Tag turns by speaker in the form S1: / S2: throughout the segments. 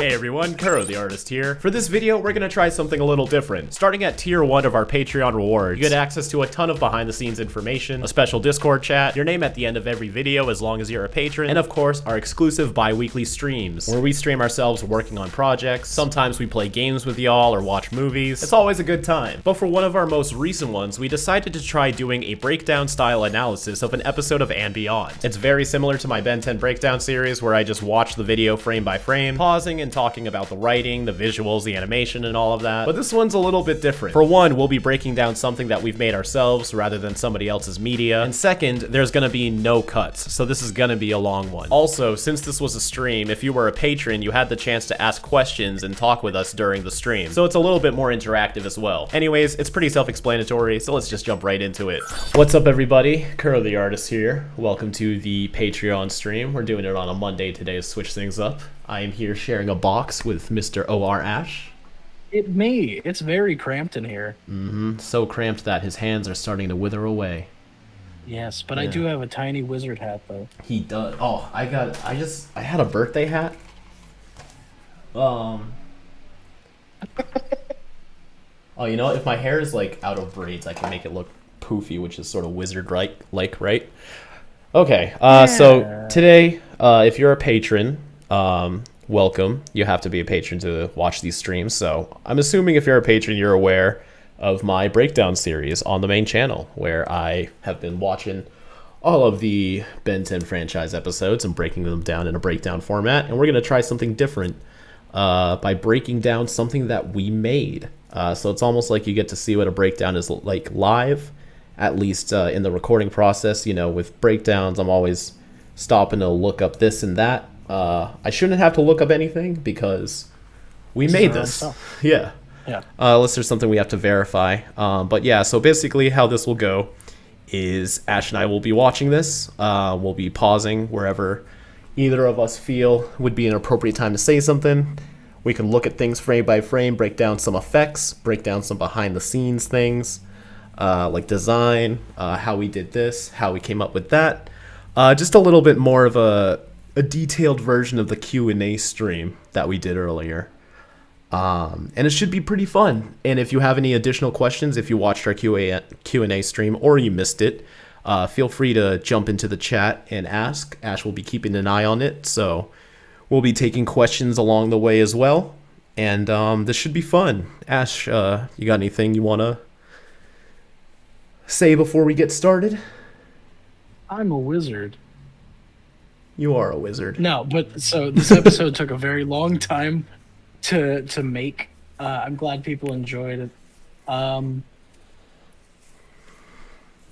S1: Hey everyone, Kuro the Artist here. For this video, we're gonna try something a little different. Starting at tier 1 of our Patreon rewards, you get access to a ton of behind the scenes information, a special Discord chat, your name at the end of every video as long as you're a patron, and of course, our exclusive bi-weekly streams, where we stream ourselves working on projects. Sometimes we play games with y'all or watch movies. It's always a good time. But for one of our most recent ones, we decided to try doing a breakdown style analysis of an episode of And Beyond. It's very similar to my Ben 10 breakdown series where I just watch the video frame by frame, pausing and talking about the writing, the visuals, the animation, and all of that. But this one's a little bit different. For one, we'll be breaking down something that we've made ourselves rather than somebody else's media. And second, there's gonna be no cuts, so this is gonna be a long one. Also, since this was a stream, if you were a patron, you had the chance to ask questions and talk with us during the stream. So it's a little bit more interactive as well. Anyways, it's pretty self-explanatory, so let's just jump right into it. What's up everybody? Kuro the Artist here. Welcome to the Patreon stream. We're doing it on a Monday today to switch things up. I am here sharing a box with Mr. O.R. Ash.
S2: It's very cramped in here.
S1: So cramped that his hands are starting to wither away.
S2: Yes, but
S1: Yeah.
S2: I do have a tiny wizard hat though.
S1: He does. Oh, I had a birthday hat. Oh, you know what? If my hair is like out of braids, I can make it look poofy, which is sort of wizard-like, right? Okay, so today, if you're a patron, welcome. You have to be a patron to watch these streams, so I'm assuming if you're a patron, you're aware of my breakdown series on the main channel, where I have been watching all of the Ben 10 franchise episodes and breaking them down in a breakdown format, and we're going to try something different by breaking down something that we made. So it's almost like you get to see what a breakdown is like live, at least in the recording process. You know, with breakdowns, I'm always stopping to look up this and that. I shouldn't have to look up anything because we made this. Yeah. Unless there's something we have to verify. But yeah, so basically how this will go is Ash and I will be watching this. We'll be pausing wherever either of us feel would be an appropriate time to say something. We can look at things frame by frame, break down some effects, break down some behind the scenes things, like design, how we did this, how we came up with that. Just a little bit more of a detailed version of the Q&A stream that we did earlier. And it should be pretty fun. And if you have any additional questions, if you watched our Q&A stream or you missed it, feel free to jump into the chat and ask. Ash will be keeping an eye on it, so we'll be taking questions along the way as well. And this should be fun. Ash, you got anything you want to say before we get started?
S2: I'm a wizard.
S1: You are a wizard.
S2: No, but so this episode took a very long time to make. I'm glad people enjoyed it.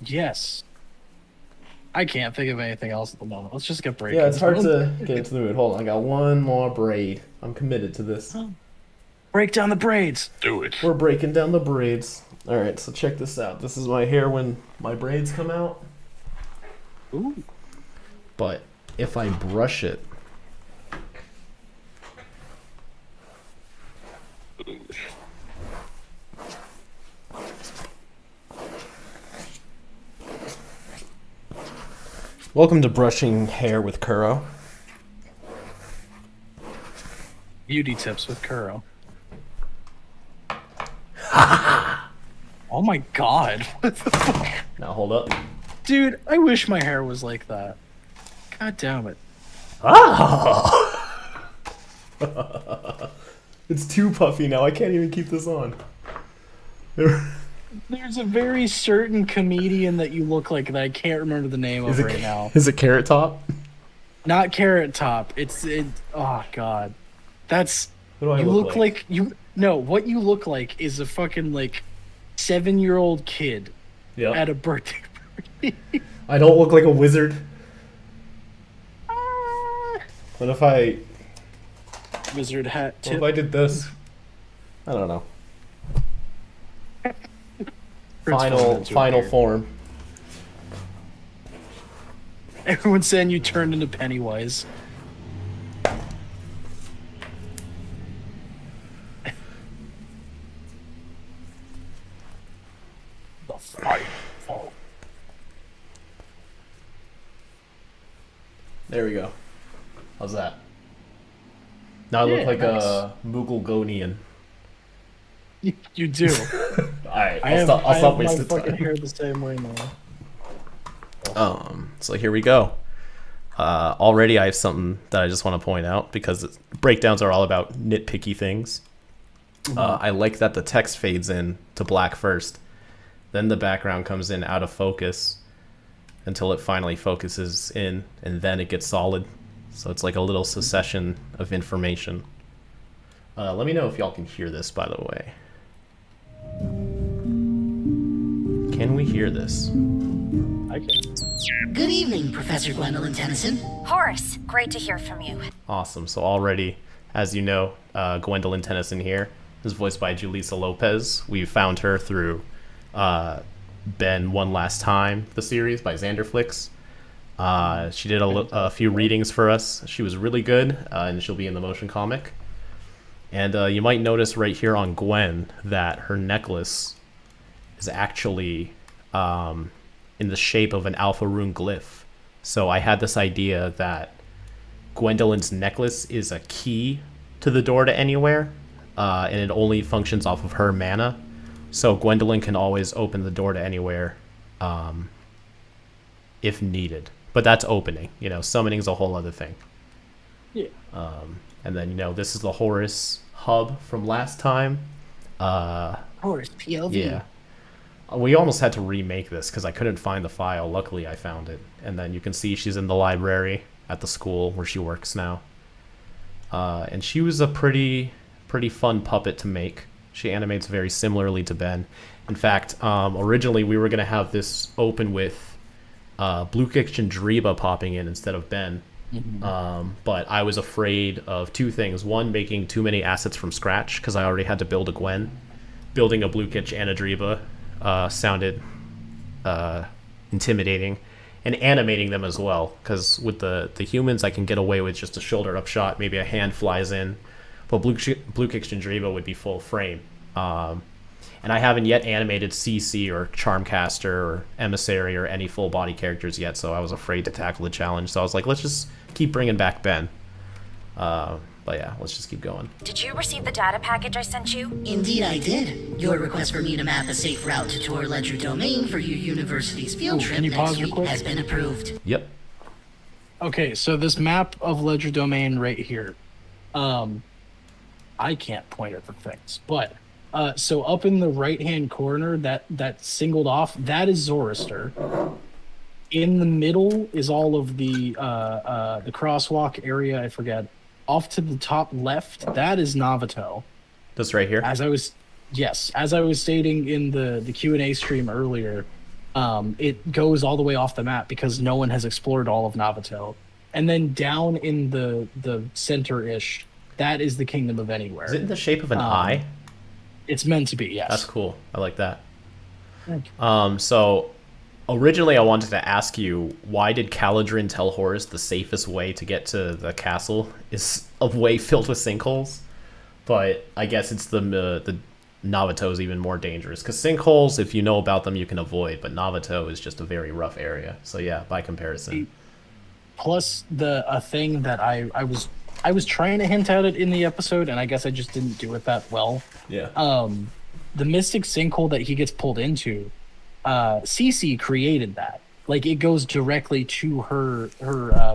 S2: Yes. I can't think of anything else at the moment. Let's just get breaking.
S1: Yeah, it's hard to get into the mood. Hold on, I got one more braid. I'm committed to this.
S2: Break down the braids. Do it.
S1: We're breaking down the braids. Alright, so check this out. This is my hair when my braids come out.
S2: Ooh.
S1: But if I brush it, welcome to brushing hair with Kuro.
S2: Beauty tips with Kuro. Oh my god. What the fuck?
S1: Now hold up.
S2: Dude, I wish my hair was like that. God damn it.
S1: Ah! It's too puffy now. I can't even keep this on.
S2: There's a very certain comedian that you look like that I can't remember the name of right now.
S1: Is it Carrot Top?
S2: Not Carrot Top. Oh god. That's
S1: What do I
S2: you
S1: look
S2: like you no, what you look like is a fucking like 7-year-old kid at a birthday party.
S1: I don't look like a wizard. What if I
S2: Wizard hat tip.
S1: What if I did this? I don't know. Final form.
S2: Everyone's saying you turned into Pennywise. The fight.
S1: There we go. How's that? Now I look
S2: Yeah,
S1: like
S2: nice.
S1: a Mughal.
S2: You do.
S1: All right,
S2: I
S1: I'll
S2: have
S1: stop. I'll
S2: I
S1: stop
S2: have my
S1: wasting
S2: fucking
S1: time.
S2: hair the same way now.
S1: So here we go. Already, I have something that I just want to point out because breakdowns are all about nitpicky things. I like that the text fades in to black first, then the background comes in out of focus until it finally focuses in, and then it gets solid. So it's like a little succession of information. Let me know if y'all can hear this, by the way. Can we hear this?
S2: I can.
S3: Good evening, Professor Gwendolyn Tennyson.
S4: Horace, great to hear from you.
S1: Awesome. So already, as you know, Gwendolyn Tennyson here is voiced by Julissa Lopez. We found her through Ben One Last Time, the series by Xanderflix. She did a few readings for us. She was really good, and she'll be in the motion comic. And you might notice right here on Gwen that her necklace is actually in the shape of an Alpha Rune glyph. So I had this idea that Gwendolyn's necklace is a key to the door to anywhere, and it only functions off of her mana. So Gwendolyn can always open the door to anywhere if needed. But that's opening. Summoning's a whole other thing.
S2: Yeah.
S1: And then, this is the Horus hub from last time.
S3: Horus POV.
S1: Yeah. We almost had to remake this because I couldn't find the file. Luckily, I found it. And then you can see she's in the library at the school where she works now. And she was a pretty fun puppet to make. She animates very similarly to Ben. In fact, originally we were going to have this open with Blue Kitchen Dreba popping in instead of Ben. But I was afraid of two things. One, making too many assets from scratch because I already had to build a Gwen. Building a Blue Kitch and a Dreba sounded intimidating, and animating them as well, because with the humans I can get away with just a shoulder up shot, maybe a hand flies in, but Blue Kitchen Dreba would be full frame. And I haven't yet animated CC or Charmcaster or Emissary or any full body characters yet, so I was afraid to tackle the challenge. So I was like, let's just keep bringing back Ben. But yeah, let's just keep going.
S4: Did you receive the data package I sent you?
S3: Indeed I did. Your request for me to map a safe route to Tor Ledger Domain for your university's field trip
S2: can you
S3: next
S2: pause real
S3: week
S2: quick?
S3: has been approved.
S1: Yep.
S2: Okay, so this map of Ledger Domain right here, I can't point at the things, but so up in the right-hand corner, that singled off, that is Zoroaster. In the middle is all of the crosswalk area. I forget. Off to the top left, that is Navato.
S1: This right here.
S2: As I was stating in the Q&A stream earlier, it goes all the way off the map because no one has explored all of Navato. And then down in the center-ish, that is the Kingdom of Anywhere.
S1: Is it in the shape of an eye?
S2: It's meant to be, yes.
S1: That's cool. I like that.
S2: Thank you.
S1: So originally I wanted to ask you, why did Caladrin tell Horus the safest way to get to the castle is a way filled with sinkholes? But I guess it's the Navato is even more dangerous, because sinkholes, if you know about them, you can avoid, but Navato is just a very rough area. So yeah, by comparison.
S2: Plus a thing that I was trying to hint at it in the episode, and I guess I just didn't do it that well.
S1: Yeah.
S2: The Mystic Sinkhole that he gets pulled into, Cece created that. Like, it goes directly to her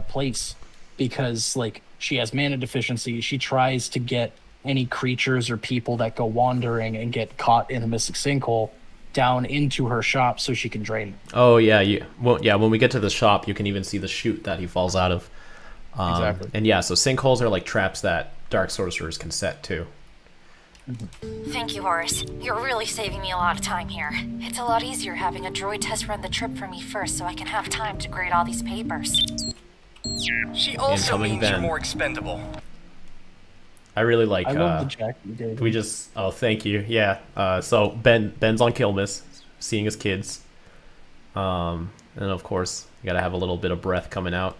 S2: place because, like, she has mana deficiency. She tries to get any creatures or people that go wandering and get caught in a Mystic Sinkhole down into her shop so she can drain them.
S1: Oh yeah, when we get to the shop, you can even see the chute that he falls out of.
S2: Exactly.
S1: And yeah, so sinkholes are like traps that dark sorcerers can set too.
S4: Thank you, Horace. You're really saving me a lot of time here. It's a lot easier having a droid test run the trip for me first so I can have time to grade all these papers.
S5: She also
S1: Incoming
S5: means
S1: Ben.
S5: you're more expendable.
S1: I really like.
S2: I love the jacket you did.
S1: We just. Oh, thank you. Yeah. So Ben's on Kilmus, seeing his kids. And of course, you gotta have a little bit of breath coming out.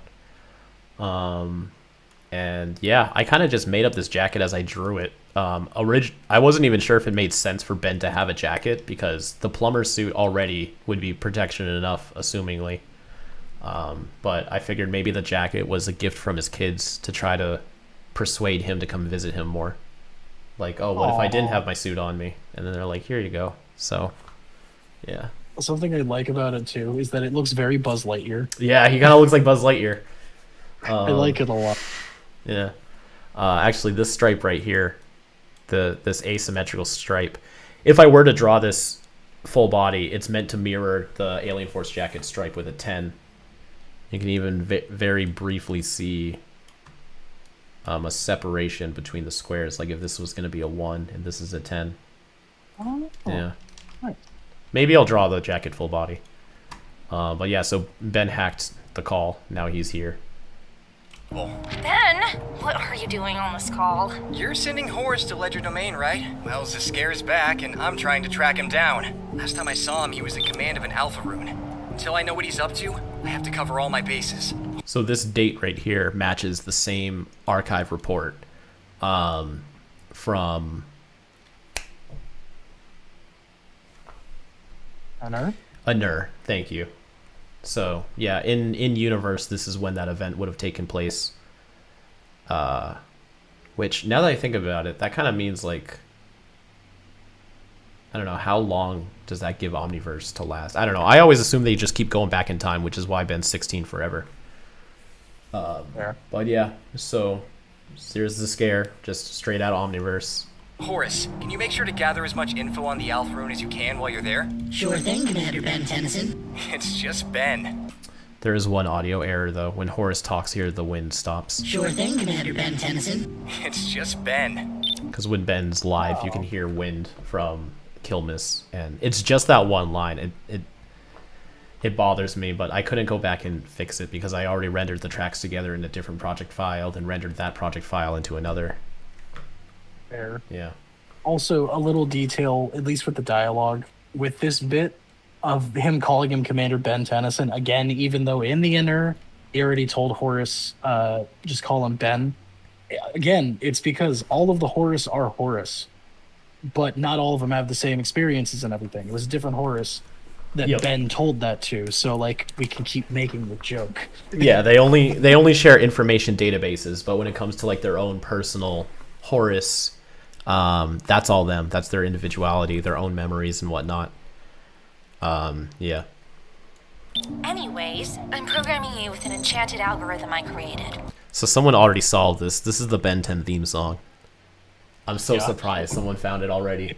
S1: And yeah, I kind of just made up this jacket as I drew it. I wasn't even sure if it made sense for Ben to have a jacket because the plumber suit already would be protection enough, assumingly. But I figured maybe the jacket was a gift from his kids to try to persuade him to come visit him more. Like, oh, what if I didn't have my suit on me? And then they're like, here you go. So, yeah.
S2: Something I like about it too is that it looks very Buzz Lightyear.
S1: Yeah, he kind of looks like Buzz Lightyear.
S2: I like it a lot.
S1: Yeah. Actually, this stripe right here, this asymmetrical stripe, if I were to draw this full body, it's meant to mirror the Alien Force jacket stripe with a 10. You can even very briefly see a separation between the squares. Like if this was going to be a 1 and this is a 10.
S2: Oh,
S1: Yeah.
S2: nice.
S1: Maybe I'll draw the jacket full body. But yeah, so Ben hacked the call. Now he's here.
S4: Ben, what are you doing on this call?
S5: You're sending Horus to Ledger Domain, right? Well, zs'skayr's back, and I'm trying to track him down. Last time I saw him, he was in command of an Alpha rune. Until I know what he's up to, I have to cover all my bases.
S1: So this date right here matches the same archive report from Anur. Thank you. So yeah, in universe, this is when that event would have taken place. Which now that I think about it, that kind of means like, I don't know, how long does that give Omniverse to last? I don't know. I always assume they just keep going back in time, which is why Ben's 16 forever. But yeah, so here's zs'skayr, just straight out Omniverse.
S5: Horus, can you make sure to gather as much info on the Alpha rune as you can while you're there?
S3: Sure thing, Commander Ben Tennyson.
S5: It's just Ben.
S1: There is one audio error though. When Horus talks here, the wind stops.
S3: Sure thing, Commander Ben Tennyson.
S5: It's just Ben.
S1: Because when Ben's live, you can hear wind from Kilmus, and it's just that one line. It bothers me, but I couldn't go back and fix it because I already rendered the tracks together in a different project file, then rendered that project file into another.
S2: Fair.
S1: Yeah.
S2: Also, a little detail, at least with the dialogue, with this bit of him calling him Commander Ben Tennyson, again, even though in the inner, he already told Horus, just call him Ben. Again, it's because all of the Horus are Horus, but not all of them have the same experiences and everything. It was a different Horus that Ben told that to, so like we can keep making the joke.
S1: Yeah, they only share information databases, but when it comes to like their own personal Horus, that's all them. That's their individuality, their own memories and whatnot. Yeah.
S4: Anyways, I'm programming you with an enchanted algorithm I created.
S1: So someone already solved this. This is the Ben 10 theme song. I'm so surprised someone found it already.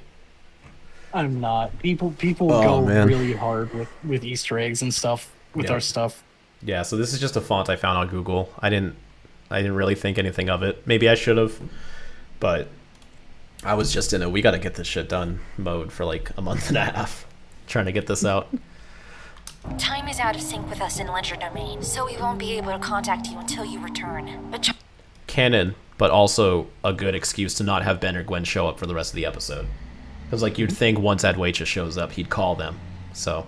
S2: I'm not. People go really hard with Easter eggs and stuff with our stuff.
S1: Yeah, so this is just a font I found on Google. I didn't really think anything of it. Maybe I should have, but I was just in a we gotta get this shit done mode for like a month and a half, trying to get this out.
S4: Time is out of sync with us in Ledger Domain, so we won't be able to contact you until you return. But
S1: Canon, but also a good excuse to not have Ben or Gwen show up for the rest of the episode. Because like you'd think once Adwaita shows up, he'd call them. So,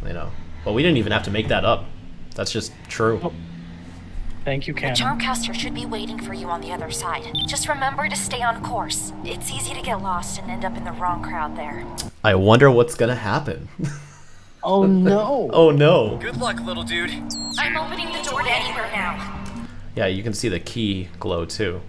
S1: you know. But we didn't even have to make that up. That's just true.
S2: Oh. Thank you,
S4: the
S2: Canon.
S4: Charmcaster should be waiting for you on the other side. Just remember to stay on course. It's easy to get lost and end up in the wrong crowd there.
S1: I wonder what's gonna happen.
S2: Oh no.
S1: Oh no.
S5: Good luck, little dude.
S4: I'm opening the door to anywhere now.
S1: Yeah, you can see the key glow too.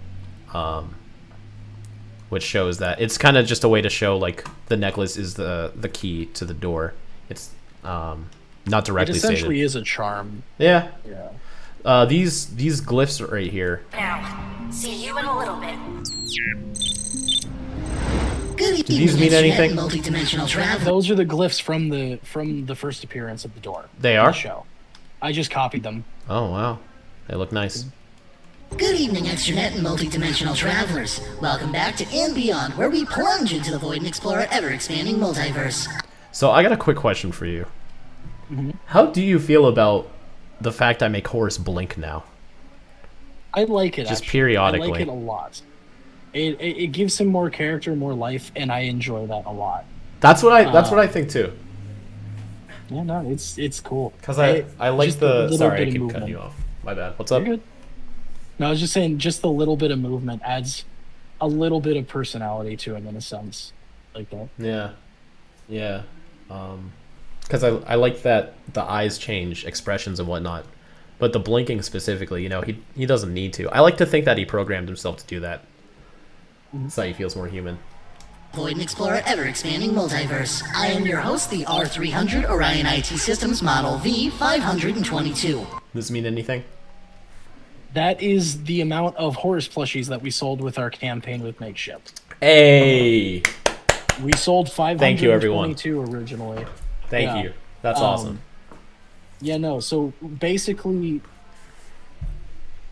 S1: Which shows that it's kind of just a way to show like the necklace is the key to the door. It's not directly
S2: It essentially
S1: stated.
S2: is a charm.
S1: Yeah.
S2: Yeah.
S1: These glyphs right here.
S4: Now, see you in a little bit.
S3: Good evening,
S1: these mean
S3: Internet
S1: anything?
S3: Multi-dimensional travel.
S2: Those are the glyphs from the first appearance of the door.
S1: They
S2: in
S1: are?
S2: the show. I just copied them.
S1: Oh wow, they look nice.
S3: Good evening, Extranet and multi-dimensional travelers. Welcome back to And Beyond, where we plunge into the void and explore our ever-expanding multiverse.
S1: So I got a quick question for you. How do you feel about the fact I make Horus blink now?
S2: I like it.
S1: Just
S2: actually.
S1: periodically.
S2: I like it a lot. It gives him more character, more life, and I enjoy that a lot.
S1: That's what I think too.
S2: Yeah, no, it's cool.
S1: Because I like
S2: just a
S1: the.
S2: little
S1: Sorry, I
S2: bit of
S1: keep
S2: movement.
S1: cutting you off. My bad. What's up?
S2: You're good. No, I was just saying, just the little bit of movement adds a little bit of personality to him in a sense, like that.
S1: Yeah. Because I like that the eyes change expressions and whatnot. But the blinking specifically, he doesn't need to. I like to think that he programmed himself to do that. So he feels more human.
S3: Void and Explorer ever-expanding multiverse. I am your host, the R300 Orion IT Systems Model V522.
S1: Does this mean anything?
S2: That is the amount of Horus plushies that we sold with our campaign with Makeshift.
S1: Hey!
S2: We sold 522
S1: Thank you, everyone.
S2: Originally.
S1: Thank you. That's awesome.
S2: Yeah, no, so basically,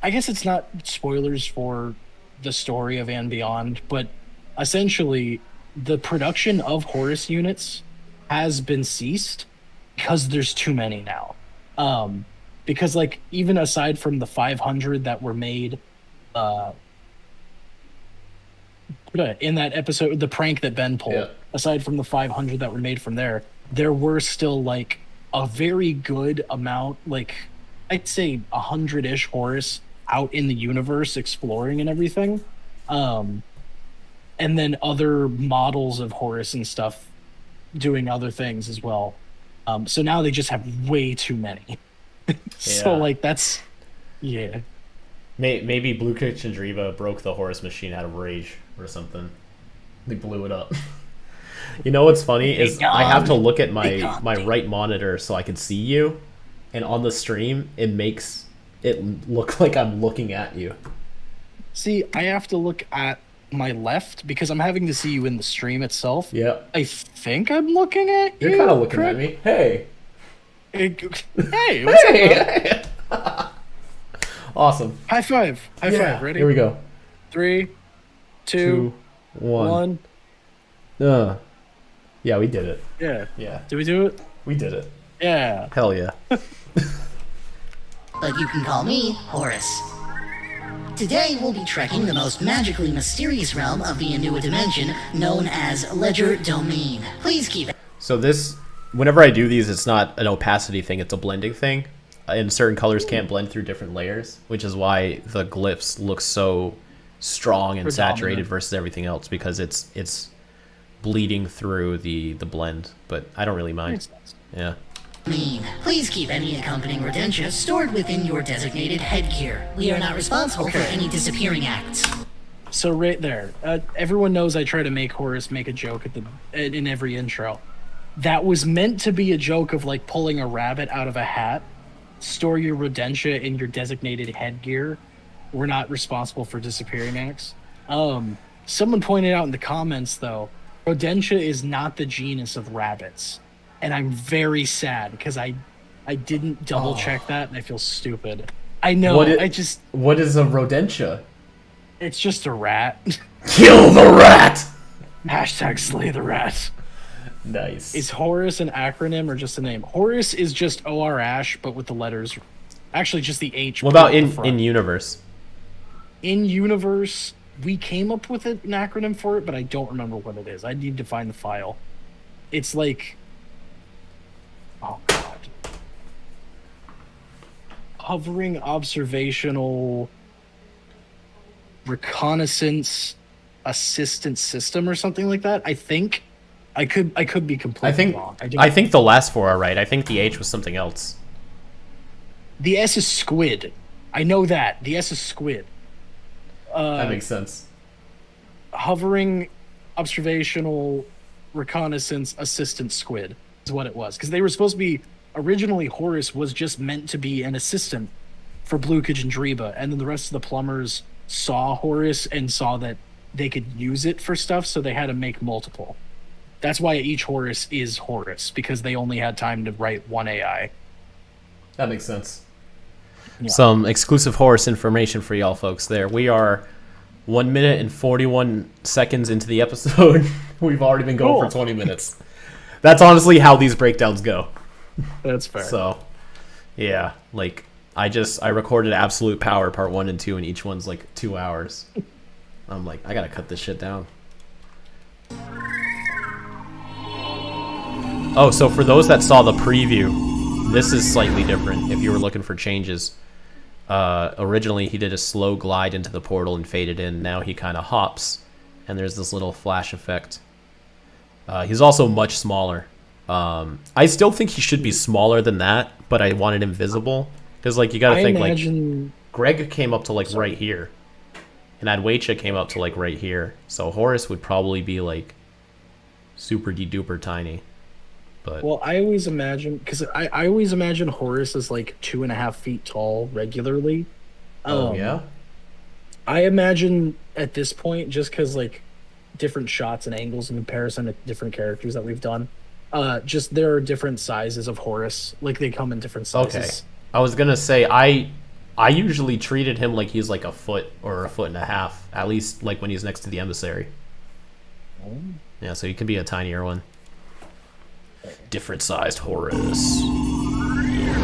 S2: I guess it's not spoilers for the story of And Beyond, but essentially, the production of Horus units has been ceased because there's too many now. Because, like, even aside from the 500 that were made in that episode, the prank that Ben pulled, aside from the 500 that were made from there were still, like, a very good amount, like, I'd say 100-ish Horus out in the universe exploring and everything. And then other models of Horus and stuff doing other things as well. So now they just have way too many. So, like, that's... Yeah.
S1: Maybe Blue Kitchen Driva broke the Horus machine out of rage or something. They blew it up. You know what's funny is I have to look at my right monitor so I can see you. And on the stream, it makes it look like I'm looking at you.
S2: See, I have to look at my left because I'm having to see you in the stream itself.
S1: Yeah.
S2: I think I'm looking at you.
S1: You're kind of looking at me. Hey.
S2: Hey, what's
S1: Hey. Awesome.
S2: High five. High five. Ready?
S1: Here we go.
S2: 3, 2, 1.
S1: Yeah, we did it.
S2: Yeah.
S1: Yeah.
S2: Did we do it?
S1: We did it.
S2: Yeah.
S1: Hell yeah.
S3: But you can call me Horus. Today we'll be trekking the most magically mysterious realm of the Innuit dimension, known as Ledger Domain. Please keep it.
S1: So this, whenever I do these, it's not an opacity thing, it's a blending thing. And certain colors can't blend through different layers, which is why the glyphs look so strong and saturated versus everything else, because it's bleeding through the blend. But I don't really mind. Yeah.
S3: Please keep any accompanying rodentia stored within your designated headgear. We are not responsible for any disappearing acts.
S2: So right there, everyone knows I try to make Horus make a joke in every intro. That was meant to be a joke of like pulling a rabbit out of a hat. Store your rodentia in your designated headgear. We're not responsible for disappearing acts. Someone pointed out in the comments though, rodentia is not the genus of rabbits. And I'm very sad because I didn't double check that and I feel stupid. I know. What
S1: is a rodentia?
S2: It's just a rat.
S1: Kill the rat.
S2: Hashtag slay the rat.
S1: Nice.
S2: Is Horus an acronym or just a name? Horus is just OR Ash, but with the letters. Actually, just the H.
S1: What about in universe?
S2: In universe, we came up with an acronym for it, but I don't remember what it is. I need to find the file. It's like. Oh, God. Hovering observational reconnaissance assistance system or something like that. I think. I could be completely wrong.
S1: I think the last four are right. I think the H was something else.
S2: The S is squid. I know that. The S is squid.
S1: That makes sense.
S2: Hovering observational reconnaissance assistant squid is what it was. Because they were supposed to be... Originally, Horus was just meant to be an assistant for Blukage and Driba. And then the rest of the plumbers saw Horus and saw that they could use it for stuff, so they had to make multiple. That's why each Horus is Horus, because they only had time to write one AI.
S1: That makes sense.
S2: Yeah.
S1: Some exclusive Horus information for y'all folks there. We are 1 minute and 41 seconds into the episode. We've already been going for 20 minutes. That's honestly how these breakdowns go.
S2: That's fair.
S1: So, yeah, like, I recorded Absolute Power Part 1 and 2, and each one's like 2 hours. I'm like, I gotta cut this shit down. Oh, so for those that saw the preview, this is slightly different if you were looking for changes. Originally, he did a slow glide into the portal and faded in. Now he kind of hops, and there's this little flash effect. He's also much smaller. I still think he should be smaller than that, but I wanted him visible. Because like you got to
S2: I
S1: think
S2: imagine
S1: like Greg came up to like right here, and Adwaita came up to like right here. So Horus would probably be like super de-duper tiny. But
S2: well, I always imagine because I always imagine Horus is like 2.5 feet tall regularly.
S1: oh yeah,
S2: I imagine at this point, just because like different shots and angles in comparison to different characters that we've done, just there are different sizes of Horus. Like they come in different sizes.
S1: okay. I was gonna say I usually treated him like he's like a foot or a foot and a half, at least like when he's next to the emissary. Yeah, so he can be a tinier one. Different sized Horus.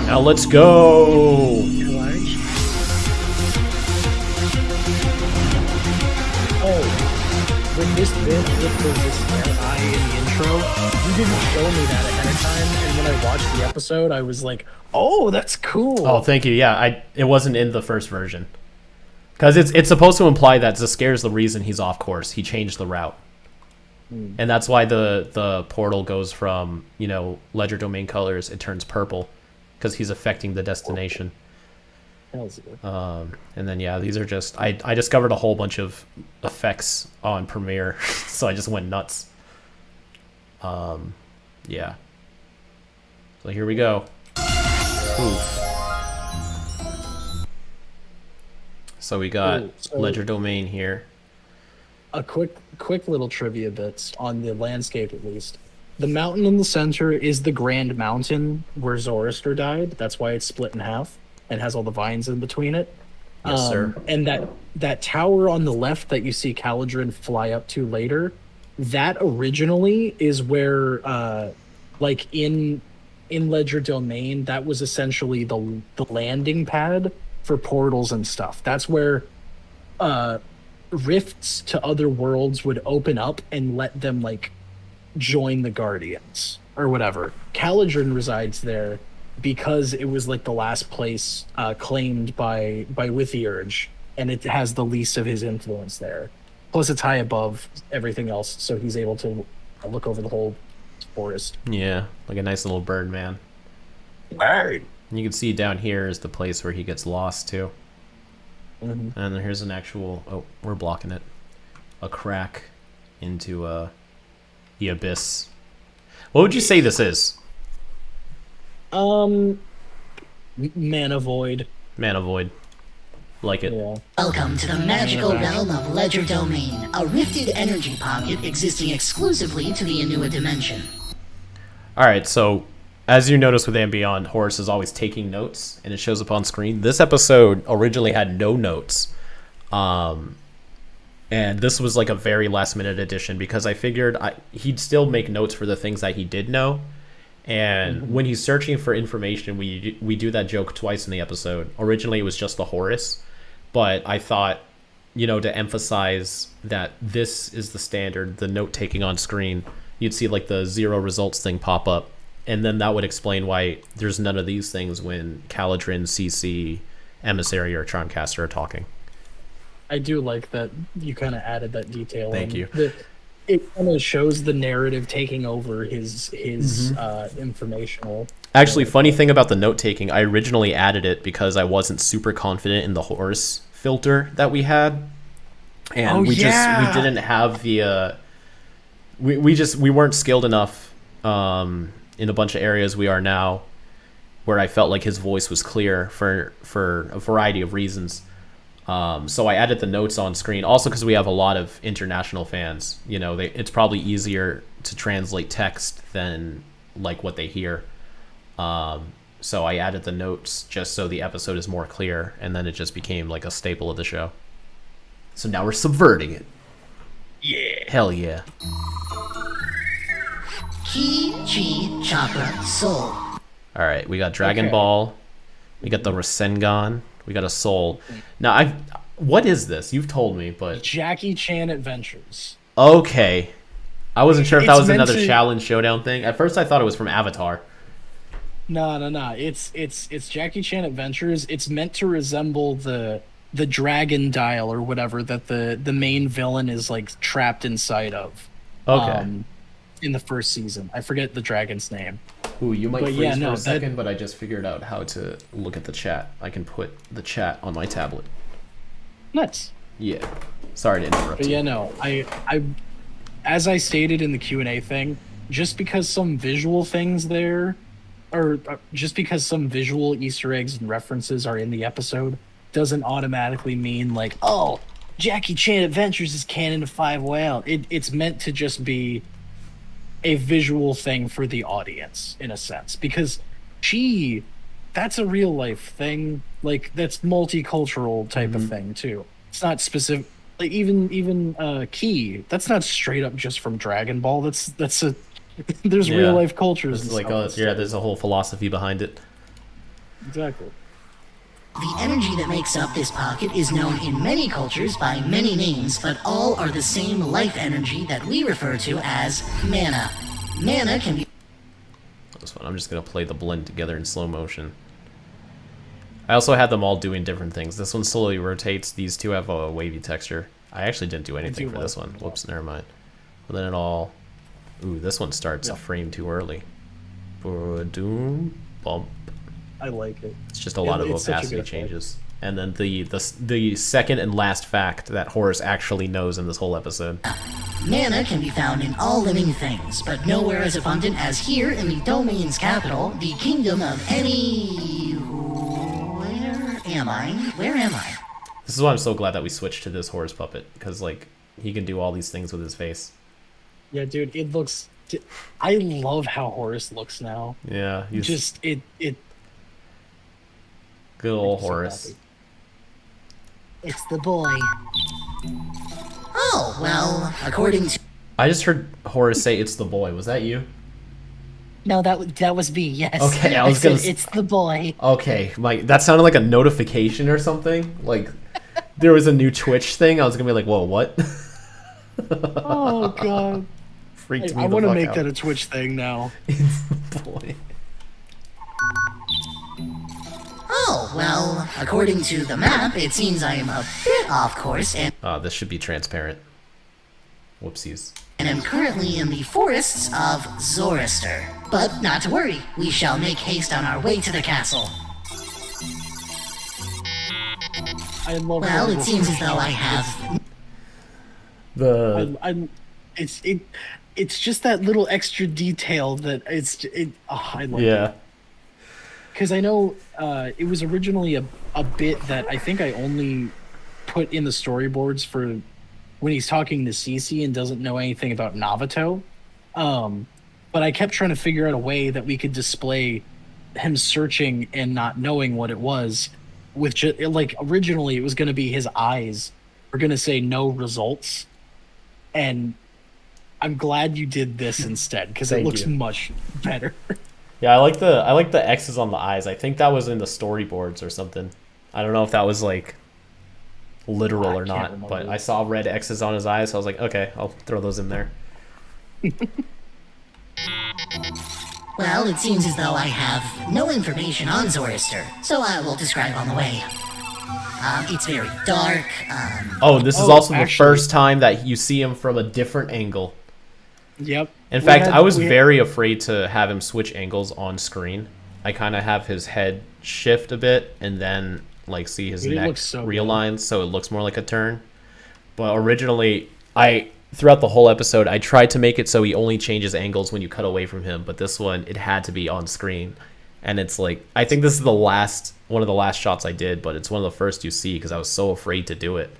S1: Now let's go.
S3: Large.
S2: Oh, with this bit with the zs'skayr eye in the intro, you didn't show me that ahead of time, and when I watched the episode, I was like, "Oh, that's cool."
S1: Oh, thank you. Yeah, it wasn't in the first version. Because it's supposed to imply that zs'skayr is the reason he's off course. He changed the route. And that's why the portal goes from, you know, ledger domain colors, it turns purple. Because he's affecting the destination.
S2: Hells yeah.
S1: And then, yeah, these are just... I discovered a whole bunch of effects on Premiere. So I just went nuts. Yeah. So here we go. Ooh. So we got ledger domain here.
S2: A quick little trivia bits on the landscape, at least. The mountain in the center is the Grand Mountain where Zoroaster died. That's why it's split in half and has all the vines in between it.
S1: Yes, sir.
S2: And that tower on the left that you see Caladrin fly up to later, that originally is where, like in Ledger Domain, that was essentially the landing pad for portals and stuff. That's where rifts to other worlds would open up and let them like join the Guardians or whatever. Caladrin resides there because it was like the last place claimed by Withyurge, and it has the least of his influence there. Plus, it's high above everything else, so he's able to look over the whole forest.
S1: Yeah, like a nice little bird man.
S2: Bird.
S1: And you can see down here is the place where he gets lost too.
S2: Mm-hmm.
S1: And then here's an actual... Oh, we're blocking it. A crack into the abyss. What would you say this is?
S2: Mana Void.
S1: Mana Void. Like it.
S2: Yeah.
S3: Welcome to the magical realm of Ledger Domain, a rifted energy pocket existing exclusively to the Anua dimension.
S1: Alright, so as you notice with Ambient, Horus is always taking notes, and it shows up on screen. This episode originally had no notes. And this was like a very last-minute addition because I figured he'd still make notes for the things that he did know. And when he's searching for information, we do that joke twice in the episode. Originally, it was just the Horus. But I thought, you know, to emphasize that this is the standard, the note-taking on screen, you'd see like the 0 results thing pop up. And then that would explain why there's none of these things when Caladrin, CC, Emissary, or Charmcaster are talking.
S2: I do like that you kind of added that detail.
S1: Thank you.
S2: It kind of shows the narrative taking over his informational.
S1: Actually, funny thing about the note-taking, I originally added it because I wasn't super confident in the Horus filter that we had. And we didn't have the... we weren't skilled enough in a bunch of areas we are now where I felt like his voice was clear for a variety of reasons. So I added the notes on screen also because we have a lot of international fans. You know, it's probably easier to translate text than like what they hear. So I added the notes just so the episode is more clear, and then it just became like a staple of the show. So now we're subverting it. Yeah. Hell yeah.
S3: Ki, Chi, Chakra, Soul.
S1: All right, we got Dragon Ball. We got the Rasengan. We got a Soul. Now, what is this? You've told me, but...
S2: Jackie Chan Adventures.
S1: Okay. I wasn't sure if that was
S2: meant
S1: another challenge showdown thing. At first, I thought it was from Avatar.
S2: No. It's Jackie Chan Adventures. It's meant to resemble the dragon dial or whatever that the main villain is like trapped inside of.
S1: Okay.
S2: In the first season. I forget the dragon's name.
S1: Ooh, you might
S2: But
S1: freeze
S2: yeah,
S1: for
S2: no,
S1: a
S2: that-
S1: second, but I just figured out how to look at the chat. I can put the chat on my tablet.
S2: Nuts.
S1: Yeah. Sorry to interrupt
S2: But
S1: you.
S2: yeah, no, as I stated in the Q&A thing, just because some visual things there, or just because some visual Easter eggs and references are in the episode, doesn't automatically mean like, oh, Jackie Chan Adventures is canon to Five Whale. It's meant to just be a visual thing for the audience, in a sense, because that's a real life thing. Like, that's multicultural type of thing too. It's not specific. Like even Key, that's not straight up just from Dragon Ball. That's a there's
S1: Yeah.
S2: real life cultures.
S1: It's
S2: and
S1: like,
S2: stuff
S1: there's a whole philosophy behind it.
S2: exactly.
S3: The energy that makes up this pocket is known in many cultures by many names, but all are the same life energy that we refer to as mana. Mana can be
S1: This one, I'm just gonna play the blend together in slow motion. I also had them all doing different things. This one slowly rotates. These two have a wavy texture. I actually didn't do anything for this one. Whoops, never mind. But then it all... Ooh, this one starts a frame too early. Boom, bump.
S2: I like it.
S1: It's just a lot of
S2: It's such a
S1: opacity
S2: good effect.
S1: changes. And then the second and last fact that Horace actually knows in this whole episode.
S3: Mana can be found in all living things, but nowhere as abundant as here in the domain's capital, the kingdom of any... Where am I?
S1: This is why I'm so glad that we switched to this Horace puppet, because like he can do all these things with his face.
S2: Yeah, dude, it looks. I love how Horace looks now.
S1: Yeah, he's
S2: Just it.
S1: good old
S2: so
S1: Horace.
S2: happy.
S3: It's the boy. Oh, well, according to...
S1: I just heard Horace say it's the boy. Was that you?
S3: No, that was me, yes.
S1: Okay, I was
S3: said,
S1: gonna
S3: it's the boy.
S1: Okay, that sounded like a notification or something. Like there was a new Twitch thing. I was gonna be like, whoa, what?
S2: Oh god.
S1: Freaked me
S2: I
S1: the
S2: want to
S1: fuck
S2: make
S1: out.
S2: that a Twitch thing now.
S1: It's the boy.
S3: Oh, well, according to the map, it seems I am a bit off course and
S1: This should be transparent. Whoopsies.
S3: am currently in the forests of Zoroaster. But not to worry, we shall make haste on our way to the castle.
S2: I love.
S3: Well,
S2: how
S3: it seems as though I have...
S1: The
S2: it's just that little extra detail that I love.
S1: yeah.
S2: Because I know it was originally a bit that I think I only put in the storyboards for when he's talking to Cece and doesn't know anything about Navato. But I kept trying to figure out a way that we could display him searching and not knowing what it was. With like originally it was going to be his eyes were going to say no results, and I'm glad you did this instead because it
S1: Thank
S2: looks
S1: you.
S2: much better.
S1: Yeah, I like the X's on the eyes. I think that was in the storyboards or something. I don't know if that was like literal
S2: I
S1: or
S2: can't
S1: not,
S2: remember.
S1: but I saw red X's on his eyes, so I was like, okay, I'll throw those in there.
S3: Well, it seems as though I have no information on Zoroaster, so I will describe on the way. It's very dark,
S1: Oh, this is
S2: Oh,
S1: also the
S2: actually-
S1: first time that you see him from a different angle.
S2: Yep.
S1: In
S2: We
S1: fact,
S2: had-
S1: I was
S2: we had-
S1: very afraid to have him switch angles on screen. I kind of have his head shift a bit and then like see his
S2: Dude, it
S1: neck
S2: looks so
S1: realign so it looks more like a turn. But originally, throughout the whole episode, I tried to make it so he only changes angles when you cut away from him, but this one, it had to be on screen. And it's like, I think this is one of the last shots I did, but it's one of the first you see because I was so afraid to do it.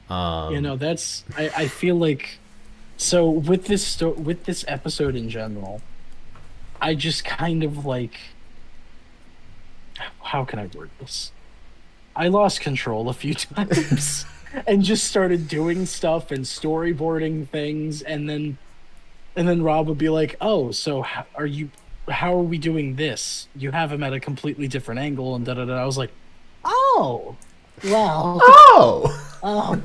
S2: That's I feel like so with this episode in general, I just kind of like, how can I word this? I lost control a few times and just started doing stuff and storyboarding things, and then Rob would be like, "Oh, so how are we doing this? You have him at a completely different angle," and da da da. I was like, "Oh, well,
S1: Oh!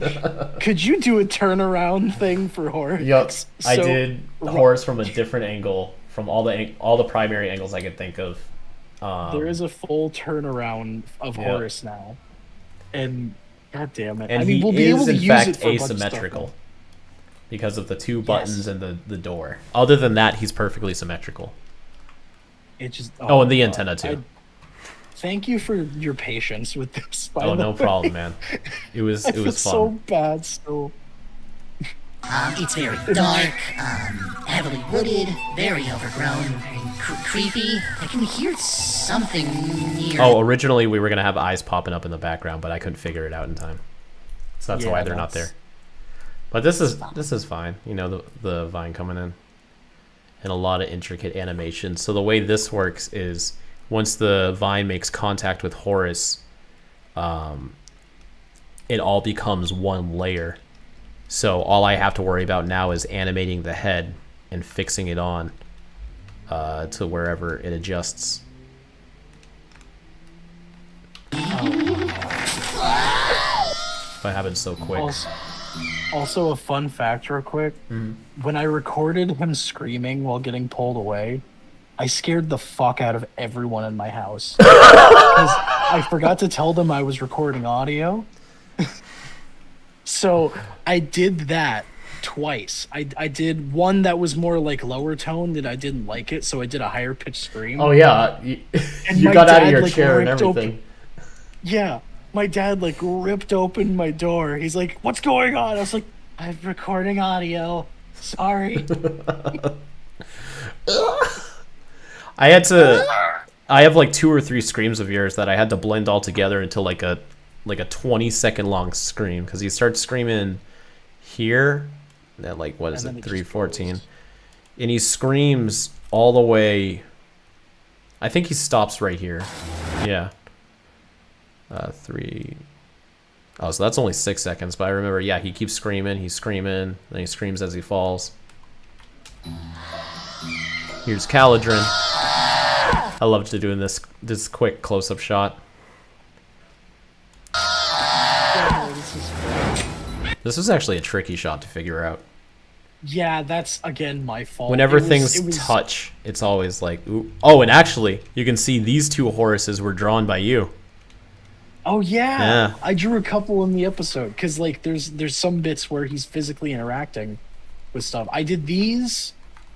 S2: could you do a turnaround thing for Horace?"
S1: Yup, I
S2: So-
S1: did Horace from a different angle, from all the primary angles I could think of.
S2: There is a full turnaround of
S1: Yeah.
S2: Horace now, and god damn it!
S1: And
S2: I mean,
S1: he
S2: we'll be able
S1: is
S2: to
S1: in
S2: use
S1: fact
S2: it for a bunch of stuff
S1: asymmetrical
S2: now.
S1: because of the two buttons and the door. Other than that, he's perfectly symmetrical.
S2: It just
S1: Oh, and the
S2: my
S1: antenna
S2: God.
S1: too.
S2: Thank you for your patience with this. By
S1: Oh,
S2: the
S1: no
S2: way.
S1: problem, man. It was
S2: I
S1: it
S2: feel
S1: was fun.
S2: so bad still.
S3: It's very dark, heavily wooded, very overgrown, and creepy. I can hear something near.
S1: Oh, originally we were gonna have eyes popping up in the background, but I couldn't figure it out in time, so that's
S2: Yeah,
S1: why they're not there. But this is fine. You know, the vine coming in, and a lot of intricate animation. So the way this works is once the vine makes contact with Horus, it all becomes one layer. So all I have to worry about now is animating the head and fixing it on to wherever it adjusts. That happens so quick.
S2: Also, a fun fact, real quick. When I recorded him screaming while getting pulled away, I scared the fuck out of everyone in my house because I forgot to tell them I was recording audio. So I did that twice. I did one that was more like lower tone, and I didn't like it, so I did a higher pitched scream.
S1: Oh yeah, you
S2: And
S1: you
S2: my
S1: got out of
S2: dad,
S1: your
S2: like,
S1: chair and
S2: ripped
S1: everything.
S2: Yeah, my dad like ripped open my door. He's like, "What's going on?" I was like, "I'm recording audio. Sorry."
S1: I have like 2 or 3 screams of yours that I had to blend all together into like a 20-second long scream, because he starts screaming here at like, what is
S2: And
S1: it,
S2: then it just
S1: 3:14,
S2: goes.
S1: and he screams all the way. I think he stops right here. Yeah. 3. Oh, so that's only 6 seconds, but I remember, yeah, he keeps screaming, he's screaming, then he screams as he falls. Here's Caladrin. I loved doing this quick close-up shot. This was actually a tricky shot to figure out.
S2: Yeah, that's again my fault.
S1: Whenever
S2: It was-
S1: things
S2: it was-
S1: touch, it's always like, ooh. Oh, and actually, you can see these 2 Horuses were drawn by you.
S2: Oh yeah.
S1: Yeah.
S2: I drew a couple in the episode because like there's some bits where he's physically interacting with stuff. I did these.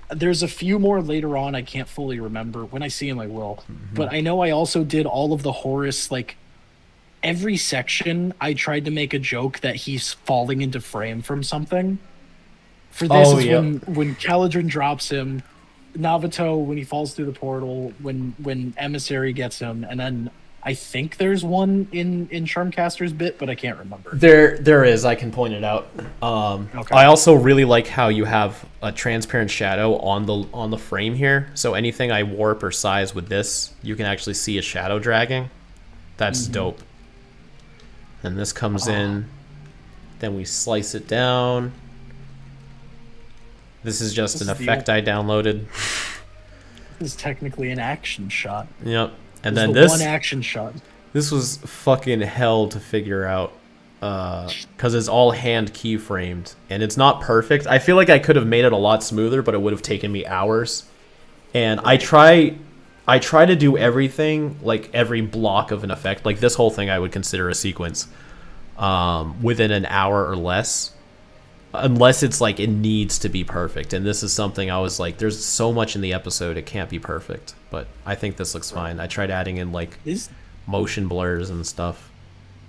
S2: There's a few more later on. I can't fully remember. When I see him, I will. But I know I also did all of the Horus, like every section. I tried to make a joke that he's falling into frame from something. For this
S1: Oh,
S2: is
S1: yep.
S2: when Caladrin drops him, Navato when he falls through the portal, when Emissary gets him, and then I think there's one in Charmcaster's bit, but I can't remember.
S1: There is. I can point it out.
S2: Okay.
S1: I also really like how you have a transparent shadow on the frame here. So anything I warp or size with this, you can actually see a shadow dragging. That's dope. And this comes in. Then we slice it down. This is just
S2: This
S1: an
S2: is the
S1: effect I downloaded.
S2: This is technically an action shot.
S1: Yep. And
S2: This
S1: then
S2: is the
S1: this
S2: one action shot.
S1: this was fucking hell to figure out. Because it's all hand keyframed and it's not perfect. I feel like I could have made it a lot smoother, but it would have taken me hours. And I try to do everything, like every block of an effect, like this whole thing I would consider a sequence, within an hour or less, unless it's like it needs to be perfect. And this is something I was like, there's so much in the episode, it can't be perfect. But I think this looks fine. I tried adding in like
S2: This,
S1: motion blurs and stuff.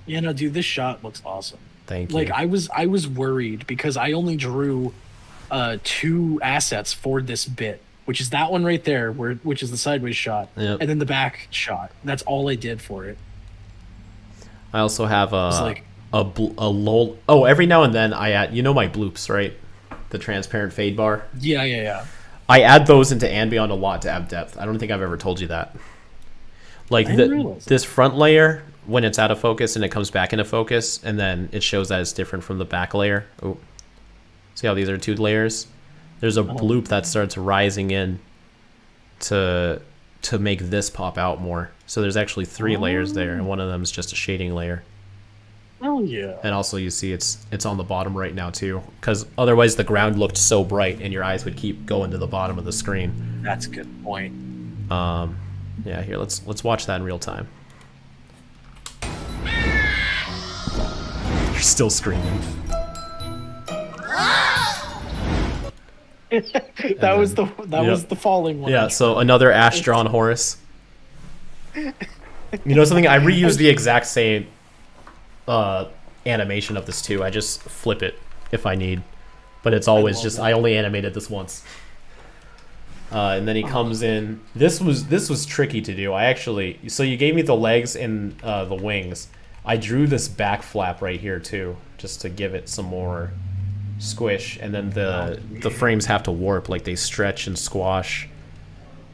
S2: yeah, no, dude, this shot looks awesome.
S1: Thank you.
S2: Like I was worried because I only drew 2 assets for this bit, which is that one right there, which is the sideways shot,
S1: Yep.
S2: and then the back shot. That's all I did for it.
S1: I also have
S2: like-
S1: a lull. Oh, every now and then I add, you know, my bloops, right? The transparent fade bar.
S2: Yeah.
S1: I add those into Ambient a lot to add depth. I don't think I've ever told you that. Like
S2: I didn't realize that.
S1: this front layer, when it's out of focus and it comes back into focus, and then it shows that it's different from the back layer. Oh, see how these are 2 layers? There's a bloop that starts rising in to make this pop out more. So there's actually 3 layers there, and one of them is just a shading layer.
S2: Oh yeah.
S1: And also you see it's on the bottom right now too, because otherwise the ground looked so bright and your eyes would keep going to the bottom of the screen.
S2: That's a good point.
S1: Yeah, here, let's watch that in real time. You're still screaming.
S2: That was the falling one.
S1: Yeah, so another Ash drawn Horus. You know something? I reuse the exact same animation of this too. I just flip it if I need, but it's always just I only animated this once. And then he comes in. This was tricky to do. So you gave me the legs and the wings. I drew this back flap right here too, just to give it some more squish. And then the frames have to warp, like they stretch and squash.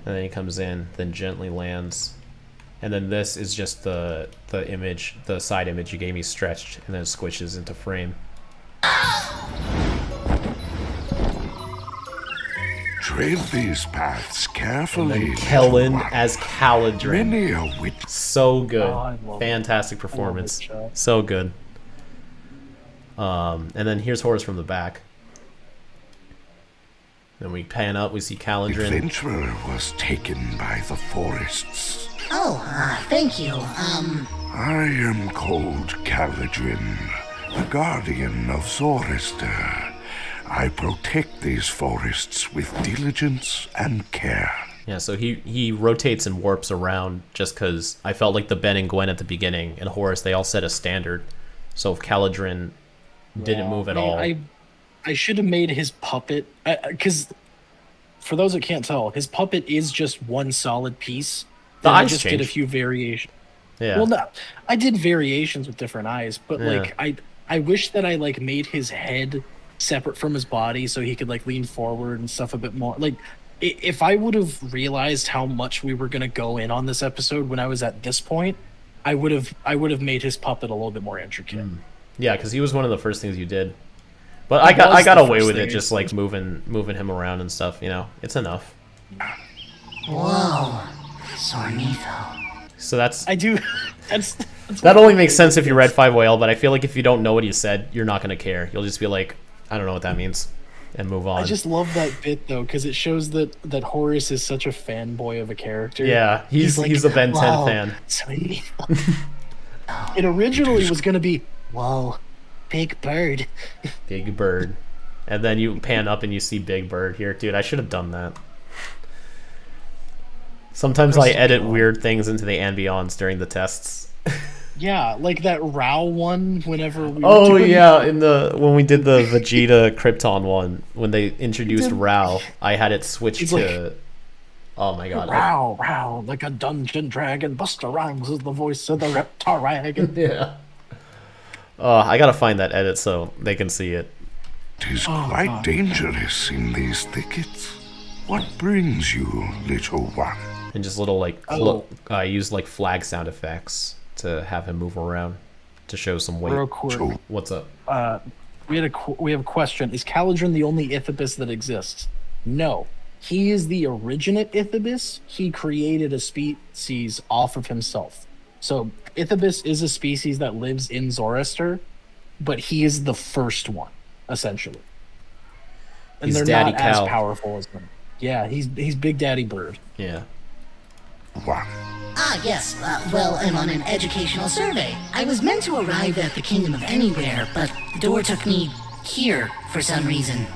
S1: And then he comes in, then gently lands. And then this is just the image, the side image you gave me stretched, and then it squishes into frame.
S6: Tread these paths carefully.
S1: Kellen as Caladrin.
S6: Many a wit.
S1: So good.
S2: Oh, I love
S1: Fantastic
S2: it.
S1: performance.
S2: I love it,
S1: So good. And then here's Horus from the back. Then we pan up, we see Caladrin.
S6: Adventurer was taken by the forests.
S3: Oh, thank you.
S6: I am called Caladrin, the guardian of Zoroaster. I protect these forests with diligence and care.
S1: Yeah, so he rotates and warps around just because I felt like the Ben and Gwen at the beginning and Horus, they all set a standard. So if Caladrin didn't move at all...
S2: I should have made his puppet... Because, for those that can't tell, his puppet is just one solid piece.
S1: The
S2: I
S1: eyes
S2: just
S1: change.
S2: did a few variations.
S1: Yeah.
S2: Well, no, I did variations with different eyes, but like I wish that I like made his head separate from his body so he could like lean forward and stuff a bit more. Like if I would have realized how much we were gonna go in on this episode when I was at this point, I would have made his puppet a little bit more intricate.
S1: Yeah, because he was one of the first things you did. But I got
S2: the
S1: away
S2: first
S1: with
S2: thing
S1: it, just like moving him around and stuff. You know, it's enough.
S3: Whoa. Sornitho.
S1: So that's
S2: I do. That's
S1: that only makes sense if you read 5OL, but I feel like if you don't know what he said, you're not gonna care. You'll just be like, I don't know what that means, and move on.
S2: I just love that bit though because it shows that Horus is such a fanboy of a character.
S1: Yeah, he's
S2: like,
S1: a Ben 10
S3: "Whoa,
S1: fan.
S3: Sweetie.
S2: It originally was gonna be
S3: Whoa, big bird.
S1: Big Bird, and then you pan up and you see Big Bird here, dude. I should have done that. Sometimes I edit weird things into the ambience during the tests.
S2: yeah, like that Rao one. Whenever we
S1: Oh
S2: were doing
S1: yeah, when we did the Vegeta Krypton one, when they introduced Rao, I had it switched
S2: He's
S1: to. Oh my god!
S2: Row, like a dungeon dragon. Buster Rhymes is the voice of the Reptaragon.
S1: Yeah. I gotta find that edit so they can see it.
S6: 'Tis quite dangerous in these thickets. What brings you, little one?
S1: And just little like I use like flag sound effects to have him move around to show some weight.
S2: Real quick,
S1: What's up?
S2: we have a question. Is Caladrin the only Ithibis that exists? No. He is the originate Ithibis. He created a species off of himself. So Ithibis is a species that lives in Zoroaster, but he is the first one, essentially. And
S1: He's
S2: they're
S1: Daddy
S2: not
S1: Cow.
S2: as powerful as them. Yeah, he's Big Daddy Bird.
S1: Yeah.
S6: One.
S3: Ah, yes. Well, I'm on an educational survey. I was meant to arrive at the Kingdom of Anywhere, but the door took me here for some reason.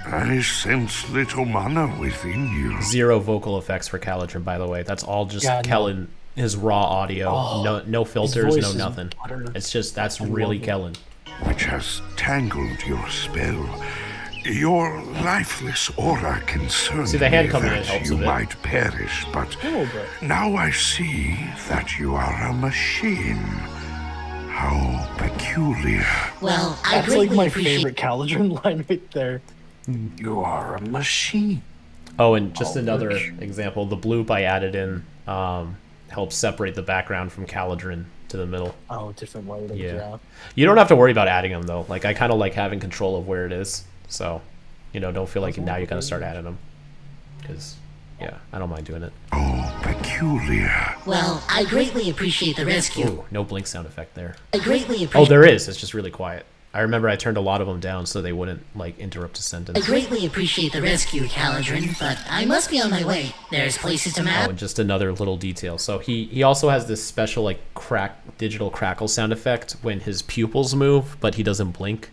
S6: I sense little mana within you.
S1: 0 vocal effects for Caladrin, by the way. That's all just
S2: Yeah, no.
S1: Kellen, his raw audio. No filters,
S2: voice
S1: no
S2: is
S1: nothing.
S2: butter.
S1: It's just, that's really
S2: love it.
S1: Kellen.
S6: Which has tangled your spell. Your lifeless aura concerned
S1: See, the hand
S6: me
S1: coming in
S6: that
S1: helps
S6: you
S1: a bit.
S6: might perish, but
S2: little bit.
S6: now I see that you are a machine. How peculiar.
S3: Well, I
S2: That's like
S3: greatly
S2: my
S3: appreciate...
S2: favorite Caladrin line right there.
S6: You are a machine.
S1: Oh, and just another example, the bloop I added in helps separate the background from Caladrin to the middle.
S2: Oh, different lighting.
S1: Yeah.
S2: Yeah.
S1: You don't have to worry about adding them, though. Like, I kind of like having control of where it is. So, don't feel like now you gotta start adding them. Because, yeah, I don't mind doing it.
S6: Oh, peculiar.
S3: Well, I greatly appreciate the rescue.
S1: Ooh, no blink sound effect there.
S3: I greatly
S1: Oh,
S3: appreciate...
S1: there is. It's just really quiet. I remember I turned a lot of them down so they wouldn't, like, interrupt a
S3: I
S1: sentence.
S3: greatly appreciate the rescue, Caladrin, but I must be on my way. There's places to
S1: Oh,
S3: map.
S1: and just another little detail. So he also has this special, like, digital crackle sound effect when his pupils move, but he doesn't blink.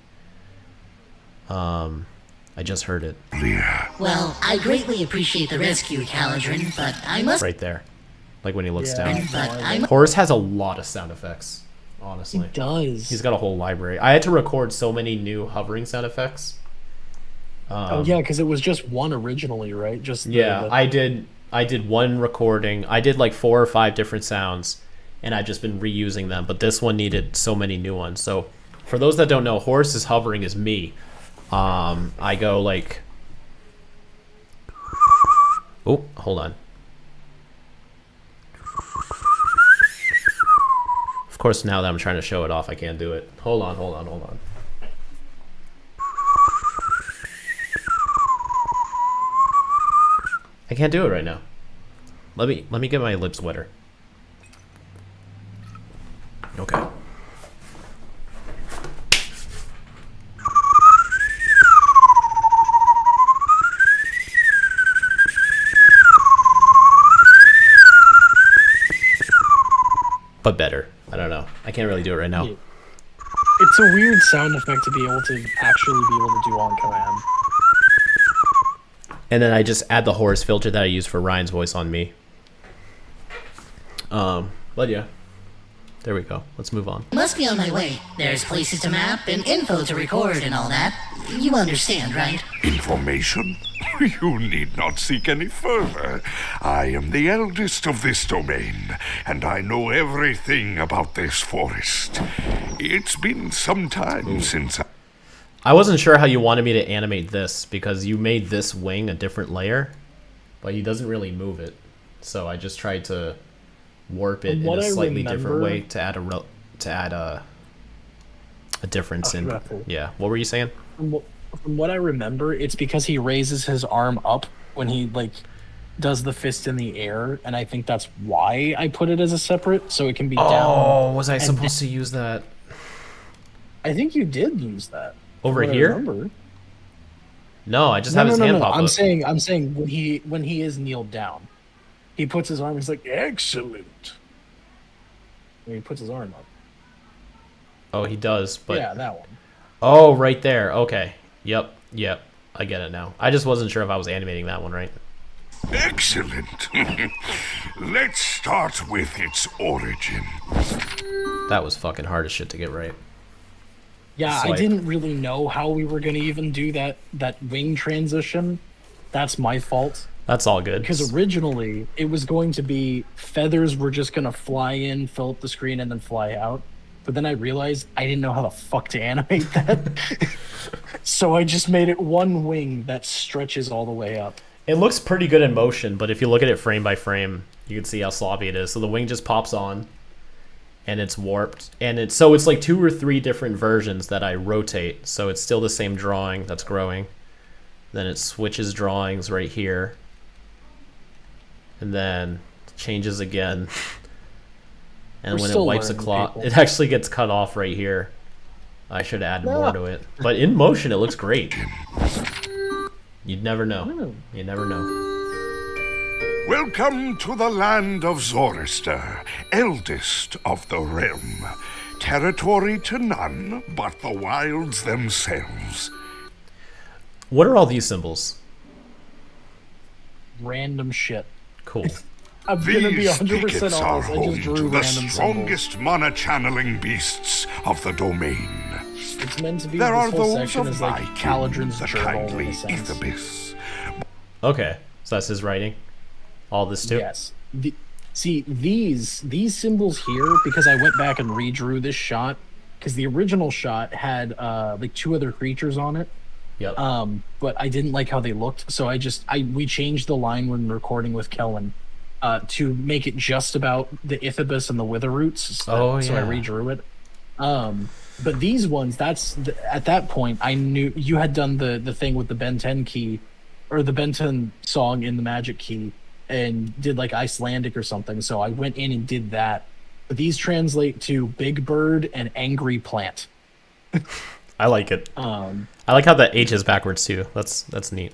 S1: I just heard it.
S6: Clear.
S3: Well, I greatly appreciate the rescue, Caladrin, but I must...
S1: Right there. Like when he looks
S2: Yeah.
S1: down.
S3: But I must...
S1: Horus has a lot of sound effects, honestly.
S2: He does.
S1: He's got a whole library. I had to record so many new hovering sound effects.
S2: Oh yeah, because it was just one originally, right? Just
S1: I did one recording. I did like 4 or 5 different sounds, and I've just been reusing them. But this one needed so many new ones. So for those that don't know, Horus's hovering is me. I go like, oh, hold on. Of course, now that I'm trying to show it off, I can't do it. Hold on. I can't do it right now. Let me get my lips wetter. Okay. But better. I don't know. I can't really do it right now.
S2: It's a weird sound effect to be able to actually be able to do on command.
S1: And then I just add the Horus filter that I use for Ryan's voice on me. But yeah. There we go. Let's move on.
S3: Must be on my way. There's places to map and info to record and all that. You understand, right?
S6: Information? You need not seek any further. I am the eldest of this domain, and I know everything about this forest. It's been some time since
S1: I wasn't sure how you wanted me to animate this, because you made this wing a different layer, but he doesn't really move it. So I just tried to warp it in a slightly different way to add a difference in. Yeah. What were you saying?
S2: From what I remember, it's because he raises his arm up when he like does the fist in the air, and I think that's why I put it as a separate, so it can be down.
S1: Oh, was I supposed to use that
S2: I think you did use that
S1: over
S2: from what I
S1: here?
S2: remember.
S1: No, I just have his hand pop up.
S2: I'm saying when he is kneeled down, he puts his arm. He's like, excellent. And he puts his arm up.
S1: Oh, he does, but
S2: Yeah, that one.
S1: oh, right there. Okay. Yep. I get it now. I just wasn't sure if I was animating that one right.
S6: Excellent. Let's start with its origin.
S1: That was fucking hard as shit to get right.
S2: Yeah,
S1: Swipe.
S2: I didn't really know how we were going to even do that wing transition. That's my fault.
S1: That's all good.
S2: Because originally, it was going to be feathers were just going to fly in, fill up the screen, and then fly out. But then I realized I didn't know how the fuck to animate that. So I just made it one wing that stretches all the way up.
S1: It looks pretty good in motion, but if you look at it frame by frame, you can see how sloppy it is. So the wing just pops on, and it's warped. And it's like 2 or 3 different versions that I rotate. So it's still the same drawing that's growing. Then it switches drawings right here. And then changes again. And
S2: We're
S1: when it
S2: still
S1: wipes a
S2: learning,
S1: cloth,
S2: people.
S1: it actually gets cut off right here. I should add more to it. But in motion, it looks great. You'd never know. You never know.
S6: Welcome to the land of Zorister, eldest of the realm. Territory to none but the wilds themselves.
S1: What are all these symbols?
S2: Random shit.
S1: Cool.
S2: I'm gonna be
S6: These
S2: 100%
S6: thickets are
S2: honest. I
S6: home
S2: just
S6: to
S2: drew
S6: the
S2: random symbols.
S6: strongest mana-channeling beasts of the domain.
S2: It's meant to be
S6: There
S2: this
S6: are
S2: whole
S6: those
S2: section
S6: of
S2: is like
S6: my
S2: Caladrin's
S6: kin, the
S2: journal in
S6: kindly
S2: a sense.
S6: Ethabis.
S1: Okay. So that's his writing? All this too?
S2: Yes. See, these symbols here, because I went back and redrew this shot, because the original shot had like 2 other creatures on it.
S1: Yep.
S2: But I didn't like how they looked, so we changed the line when recording with Kellen to make it just about the Ithabis and the Wither Roots. So I redrew it. But these ones, at that point, I knew you had done the thing with the Ben 10 key, or the Ben 10 song in the Magic key, and did like Icelandic or something. So I went in and did that. But these translate to Big Bird and Angry Plant.
S1: I like it. I like how the H is backwards too. That's neat.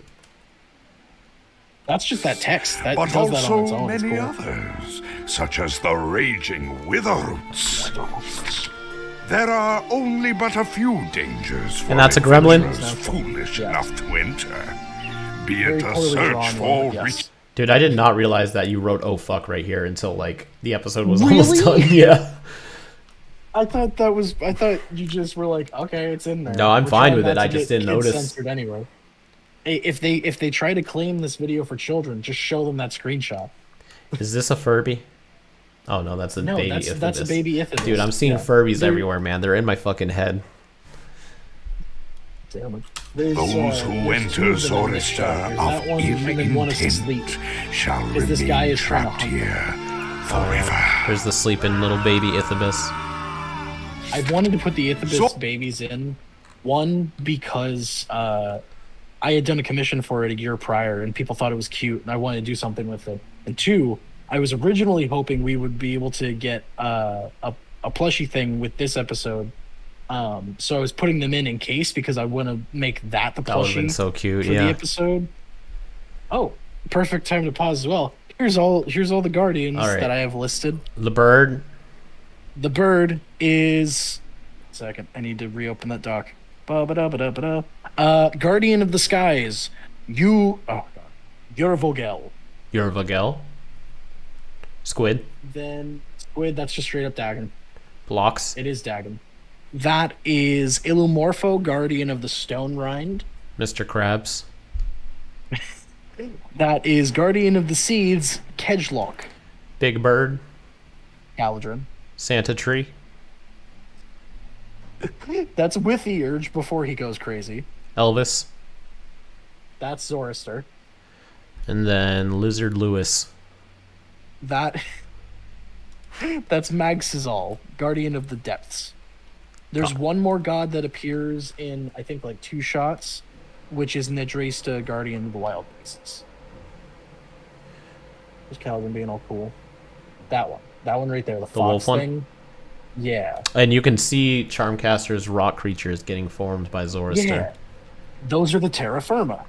S2: That's just that text. That
S6: But
S2: does that on its
S6: also
S2: own. It's
S6: many
S2: cool.
S6: others, such as the raging Wither Roots. There are only but a few dangers for
S1: And that's a gremlin?
S6: adventurers foolish enough to enter. Be
S2: Very
S6: it a
S2: poorly
S6: search
S2: drawn
S6: for
S2: one, yes.
S1: Dude, I did not realize that you wrote "oh fuck" right here until like the episode was almost done. Yeah.
S2: I thought you just were like, okay, it's in there.
S1: No, I'm
S2: We're
S1: fine
S2: trying
S1: with
S2: not
S1: it,
S2: to
S1: I just
S2: get
S1: didn't
S2: kids
S1: notice.
S2: Censored anyway. Hey, if they try to claim this video for children, just show them that screenshot.
S1: Is this a Furby? Oh no, that's a
S2: No,
S1: baby.
S2: that's a
S1: Ithibis.
S2: baby Ithibis.
S1: Dude, I'm seeing
S2: Yeah.
S1: Furbies
S2: They're-
S1: everywhere, man. They're in my fucking head.
S2: Damn it. There's,
S6: those who
S2: there's two
S6: enter
S2: of them in this shot.
S6: Zorister
S2: There's that
S6: of
S2: one and then one is asleep.
S6: intent shall
S2: Because this
S6: remain
S2: guy is trying to
S6: trapped
S2: hunt them.
S6: here forever.
S1: There's the sleeping little baby Ithibis.
S2: I wanted to put the Ithibis babies in. One, because I had done a commission for it a year prior, and people thought it was cute, and I wanted to do something with it. And two, I was originally hoping we would be able to get a plushie thing with this episode. So I was putting them in case, because I want to make that the
S1: That would have been
S2: plushie
S1: so cute,
S2: for the
S1: yeah.
S2: episode. Oh, perfect time to pause as well. Here's all the guardians
S1: All right.
S2: that I have listed.
S1: The bird.
S2: The bird is... Second, I need to reopen that doc. Ba-ba-da-ba-da-ba-da. Guardian of the Skies. Urvogel.
S1: Urvogel. Squid.
S2: Then Squid, that's just straight up Dagon.
S1: Blocks.
S2: It is Dagon. That is Illumorpho, Guardian of the Stone Rind.
S1: Mr. Krabs.
S2: That is Guardian of the Seeds, Kedgelock.
S1: Big Bird.
S2: Galadrin.
S1: Santa Tree.
S2: That's with the urge before he goes crazy.
S1: Elvis.
S2: That's Zorister.
S1: And then Lizard Lewis.
S2: That's Magsizal, Guardian of the Depths. There's one more god that appears in, I think, like 2 shots, which is Nedresta, Guardian of the Wild Beasts. There's Calvin being all cool. That one right there, the fox
S1: wolf one?
S2: thing. Yeah.
S1: And you can see Charmcaster's rock creatures getting formed by Zorister.
S2: Yeah. Those are the terra firma.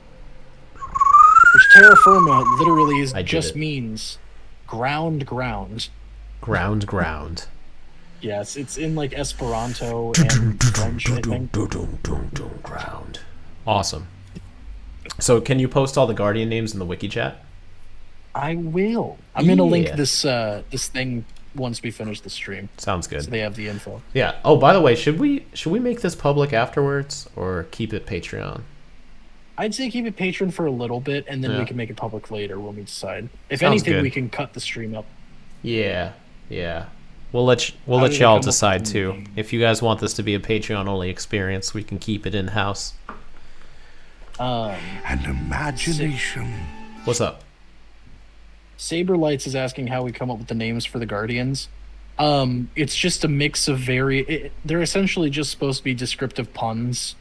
S2: Which terra firma literally
S1: I did
S2: just
S1: it.
S2: means ground.
S1: Ground.
S2: Yes, it's in like Esperanto and French, I think.
S1: Ground. Awesome. So can you post all the Guardian names in the wiki chat?
S2: I will. I'm gonna link
S1: Yeah.
S2: this thing once we finish the stream,
S1: Sounds
S2: so
S1: good.
S2: they have the info.
S1: Yeah. Oh, by the way, should we make this public afterwards or keep it Patreon?
S2: I'd say keep it patron for a little bit, and then
S1: Yeah.
S2: we can make it public later when we decide. If
S1: Sounds
S2: anything,
S1: good.
S2: we can cut the stream up.
S1: Yeah. We'll let
S2: How
S1: y'all
S2: did it come up
S1: decide
S2: with
S1: too.
S2: the name?
S1: If you guys want this to be a Patreon only experience, we can keep it in house.
S6: An imagination.
S1: What's up?
S2: Saber Lights is asking how we come up with the names for the Guardians. It's just a mix of they're essentially just supposed to be descriptive puns.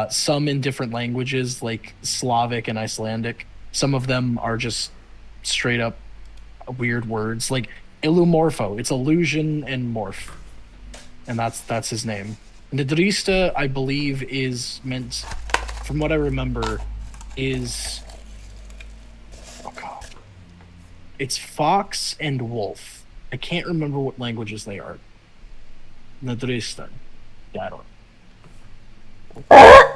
S2: Some in different languages, like Slavic and Icelandic. Some of them are just straight up weird words, like Illumorpho. It's illusion and morph, and that's his name. Nedrista, I believe, is meant, from what I remember, is it's fox and wolf. I can't remember what languages they are. Nedrista. Yeah, I don't know.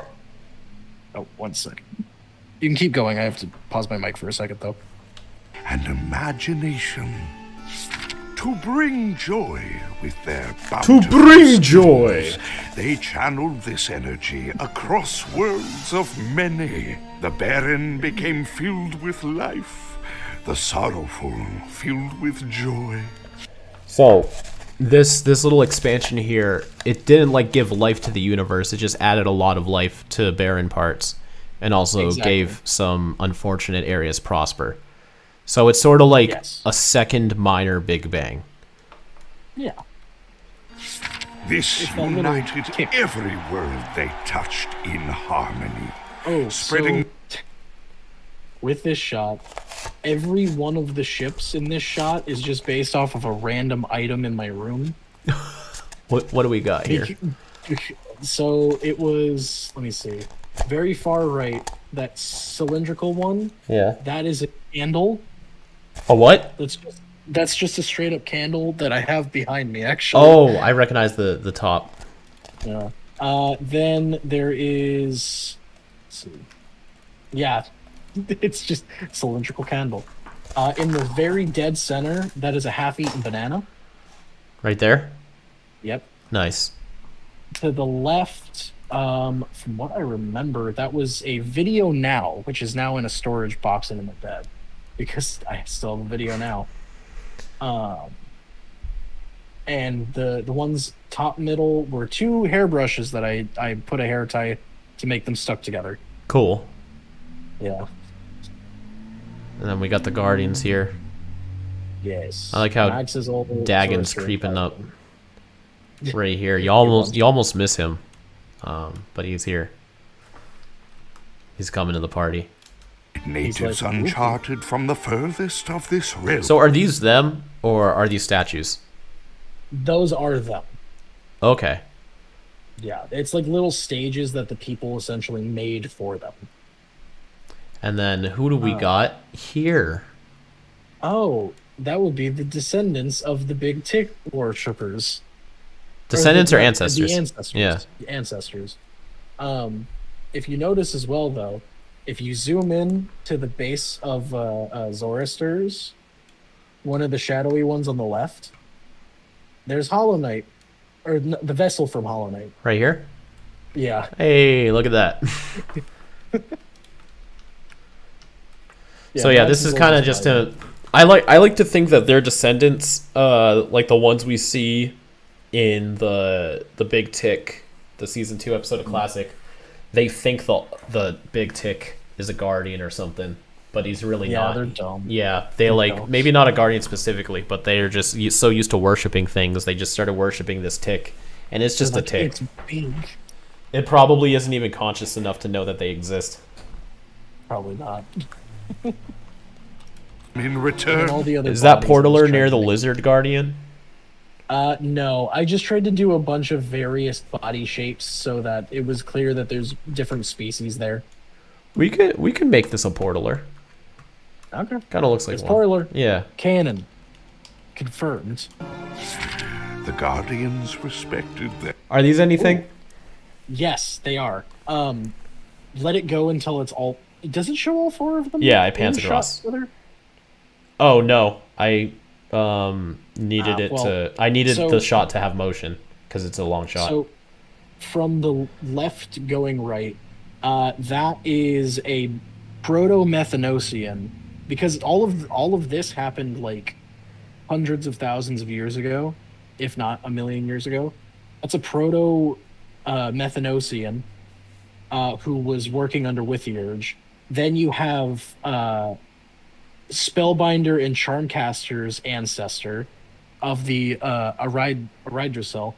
S2: Oh, 1 second. You can keep going. I have to pause my mic for a second, though.
S6: An imagination. To bring joy with their
S1: To bring joy.
S6: skills, they channeled this energy across worlds of many. The barren became filled with life, the sorrowful filled with joy.
S1: So, this little expansion here, it didn't like give life to the universe. It just added a lot of life to barren parts, and also
S2: Exactly.
S1: gave some unfortunate areas prosper. So it's sort of like
S2: Yes.
S1: a second minor Big Bang.
S2: Yeah.
S6: This
S2: It's a little
S6: united
S2: kick.
S6: every world they touched in harmony.
S2: Oh,
S6: Spreading-
S2: so with this shot, every one of the ships in this shot is just based off of a random item in my room.
S1: What do we got here?
S2: So it was, let me see, very far right, that cylindrical one,
S1: Yeah.
S2: that is a candle.
S1: A what?
S2: That's just That's just a straight up candle that I have behind me, actually.
S1: Oh, I recognize the top.
S2: Yeah. Then there is. Let's see. Yeah, it's just cylindrical candle. In the very dead center, that is a half-eaten banana.
S1: Right there?
S2: Yep.
S1: Nice.
S2: To the left, from what I remember, that was a video now, which is now in a storage box in my bed, because I still have a video now. And the ones top middle were two hairbrushes that I put a hair tie to make them stuck together.
S1: Cool.
S2: Yeah.
S1: And then we got the Guardians here.
S2: Yes.
S1: I like how
S2: Max's old
S1: Dagon's
S2: sorcerer
S1: creeping up
S2: paladin.
S1: right here. You almost miss him, but he's here. He's coming to the party.
S6: Natives
S2: like,
S6: uncharted from the furthest of this realm.
S1: So are these them or are these statues?
S2: Those are them.
S1: Okay.
S2: Yeah, it's like little stages that the people essentially made for them.
S1: And then who do we got here?
S2: Oh, that would be the descendants of the big tick worshippers.
S1: Descendants or
S2: The
S1: ancestors?
S2: ancestors.
S1: Yeah.
S2: The ancestors. If you notice as well, though, if you zoom in to the base of Zoroaster's, one of the shadowy ones on the left, there's Hollow Knight, or the vessel from Hollow Knight.
S1: Right here?
S2: Yeah.
S1: Hey, look at that. So yeah,
S2: that's
S1: this
S2: his
S1: is kind of
S2: oldest
S1: just
S2: guardian.
S1: I like to think that their descendants, like the ones we see in the Big Tick, the season 2 episode of Classic, they think the Big Tick is a guardian or something, but he's really not.
S2: They're dumb.
S1: Yeah, they like maybe not a guardian specifically, but they're just so used to worshiping things, they just started worshiping this tick, and it's just a tick.
S2: It's big.
S1: It probably isn't even conscious enough to know that they exist.
S2: Probably not.
S6: In
S2: And
S6: return,
S2: all the other
S1: Is that
S2: bodies I was
S1: portaler
S2: trying
S1: near
S2: to
S1: the
S2: make-
S1: lizard guardian?
S2: No, I just tried to do a bunch of various body shapes so that it was clear that there's different species there.
S1: We could make this a portaler.
S2: Okay.
S1: Kind of looks like
S2: It's
S1: one.
S2: portaler.
S1: Yeah.
S2: Canon. Confirmed.
S6: the Guardians respected them.
S1: Are these anything?
S2: Yes, they are. Let it go until it's all... Does it show all 4 of them?
S1: Yeah, I
S2: in
S1: pans
S2: shot
S1: across.
S2: with her?
S1: Oh no, I needed it
S2: well,
S1: to. I needed
S2: so-
S1: the shot to have motion because it's a long shot.
S2: So, from the left going right, that is a proto-Methanosian, because all of this happened like hundreds of thousands of years ago, if not a million years ago. That's a proto-Methanosian who was working under Withyurge. Then you have Spellbinder and Charmcaster's ancestor of the Aridrasel.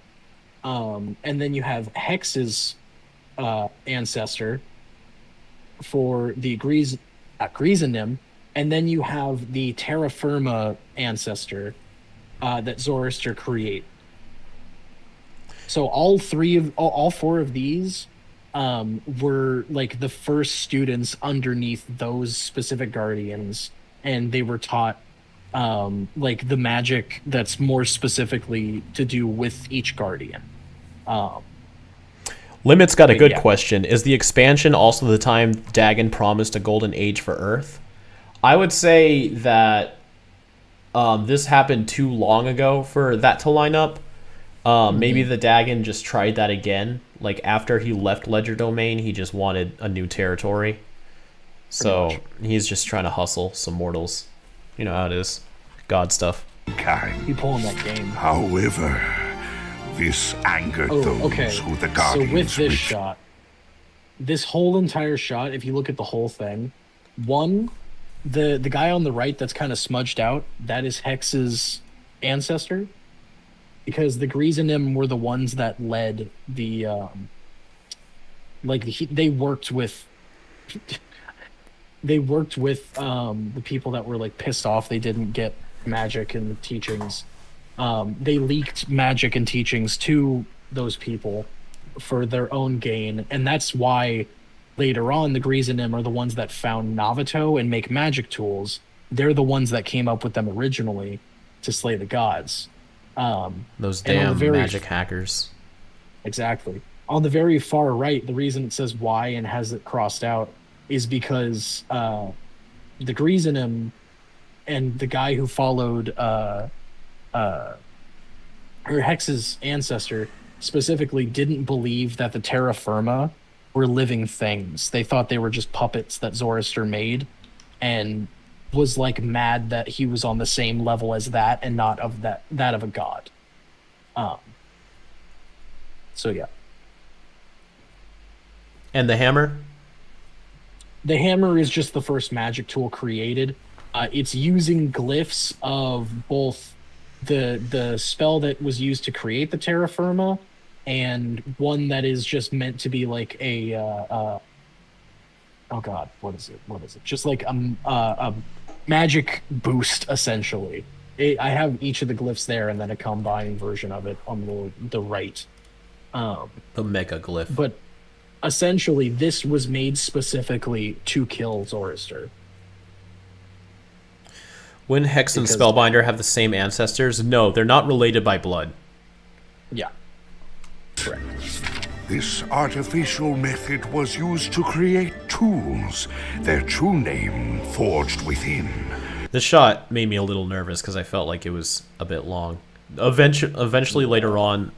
S2: And then you have Hex's ancestor for the Grisanim, and then you have the Terra Firma ancestor that Zoroaster create. So all 4 of these were like the first students underneath those specific guardians, and they were taught like the magic that's more specifically to do with each guardian.
S1: Limit's got a good
S2: yeah.
S1: question. Is the expansion also the time Dagon promised a golden age for Earth? I would say that this happened too long ago for that to line up. Maybe the Dagon just tried that again. Like after he left Ledger Domain, he just wanted a new territory. So he's just trying to hustle some mortals. You know how it is. God stuff.
S6: Kind.
S2: You pulling that game.
S6: However, this angered
S2: Oh,
S6: those
S2: okay.
S6: who the
S2: So
S6: Guardians
S2: with this
S6: wished.
S2: shot, this whole entire shot, if you look at the whole thing, the guy on the right that's kind of smudged out, that is Hex's ancestor, because the Grisanim were the ones that led the they worked with the people that were like pissed off they didn't get magic and teachings. They leaked magic and teachings to those people for their own gain, and that's why later on the Grisanim are the ones that found Navato and make magic tools. They're the ones that came up with them originally, to slay the gods.
S1: Those
S2: And on the
S1: damn
S2: very
S1: magic hackers.
S2: Exactly. On the very far right, the reason it says Y and has it crossed out is because the Griezenim and the guy who followed or Hex's ancestor specifically didn't believe that the terra firma were living things. They thought they were just puppets that Zoroaster made, and was like mad that he was on the same level as that and not of that of a god. So yeah.
S1: And the hammer?
S2: The hammer is just the first magic tool created. It's using glyphs of both the spell that was used to create the terra firma and one that is just meant to be like a oh god, what is it? Just like a magic boost, essentially. I have each of the glyphs there, and then a combined version of it on the right.
S1: The mega glyph.
S2: But essentially, this was made specifically to kill Zoroaster.
S1: When Hex and Spellbinder have the same ancestors? No, they're not related by blood.
S2: Yeah. Correct.
S6: This artificial method was used to create tools, their true name forged within.
S1: The shot made me a little nervous because I felt like it was a bit long. Eventually, later on,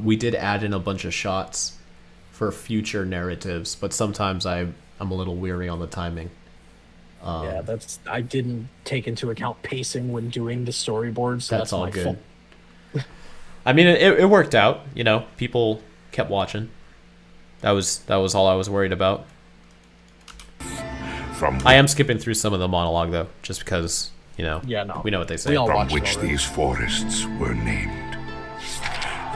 S1: we did add in a bunch of shots for future narratives, but sometimes I'm a little weary on the timing.
S2: Yeah, I didn't take into account pacing when doing the storyboards. So
S1: that's all
S2: my
S1: good.
S2: fault.
S1: I mean, it worked out. You know, people kept watching. That was all I was worried about. I am skipping through some of the monologue though, just because we know what they say.
S6: From which these forests were named.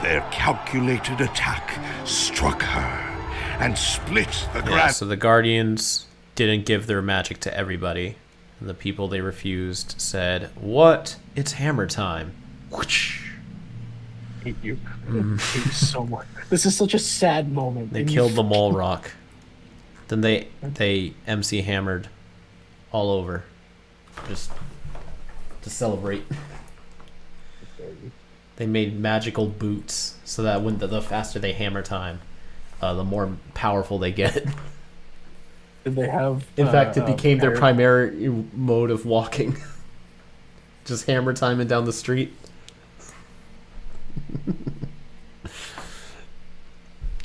S6: Their calculated attack struck her and split the
S1: Yeah, so the Guardians didn't give their magic to everybody, and the people they refused said, "What? It's hammer time." Whoosh.
S2: Hate you. Hate you so much. This is such a sad moment.
S1: They killed the Mole Rock. Then they MC hammered all over, just to celebrate. They made magical boots so that when the faster they hammer time, the more powerful they get.
S2: Did they have?
S1: In fact, it became their primary mode of walking. Just hammer timing down the street.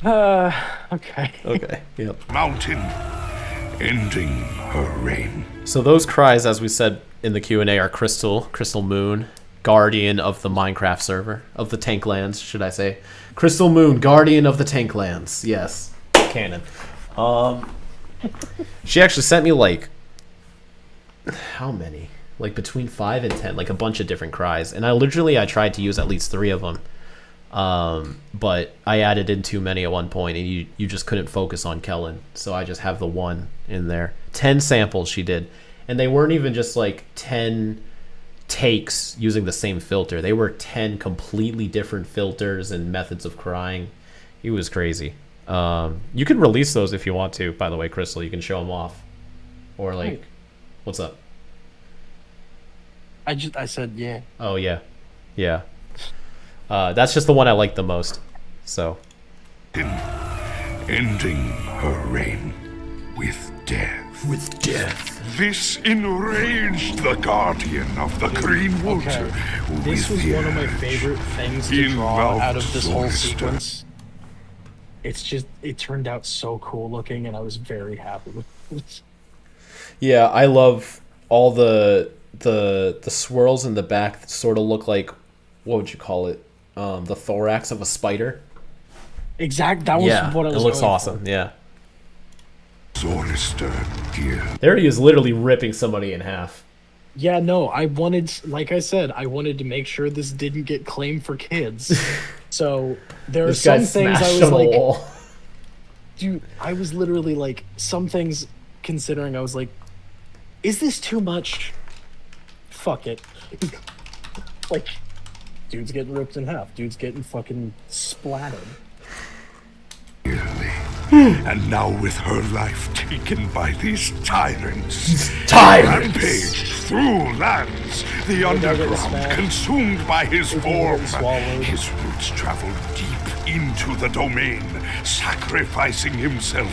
S2: Okay.
S1: Okay. Yep.
S6: Mountain, ending her reign.
S1: So those cries, as we said in the Q&A, are Crystal Moon, guardian of the Minecraft server, of the Tanklands, should I say. Crystal Moon, guardian of the Tanklands. Yes. Canon. She actually sent me, like, how many? Like, between 5 and 10, like, a bunch of different cries. And I tried to use at least 3 of them. But I added in too many at one point, and you just couldn't focus on Kellen. So I just have the one in there. 10 samples she did. And they weren't even just, like, 10 takes using the same filter. They were 10 completely different filters and methods of crying. It was crazy. You can release those if you want to, by the way, Crystal. You can show them off. Or, like, what's up?
S2: I said yeah.
S1: Oh, yeah. Yeah. That's just the one I like the most. So.
S6: Ending her reign with death.
S1: With death.
S6: This enraged the guardian of the green water.
S2: Okay. This was one of my favorite things to draw out of this whole sequence. It's just, it turned out so cool looking, and I was very happy with it.
S1: Yeah, I love all the swirls in the back that sort of look like, what would you call it? The thorax of a spider.
S2: Exact. That was what I was.
S1: It looks
S2: going
S1: awesome.
S2: for.
S1: Yeah.
S6: Zoroaster, dear.
S1: There he is, literally ripping somebody in half.
S2: Yeah, no, I wanted, like I said, I wanted to make sure this didn't get claimed for kids. So there are some things I was like,
S1: wall.
S2: Dude, I was literally like, some things considering, I was like, is this too much? Fuck it. Like, dude's getting ripped in half. Dude's getting fucking splattered.
S6: Dearly. And now with her life taken by these tyrants,
S1: Tyrants!
S6: rampaged through lands, the underground
S2: smashed.
S6: consumed by his form.
S2: swallowed.
S6: His roots traveled deep into the domain, sacrificing himself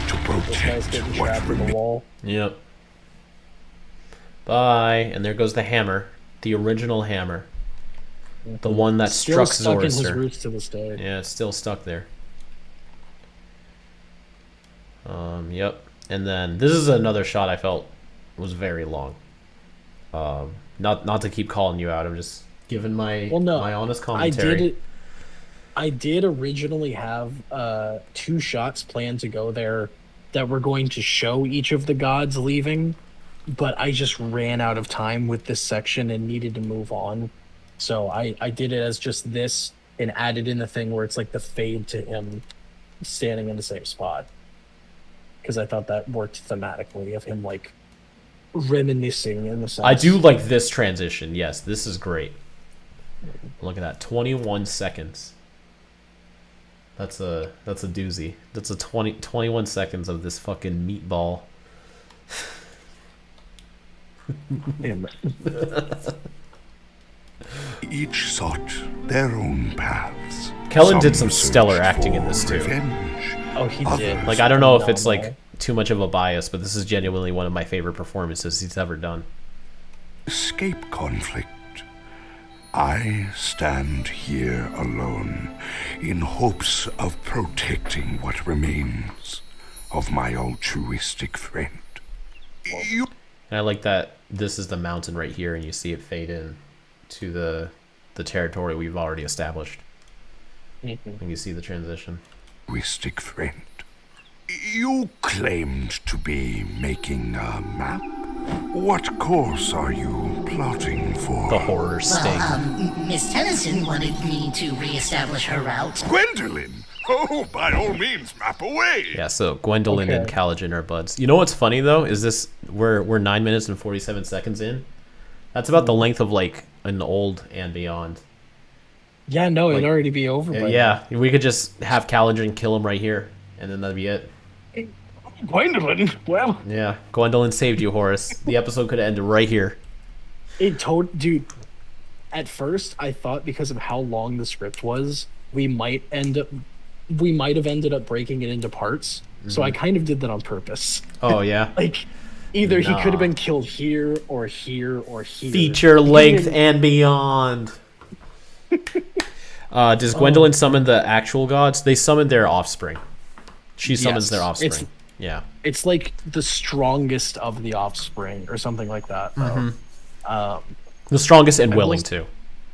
S6: to
S2: This guy's
S6: protect
S2: getting
S6: what
S2: trapped in the
S6: remains.
S2: wall.
S1: Yep. Bye. And there goes the hammer. The original hammer. The one that
S2: Still
S1: struck
S2: stuck in his
S1: Zorister.
S2: roots to this day.
S1: Yeah, it's still stuck there. Yep. And then this is another shot I felt was very long. Not to keep calling you out. I'm just giving my my honest commentary.
S2: I did originally have 2 shots planned to go there that were going to show each of the gods leaving, but I just ran out of time with this section and needed to move on. So I did it as just this and added in the thing where it's like the fade to him standing in the same spot. Because I thought that worked thematically of him like reminiscing in the sense.
S1: I do like this transition. Yes, this is great. Look at that. 21 seconds. That's a doozy. That's a 21 seconds of this fucking meatball.
S6: Each sought their own paths.
S1: Kellen did some
S6: searched
S1: stellar acting in
S6: for
S1: this too.
S6: Revenge.
S2: Oh, he did.
S6: Others
S1: Like, I don't know if it's
S2: Phenomenal.
S1: like too much of a bias, but this is genuinely one of my favorite performances he's ever done.
S6: escape conflict. I stand here alone in hopes of protecting what remains of my altruistic friend. You
S1: And I like that this is the mountain right here, and you see it fade in to the territory we've already established. And you see the transition.
S6: altruistic friend. You claimed to be making a map. What course are you plotting for?
S1: The horror sting.
S3: Miss Tennyson wanted me to reestablish her route.
S6: Gwendolyn! Oh, by all means, map away!
S1: Yeah, so Gwendolyn and
S2: Okay.
S1: Callaghan are buds. You know what's funny though is this we're 9 minutes and 47 seconds in. That's about the length of like an old and beyond.
S2: Yeah, no,
S1: Like-
S2: it'd already be over. by
S1: Yeah, we could just have Callaghan kill him right here, and then that'd be it.
S2: now. Gwendolyn. Well,
S1: Yeah, Gwendolyn saved you, Horace. The episode could have ended right here.
S2: dude. At first, I thought because of how long the script was, we might have ended up breaking it into parts. So I kind of did that on purpose.
S1: Oh yeah.
S2: Like, either he
S1: Nah.
S2: could have been killed here or here or here.
S1: Feature length
S2: Even-
S1: and beyond. Does Gwendolyn summon the actual gods? They summon their offspring. She summons
S2: Yes,
S1: their offspring.
S2: it's-
S1: Yeah.
S2: It's like the strongest of the offspring or something like that.
S1: The strongest and
S2: I
S1: willing
S2: will-
S1: too.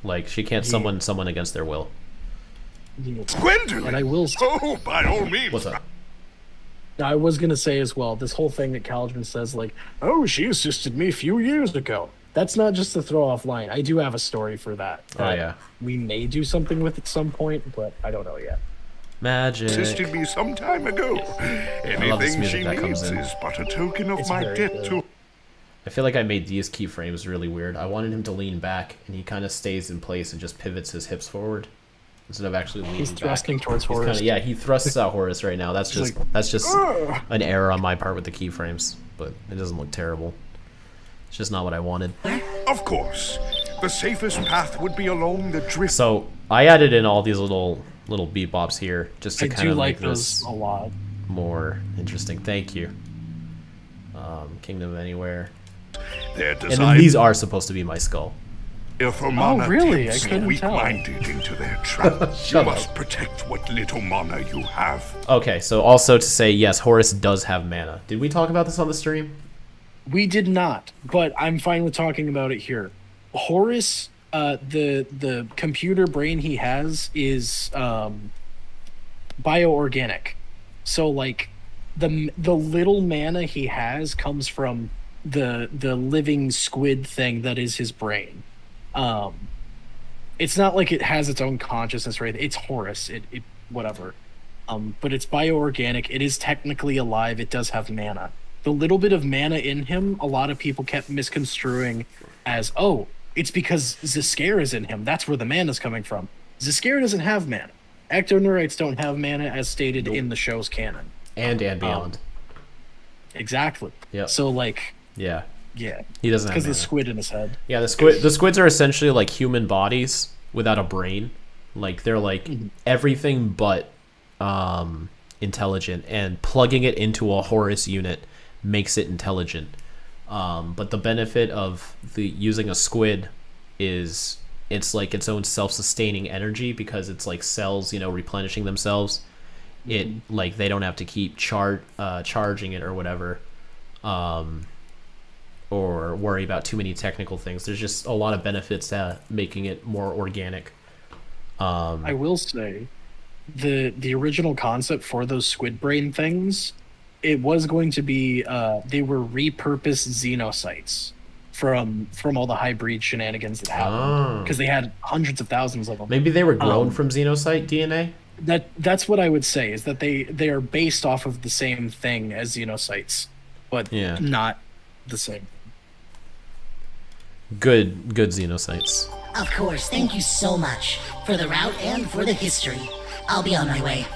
S1: Like she can't summon someone against their will.
S6: Gwendolyn!
S2: And I will.
S6: Oh, by all means.
S1: What's up?
S2: I was gonna say as well, this whole thing that Callaghan says, like, "Oh, she assisted me a few years ago." That's not just a throw off line. I do have a story for that.
S1: Oh
S2: that
S1: yeah.
S2: we may do something with at some point, but I don't know yet.
S1: Magic.
S6: Assisted me some time ago.
S1: love this
S6: Anything
S1: music
S6: she
S1: that comes
S6: needs
S1: in.
S6: is but a token of
S2: It's
S6: my
S2: very
S6: debt
S2: good.
S6: to
S1: I feel like I made these keyframes really weird. I wanted him to lean back, and he kind of stays in place and just pivots his hips forward instead of actually leaning
S2: He's
S1: back.
S2: thrusting towards
S1: He's
S2: Horace.
S1: kinda, yeah, he thrusts out Horace right now. That's just
S2: like,
S1: an error on my part with the keyframes, but it doesn't look terrible. It's just not what I wanted.
S6: Of course. The safest path would be along the drift.
S1: So I added in all these little bebops here just to
S2: I
S1: kind
S2: do
S1: of
S2: like
S1: make
S2: those
S1: this
S2: a lot.
S1: more interesting. Thank you. Kingdom of Anywhere.
S6: Their
S1: And then
S6: desire
S1: these are supposed to be my skull.
S6: for mana
S2: really? I
S6: tempts
S2: couldn't
S6: weak-minded into their trap. You must protect what little mana you have.
S1: Okay, so also to say, yes, Horace does have mana. Did we talk about this on the stream?
S2: We did not, but I'm fine with talking about it here. Horace, the computer brain he has is bioorganic. So like the little mana he has comes from the living squid thing that is his brain. It's not like it has its own consciousness, right? It's Horace. It whatever. But it's bioorganic. It is technically alive. It does have mana. The little bit of mana in him, a lot of people kept misconstruing as, oh, it's because zs'skayr is in him. That's where the mana's coming from. zs'skayr doesn't have mana. ectonerites don't have mana as stated in the show's canon.
S1: And beyond.
S2: Exactly.
S1: Yep.
S2: So like,
S1: yeah.
S2: yeah,
S1: He doesn't have
S2: because the
S1: mana.
S2: squid in his head.
S1: Yeah, the squids are essentially like human bodies without a brain. Like they're like everything but intelligent, and plugging it into a Horus unit makes it intelligent. But the benefit of the using a squid is it's like its own self-sustaining energy, because it's like cells, replenishing themselves. It like they don't have to keep charging it or whatever, or worry about too many technical things. There's just a lot of benefits to making it more organic.
S2: I will say, the original concept for those squid brain things, it was going to be they were repurposed xenocytes from all the hybrid shenanigans that happened, because they had hundreds of thousands of them.
S1: Maybe they were grown from xenocyte DNA.
S2: That's what I would say, is that they are based off of the same thing as xenocytes, but not the same.
S1: Good xenocytes.
S3: Of course, thank you so much for the route and for the history. I'll be on my way.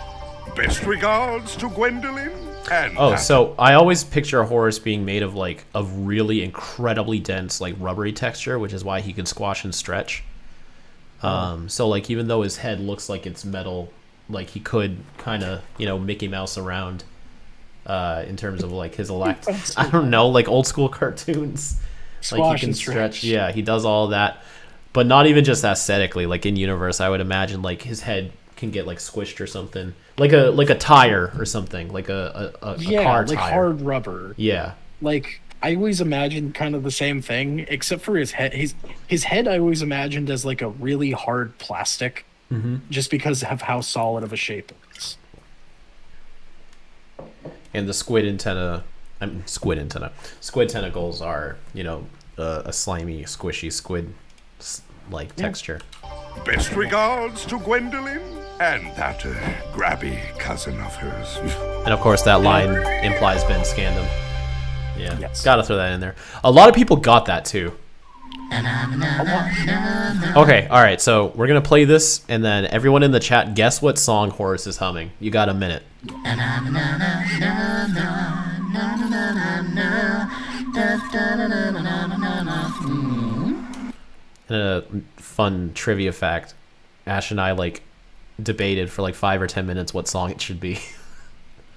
S6: Best regards to Gwendolyn and...
S1: So I always picture a Horus being made of like a really incredibly dense, like rubbery texture, which is why he can squash and stretch. So like even though his head looks like it's metal, like he could kind of Mickey Mouse around in terms of like his I don't know, like old school cartoons.
S2: Squash
S1: like he can
S2: and
S1: stretch. Yeah, he does all of that, but not even just aesthetically. Like in universe, I would imagine like his head can get like squished or something, like a tire or something, like a car
S2: like
S1: tire.
S2: hard rubber.
S1: Yeah,
S2: Like I always imagined kind of the same thing, except for his head. His head I always imagined as like a really hard plastic, just because of how solid of a shape it is.
S1: and the squid tentacles are a slimy, squishy squid like texture.
S6: Best regards to Gwendolyn and that grabby cousin of hers.
S1: And of course, that line implies Ben Scandum. Yeah,
S2: Yes.
S1: Gotta throw that in there. A lot of people got that too. Okay, all right. So we're gonna play this, and then everyone in the chat, guess what song Horus is humming. You got a minute. And a fun trivia fact: Ash and I like debated for like 5 or 10 minutes what song it should be.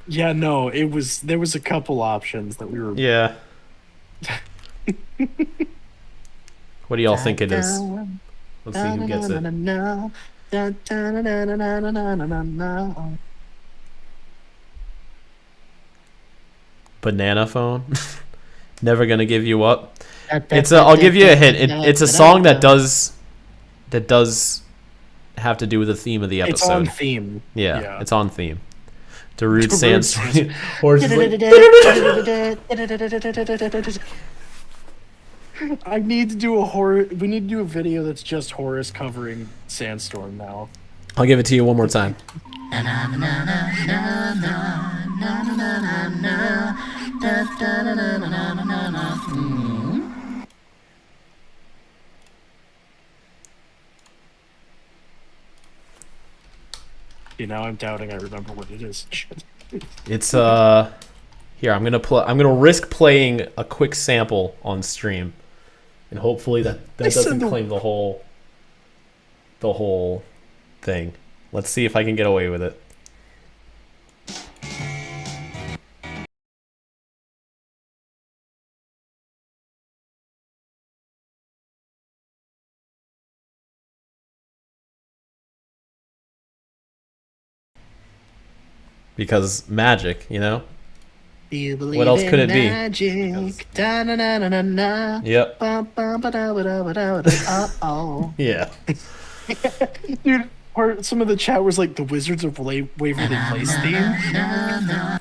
S2: Yeah, no, there was a couple options that we were.
S1: Yeah. What do y'all think it is? Let's see who gets it. Banana Phone. Never Gonna Give You Up. I'll give you a hint. It's a song that does have to do with the theme of the episode.
S2: It's on theme.
S1: Yeah, it's on theme. Darude Sandstorm.
S2: I need to do we need to do a video that's just Horus covering Sandstorm now.
S1: I'll give it to you one more time.
S2: Now I'm doubting I remember what it is.
S1: It's here, I'm gonna risk playing a quick sample on stream, and hopefully that doesn't claim the whole thing. Let's see if I can get away with it. Because magic, What else could it be? Yep. Yeah.
S2: Dude, some of the chat was like the Wizards of Waverly Place theme.
S1: And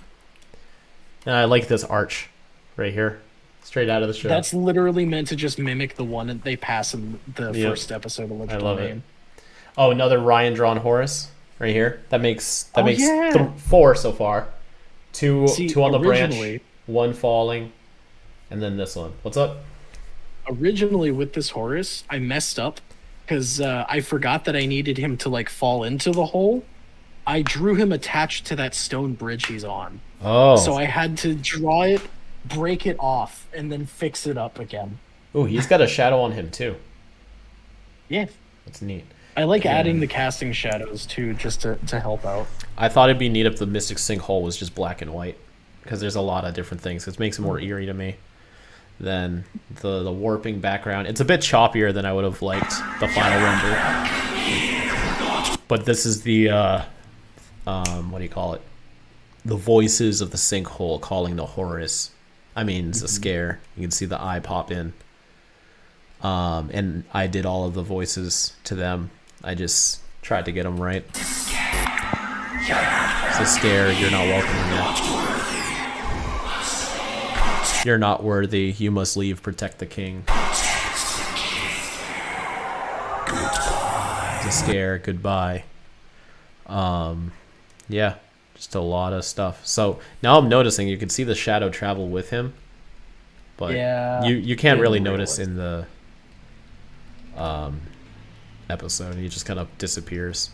S1: I like this arch right here, straight out of the show.
S2: That's literally meant to just mimic the one that they pass in the first episode of Legend
S1: I love
S2: Domain.
S1: it. Oh, another Ryan drawn Horus right here. That makes 4 so far. Two on the branch, one falling, and then this one. What's up?
S2: Originally with this Horus, I messed up because I forgot that I needed him to like fall into the hole I drew him attached to that stone bridge he's on.
S1: Oh.
S2: So I had to draw it, break it off, and then fix it up again.
S1: Oh, he's got a shadow on him too.
S2: Yeah.
S1: That's neat.
S2: I like adding the casting shadows too, just to help out.
S1: I thought it'd be neat if the Mystic Sinkhole was just black and white, because there's a lot of different things. It makes it more eerie to me than the warping background. It's a bit choppier than I would have liked the final render. But this is the what do you call it? The voices of the sinkhole calling to Horus. I mean, zs'skayr. You can see the eye pop in. And I did all of the voices to them. I just tried to get them right. zs'skayr, you're not welcome here. You're not worthy. You must leave. Protect the king. zs'skayr, goodbye. Yeah, just a lot of stuff. So now I'm noticing you can see the shadow travel with him, but
S2: Yeah,
S1: you can't really
S2: didn't
S1: notice
S2: realize.
S1: in the episode. He just kind of disappears.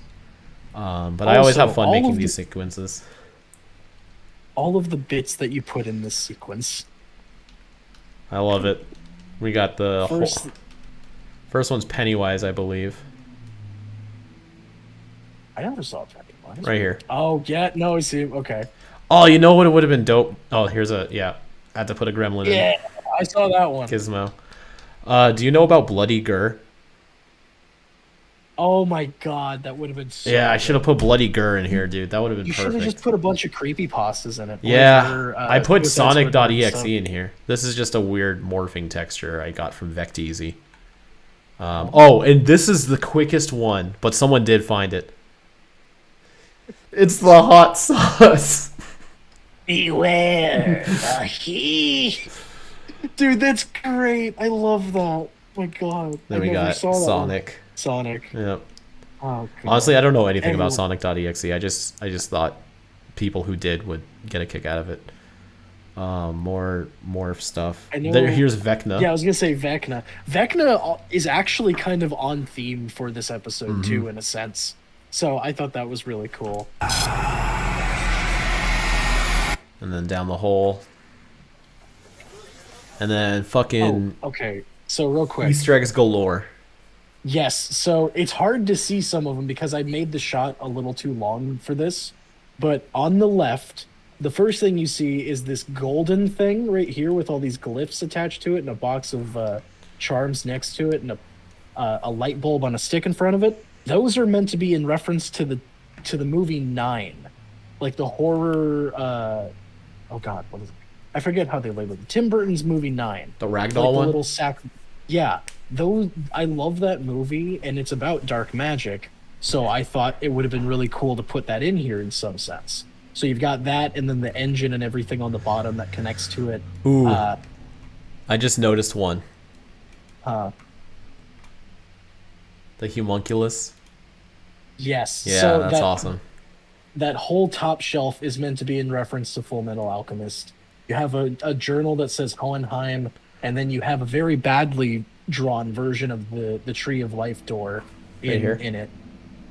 S1: But I always have fun
S2: all
S1: making
S2: of
S1: these
S2: the-
S1: sequences.
S2: All of the bits that you put in this sequence.
S1: I love it. We got the
S2: First,
S1: first one's Pennywise, I believe,
S2: I never saw Pennywise.
S1: right here.
S2: Oh yeah, no, I see. Okay.
S1: Oh, you know what? It would have been dope. Oh, here's a I had to put a gremlin in.
S2: Yeah, I saw that one.
S1: Gizmo. Do you know about Bloody Gur?
S2: Oh my god, that would have been so
S1: Yeah, I
S2: good.
S1: should have put Bloody Gur in here, dude. That would have been
S2: You should have just
S1: perfect.
S2: put a bunch of creepypastas in it.
S1: Yeah,
S2: Whatever,
S1: I put
S2: Suicide Squad and
S1: Sonic.exe
S2: stuff.
S1: in here. This is just a weird morphing texture I got from Vecteezy. Oh, and this is the quickest one, but someone did find it. It's the hot sauce.
S2: Beware the he. Dude, that's great. I love that. My god.
S1: Then
S2: I
S1: we
S2: never
S1: got
S2: saw that one.
S1: Sonic.
S2: Sonic.
S1: Yep.
S2: Oh, God.
S1: Honestly, I don't know anything about
S2: Everyone-
S1: Sonic.exe. I just thought people who did would get a kick out of it. More stuff.
S2: I know-
S1: Here's Vecna.
S2: Yeah, I was gonna say Vecna. Vecna is actually kind of on theme for this episode
S1: Mm-hmm.
S2: too, in a sense. So I thought that was really cool.
S1: And then down the hole. And then fucking
S2: Okay. So real quick.
S1: Easter eggs galore.
S2: Yes, so it's hard to see some of them because I made the shot a little too long for this. But on the left, the first thing you see is this golden thing right here with all these glyphs attached to it and a box of charms next to it and a light bulb on a stick in front of it. Those are meant to be in reference to the movie 9. Like the horror oh god, what is it? I forget how they labeled it. Tim Burton's movie 9.
S1: The
S2: Like
S1: ragdoll
S2: the
S1: one?
S2: little sack. Yeah, those I love that movie, and it's about dark magic. So I thought it would have been really cool to put that in here in some sense. So you've got that, and then the engine and everything on the bottom that connects to it.
S1: Ooh.
S2: Uh,
S1: I just noticed one.
S2: uh,
S1: The homunculus.
S2: yes.
S1: Yeah,
S2: so
S1: that's awesome.
S2: That whole top shelf is meant to be in reference to Full Metal Alchemist. You have a journal that says Hohenheim, and then you have a very badly drawn version of the Tree of Life door
S1: Right here?
S2: in it.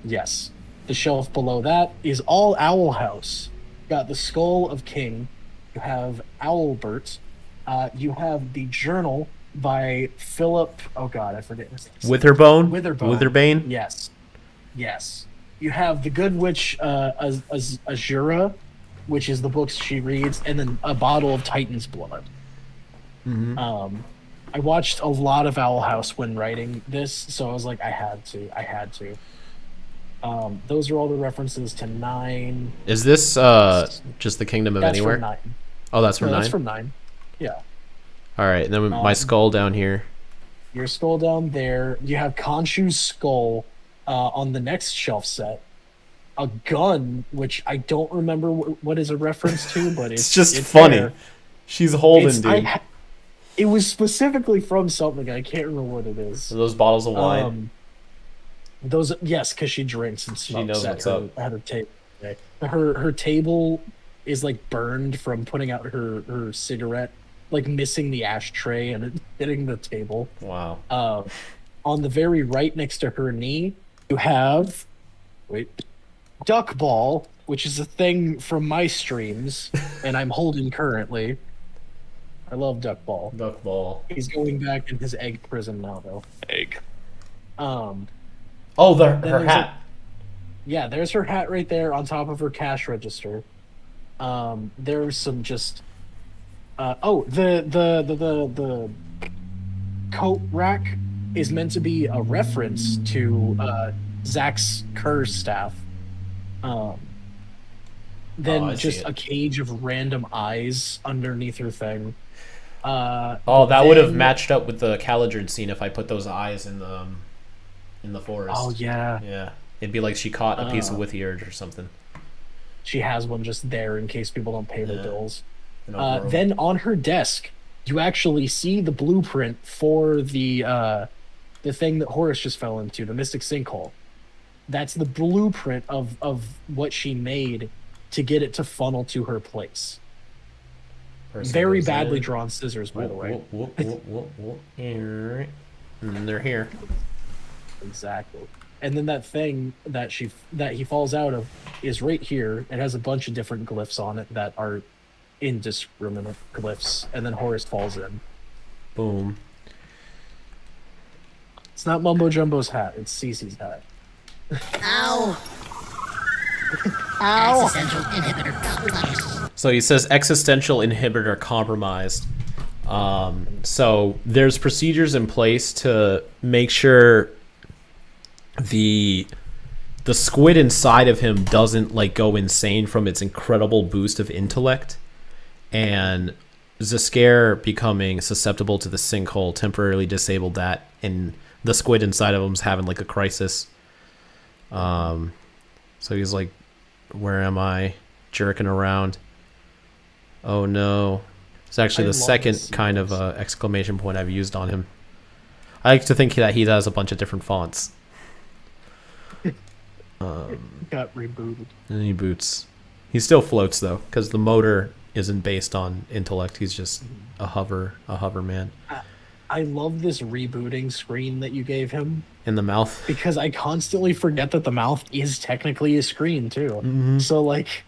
S2: Yes. The shelf below that is all Owl House. Got the Skull of King. You have Owlbert. You have the journal by Philip. Oh God, I forget his name.
S1: Witherbone?
S2: Witherbone.
S1: Witherbane?
S2: Yes. Yes. You have the Good Witch Azura, which is the books she reads, and then a bottle of Titan's blood. I watched a lot of Owl House when writing this, so I was like, I had to. Those are all the references to 9.
S1: Is this just the Kingdom of
S2: That's
S1: Anywhere?
S2: from 9.
S1: Oh, that's from
S2: No,
S1: 9?
S2: that's from 9. Yeah.
S1: Alright, and then my skull down here.
S2: Your skull down there. You have Khonshu's skull on the next shelf set. A gun, which I don't remember what is a reference to, but
S1: It's just
S2: it's
S1: funny.
S2: there.
S1: She's holding,
S2: It's-
S1: dude.
S2: it was specifically from something. I can't remember what it is.
S1: Those bottles of wine.
S2: Those, yes, because she drinks and
S1: She knows what's up.
S2: at her table. Her table is like burned from putting out her cigarette, like missing the ashtray and it hitting the table.
S1: Wow.
S2: On the very right next to her knee, you have Duck Ball, which is a thing from my streams, and I'm holding currently. I love Duck Ball.
S1: Duck Ball.
S2: He's going back in his egg prison now, though.
S6: Egg.
S1: Oh, her
S2: there's
S1: hat.
S2: Yeah, there's her hat right there on top of her cash register. There's some just. The coat rack is meant to be a reference to zs'skayr staff. Then
S1: I see
S2: just
S1: it.
S2: a cage of random eyes underneath her thing.
S1: That would have matched up with the Caligard scene if I put those eyes in the forest.
S2: Oh yeah,
S1: Yeah. It'd be like she caught a piece of Withyurge or something.
S2: she has one just there in case people don't pay their bills.
S1: In a row.
S2: Then on her desk, you actually see the blueprint for the thing that Horus just fell into, the Mystic Sinkhole. That's the blueprint of what she made to get it to funnel to her place.
S1: Person
S2: Very
S1: goes
S2: badly
S1: in.
S2: drawn scissors, by the way.
S1: And then they're here.
S2: Exactly. And then that thing that he falls out of is right here. It has a bunch of different glyphs on it that are indiscriminate glyphs, and then Horus falls in.
S1: Boom.
S2: It's not Mumbo Jumbo's hat, it's Cece's hat.
S3: Ow!
S2: Ow!
S3: Existential inhibitor compromised.
S1: So he says existential inhibitor compromised. So there's procedures in place to make sure the squid inside of him doesn't like go insane from its incredible boost of intellect, and zs'skayr becoming susceptible to the sinkhole temporarily disabled that, and the squid inside of him's having like a crisis. So he's like, where am I? Jerking around. Oh no. It's actually
S2: I
S1: the
S2: love
S1: second
S2: this
S1: kind of
S2: series.
S1: exclamation point I've used on him. I like to think that he has a bunch of different fonts.
S2: Got rebooted.
S1: And he boots. He still floats though, because the motor isn't based on intellect. He's just a hover man.
S2: I love this rebooting screen that you gave him,
S1: In the mouth.
S2: because I constantly forget that the mouth is technically a screen too.
S1: Mm-hmm.
S2: So like,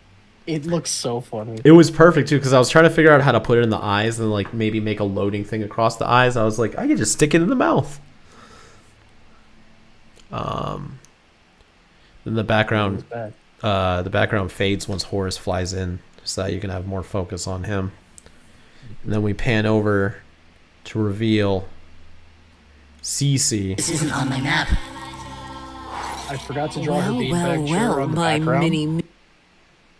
S2: it looks so funny.
S1: It was perfect too, because I was trying to figure out how to put it in the eyes and like maybe make a loading thing across the eyes. I was like, I could just stick it in the mouth. Then the background
S2: It's bad.
S1: the background fades once Horus flies in, so that you can have more focus on him. And then we pan over to reveal Cece.
S3: This isn't on my map.
S2: I forgot to draw her beanbag chair
S7: well,
S2: on the
S7: my
S2: background.
S7: mini.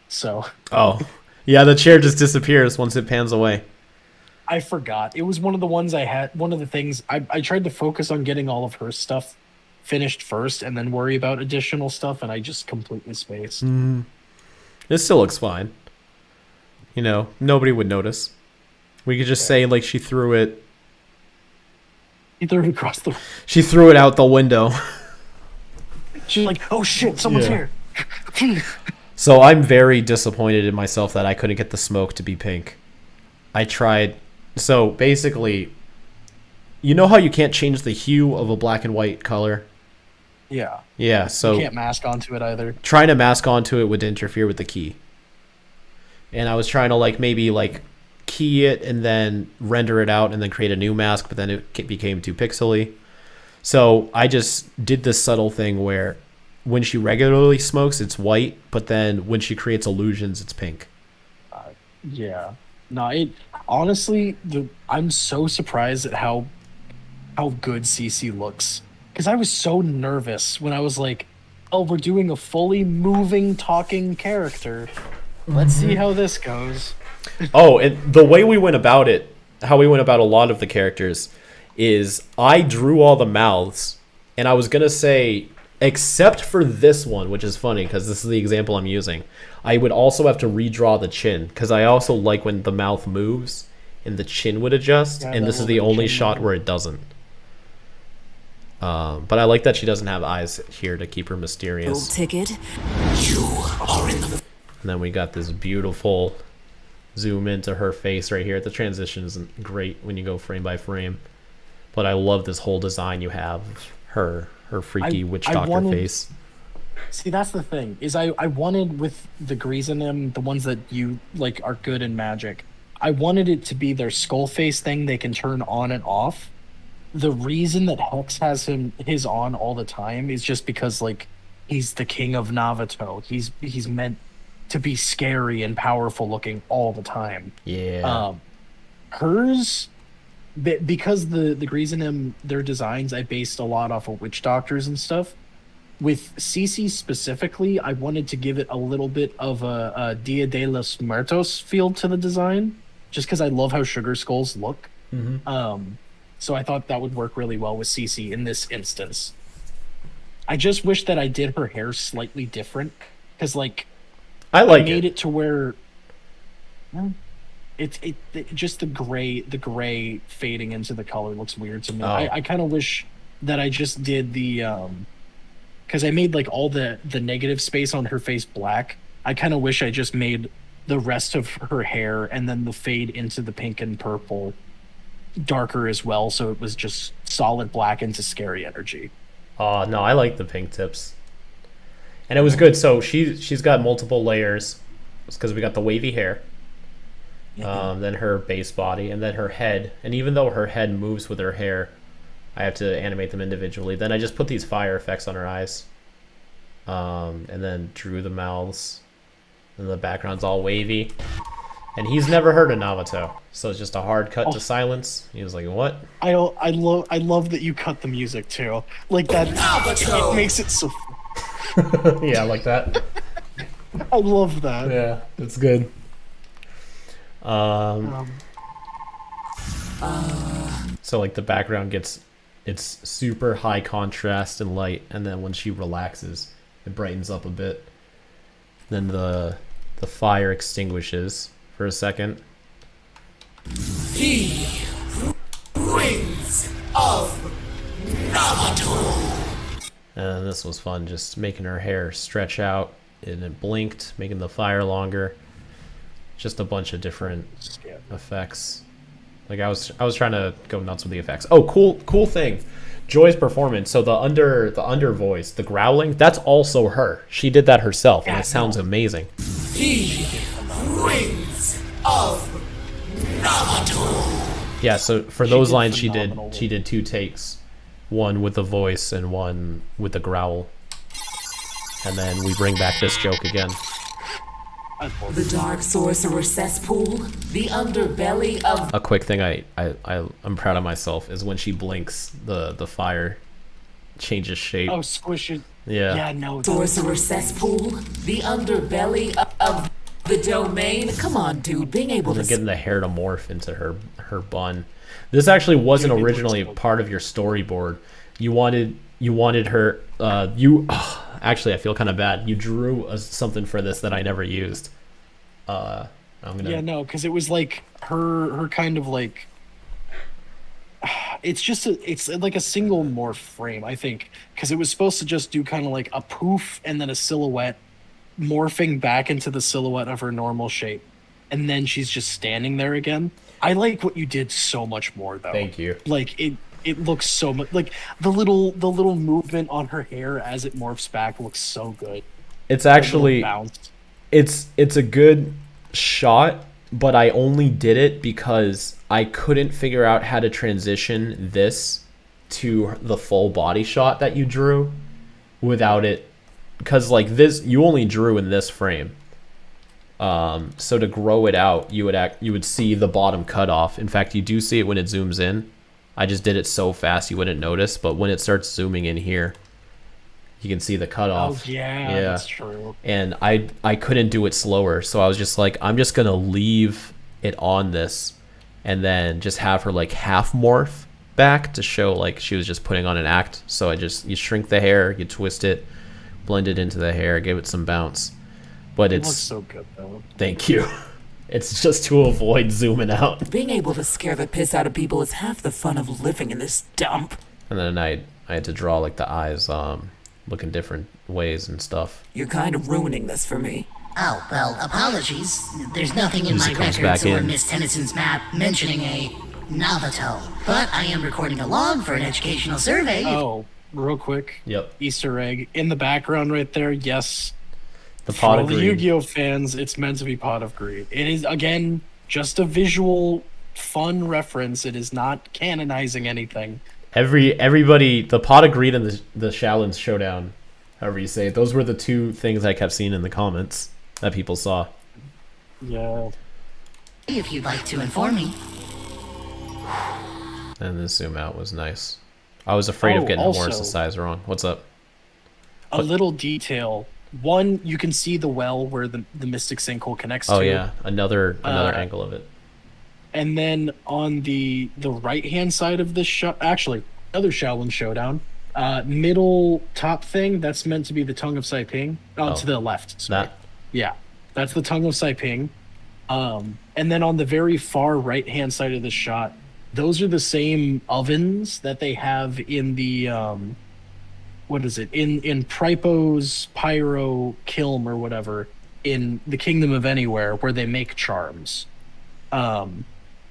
S2: So
S1: Oh, yeah, the chair just disappears once it pans away.
S2: I forgot. It was one of the ones I had. One of the things I tried to focus on getting all of her stuff finished first, and then worry about additional stuff, and I just completely spaced.
S1: This still looks fine. You know, nobody would notice. We could just say like she threw it
S2: He threw it across the.
S1: out the window.
S2: She's like, "Oh shit, someone's
S1: Yeah.
S2: here."
S1: So I'm very disappointed in myself that I couldn't get the smoke to be pink. I tried. So basically, you know how you can't change the hue of a black and white color?
S2: Yeah,
S1: Yeah, so
S2: you can't mask onto it either.
S1: trying to mask onto it would interfere with the key. And I was trying to like maybe like key it and then render it out and then create a new mask, but then it became too pixely. So I just did this subtle thing where when she regularly smokes, it's white, but then when she creates illusions, it's pink.
S2: Yeah, no, it honestly, I'm so surprised at how good Cece looks, because I was so nervous when I was like, "Oh, we're doing a fully moving, talking character. Let's see how this goes."
S1: Oh, and the way we went about it, how we went about a lot of the characters, is I drew all the mouths, and I was going to say, except for this one, which is funny because this is the example I'm using, I would also have to redraw the chin, because I also like when the mouth moves and the chin would adjust,
S2: Yeah,
S1: and
S2: that
S1: this is
S2: little
S1: the
S2: bit of
S1: only
S2: chin
S1: shot
S2: movement.
S1: where it doesn't. But I like that she doesn't have eyes here to keep her
S7: Gold
S1: mysterious.
S7: ticket.
S1: And then we got this beautiful zoom into her face right here. The transition isn't great when you go frame by frame, but I love this whole design you have of her freaky witch
S2: I
S1: doctor
S2: wanted-
S1: face.
S2: See, that's the thing, is I wanted with the Grisanim, the ones that you like are good in magic, I wanted it to be their skull face thing they can turn on and off. The reason that Hex has his on all the time is just because like he's the king of Navato. He's meant to be scary and powerful looking all the time.
S1: Yeah.
S2: Hers, because the Grisanim, their designs I based a lot off of witch doctors and stuff. With Cece specifically, I wanted to give it a little bit of a Dia de los Muertos feel to the design, just because I love how sugar skulls look. So I thought that would work really well with Cece in this instance. I just wish that I did her hair slightly different, because like
S1: I
S2: made it to where it just the gray fading into the color looks weird to me. I kind of wish that I just did the because I made like all the negative space on her face black. I kind of wish I just made the rest of her hair and then the fade into the pink and purple darker as well, so it was just solid black into scary energy.
S1: Oh no, I like the pink tips, and it was good. So she's got multiple layers. It's because we got the wavy hair, then her base body, and then her head. And even though her head moves with her hair, I have to animate them individually. Then I just put these fire effects on her eyes, and then drew the mouths, and the background's all wavy. And he's never heard of Navato, so it's just a hard cut to silence. He was like, "What?"
S2: I love that you cut the music too, like that. It makes it so.
S1: Yeah, like that.
S2: I love that.
S1: Yeah, it's good. So like the background it's super high contrast and light, and then when she relaxes, it brightens up a bit. Then the fire extinguishes for a second.
S7: He wins of Navato.
S1: And this was fun, just making her hair stretch out, and it blinked, making the fire longer. Just a bunch of different effects. Like I was trying to go nuts with the effects. Oh, cool thing. Joy's performance. So the under voice, the growling, that's also her. She did that herself, and it sounds amazing.
S7: He wins of Navato.
S1: Yeah, so for those lines she did 2 takes. One with the voice and one with the growl. And then we bring back this joke again.
S7: The dark sorcerer cesspool, the underbelly of...
S1: A quick thing I'm proud of myself is when she blinks, the fire changes shape.
S2: Oh, squish it.
S1: Yeah.
S2: Yeah, no.
S7: Sorcerer cesspool, the underbelly of the domain. Come on, dude, being able to...
S1: Getting the hair to morph into her bun. This actually wasn't originally part of your storyboard. You wanted her... Actually, I feel kind of bad. You drew something for this that I never used.
S2: Yeah, no, because it was like her kind of like... It's like a single morph frame, I think, because it was supposed to just do kind of like a poof and then a silhouette morphing back into the silhouette of her normal shape, and then she's just standing there again. I like what you did so much more, though.
S1: Thank you.
S2: Like it looks so much like the little movement on her hair as it morphs back looks so good.
S1: It's actually it's a good shot, but I only did it because I couldn't figure out how to transition this to the full body shot that you drew without it, because like this you only drew in this frame. So to grow it out, you would see the bottom cut off. In fact, you do see it when it zooms in. I just did it so fast you wouldn't notice, but when it starts zooming in here, you can see the cutoff.
S2: Oh yeah, that's true.
S1: And I couldn't do it slower, so I was just like, I'm just gonna leave it on this, and then just have her like half morph back to show like she was just putting on an act. So you shrink the hair, you twist it, blend it into the hair, give it some bounce. But
S2: it looks so good though.
S1: Thank you. It's just to avoid zooming out.
S7: Being able to scare the piss out of people is half the fun of living in this dump.
S1: And then I had to draw like the eyes looking different ways and stuff.
S7: You're kind of ruining this for me.
S3: Oh, well, apologies. There's nothing in my records or Miss Tennyson's map mentioning a Navato. But I am recording a log for an educational survey.
S2: Oh, real quick.
S1: Yep.
S2: Easter egg in the background right there. Yes.
S1: The
S2: For
S1: pot
S2: all
S1: of
S2: the
S1: greed.
S2: Yu-Gi-Oh fans, it's meant to be Pot of Greed. It is, again, just a visual, fun reference. It is not canonizing anything.
S1: Everybody, the pot of greed and the Shaolin Showdown, however you say it, those were the two things I kept seeing in the comments that people saw.
S2: Yeah.
S3: If you'd like to inform me.
S1: And the zoom out was nice. I was afraid of getting
S2: also,
S1: Horace's size wrong. What's up?
S2: A little detail. One, you can see the well where the Mystic Sinkhole connects to.
S1: Oh yeah, another angle of it.
S2: And then on the right-hand side of this shot, actually, another Shaolin Showdown, middle top thing, that's meant to be the Tongue of Saiping. To the left. Sorry.
S1: That?
S2: Yeah, that's the Tongue of Saiping. And then on the very far right-hand side of the shot, those are the same ovens that they have in the, what is it? In Pripo's Pyro Kiln or whatever, in the Kingdom of Anywhere, where they make charms.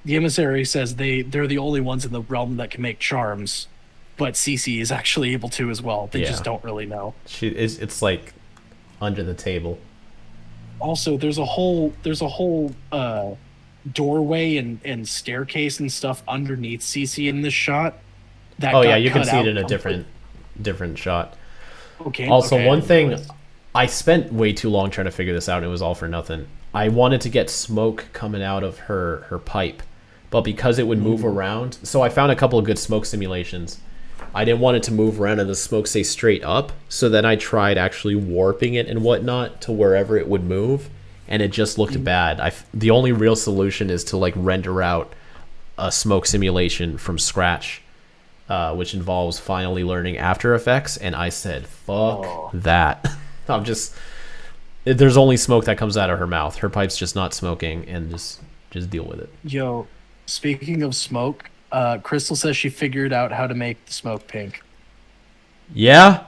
S2: The emissary says they're the only ones in the realm that can make charms, but Cece is actually able to as well. They just don't really know.
S1: It's like under the table.
S2: Also, there's a whole doorway and staircase and stuff underneath Cece in this shot. That
S1: Oh
S2: got
S1: yeah, you can
S2: cut
S1: see it
S2: out
S1: in a different shot.
S2: Okay.
S1: Also,
S2: okay.
S1: one thing, I spent way too long trying to figure this out, and it was all for nothing. I wanted to get smoke coming out of her pipe, but because it would move around, so I found a couple of good smoke simulations. I didn't want it to move around and the smoke stay straight up, so then I tried actually warping it and whatnot to wherever it would move, and it just looked bad. The only real solution is to like render out a smoke simulation from scratch, which involves finally learning After Effects, and I said, fuck that. I'm just... There's only smoke that comes out of her mouth. Her pipe's just not smoking, and just deal with it.
S2: Yo, speaking of smoke, Crystal says she figured out how to make the smoke pink.
S1: Yeah?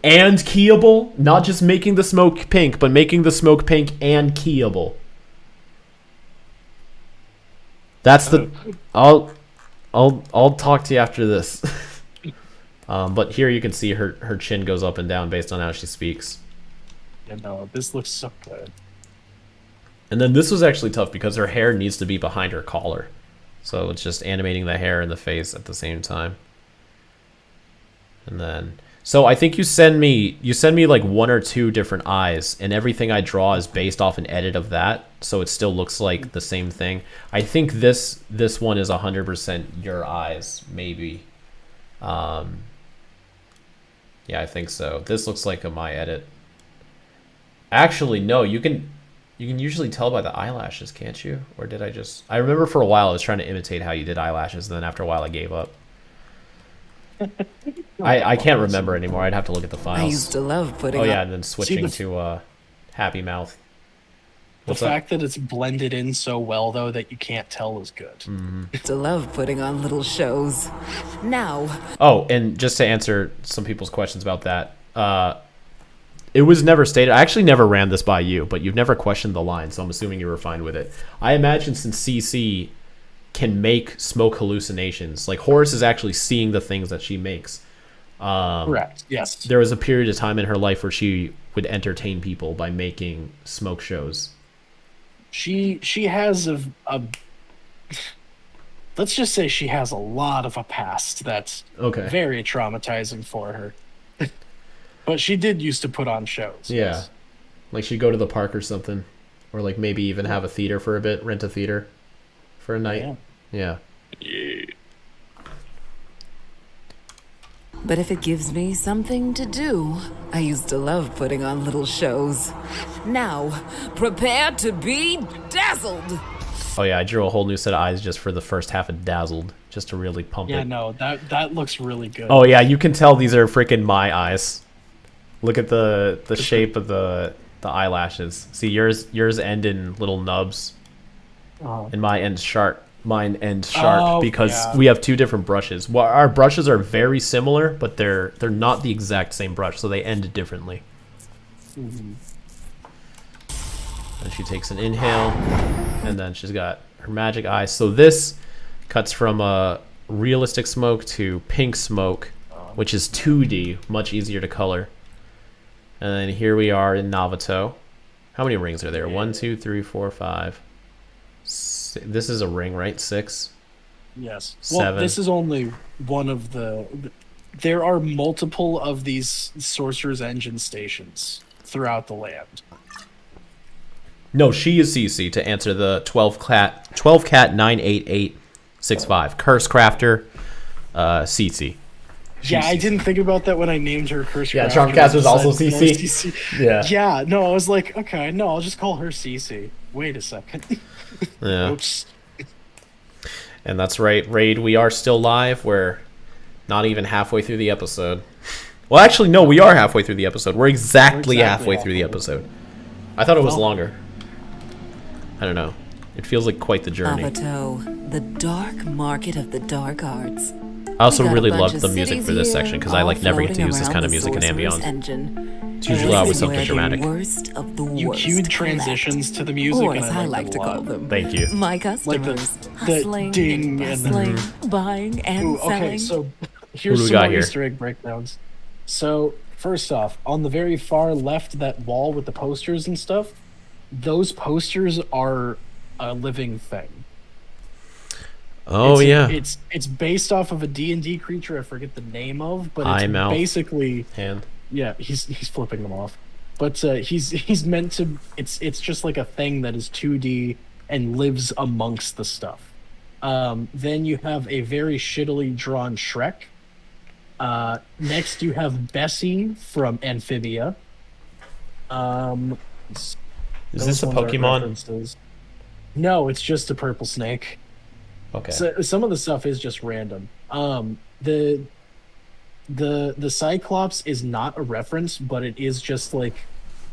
S1: And keyable? Not just making the smoke pink, but making the smoke pink and keyable. That's the... I'll talk to you after this. But here you can see her chin goes up and down based on how she speaks.
S2: Yeah, no, this looks so good.
S1: And then this was actually tough because her hair needs to be behind her collar. So it's just animating the hair and the face at the same time. And then... So I think you send me like 1 or 2 different eyes, and everything I draw is based off an edit of that, so it still looks like the same thing. I think this one is 100% your eyes, maybe. Yeah, I think so. This looks like my edit. Actually, no, you can usually tell by the eyelashes, can't you? Or did I just... I remember for a while I was trying to imitate how you did eyelashes, and then after a while I gave up. I can't remember anymore. I'd have to look at the files.
S7: I used to love putting
S1: Oh yeah, and then switching to Happy Mouth.
S2: The fact that it's blended in so well, though, that you can't tell is good.
S7: to love putting on little shows. Now,
S1: Oh, and just to answer some people's questions about that, it was never stated. I actually never ran this by you, but you've never questioned the line, so I'm assuming you were fine with it. I imagine since CC can make smoke hallucinations, like Horace is actually seeing the things that she makes.
S2: Correct. Yes.
S1: There was a period of time in her life where she would entertain people by making smoke shows.
S2: She has a let's just say she has a lot of a past that's
S1: Okay.
S2: very traumatizing for her. But she did used to put on shows.
S1: Yeah.
S2: Yes.
S1: Like she'd go to the park or something. Or like maybe even have a theater for a bit, rent a theater for a night. Yeah.
S7: but if it gives me something to do, I used to love putting on little shows. Now, prepare to be dazzled.
S1: Oh yeah, I drew a whole new set of eyes just for the first half of Dazzled, just to really pump
S2: Yeah,
S1: it.
S2: no, that looks really good.
S1: Oh yeah, you can tell these are freaking my eyes. Look at the shape of the eyelashes. See, yours end in little nubs, and mine ends sharp. Because we have 2 different brushes. Well, our brushes are very similar, but they're not the exact same brush, so they end differently. And she takes an inhale, and then she's got her magic eye. So this cuts from realistic smoke to pink smoke. which is 2D, much easier to color. And then here we are in Navato. How many rings are there? 1, 2, 3, 4, 5. This is a ring, right? 6.
S2: Yes.
S1: 7.
S2: Well, this is only one of the. There are multiple of these Sorcerer's Engine stations throughout the land.
S1: No, she is CC to answer the 12 cat 98865. Curse Crafter, CC.
S2: Yeah, I didn't think about that when I named her Curse.
S1: Yeah,
S2: Crafter.
S1: Charmcaster's also
S2: Said,
S1: CC. Yeah.
S2: Yeah, no, I was like, okay, no, I'll just call her CC. Wait a second.
S1: Yeah.
S2: Oops.
S1: And that's right, Raid. We are still live. We're not even halfway through the episode. Well, actually, no, we are halfway through the episode. We're exactly halfway through the episode. I thought it was longer. I don't know. It feels like quite the journey.
S7: Navato, the dark market of the dark arts.
S1: I also
S7: We got a
S1: really
S7: bunch
S1: love
S7: of
S1: the music
S7: cities
S1: for this
S7: here,
S1: section because I
S7: all
S1: never get to
S7: floating
S1: use this
S7: around
S1: kind of
S7: the
S1: music in
S7: Sorcerer's
S1: Ambiance.
S7: Engine.
S1: It's usually
S7: This
S1: always
S7: is
S1: something
S7: where the
S1: dramatic.
S7: worst of the
S2: You
S7: worst
S2: cued
S7: collect.
S2: transitions to the music,
S7: Or
S2: and
S7: as I like to call them.
S1: Thank you.
S7: My
S2: Like
S7: customers.
S2: the
S7: hustling
S2: ding
S7: and
S2: and the-
S7: bustling, buying and
S2: Ooh,
S7: selling.
S2: okay, so
S1: Who
S2: here's
S1: do we
S2: some
S1: got
S2: more
S1: here?
S2: Easter egg breakdowns. So first off, on the very far left, that wall with the posters and stuff, those posters are a living thing.
S1: Oh,
S2: It's based off of a D&D creature I forget the name of, but it's
S1: Eye, mouth.
S2: basically
S1: Hand.
S2: yeah, he's flipping them off. But he's meant to it's just like a thing that is 2D and lives amongst the stuff. Then you have a very shittily drawn Shrek. Next you have Bessie from Amphibia.
S1: Is
S2: Those
S1: this a
S2: ones aren't
S1: Pokemon?
S2: references. No, it's just a purple snake.
S1: Okay.
S2: So some of the stuff is just random. The Cyclops is not a reference, but it is just like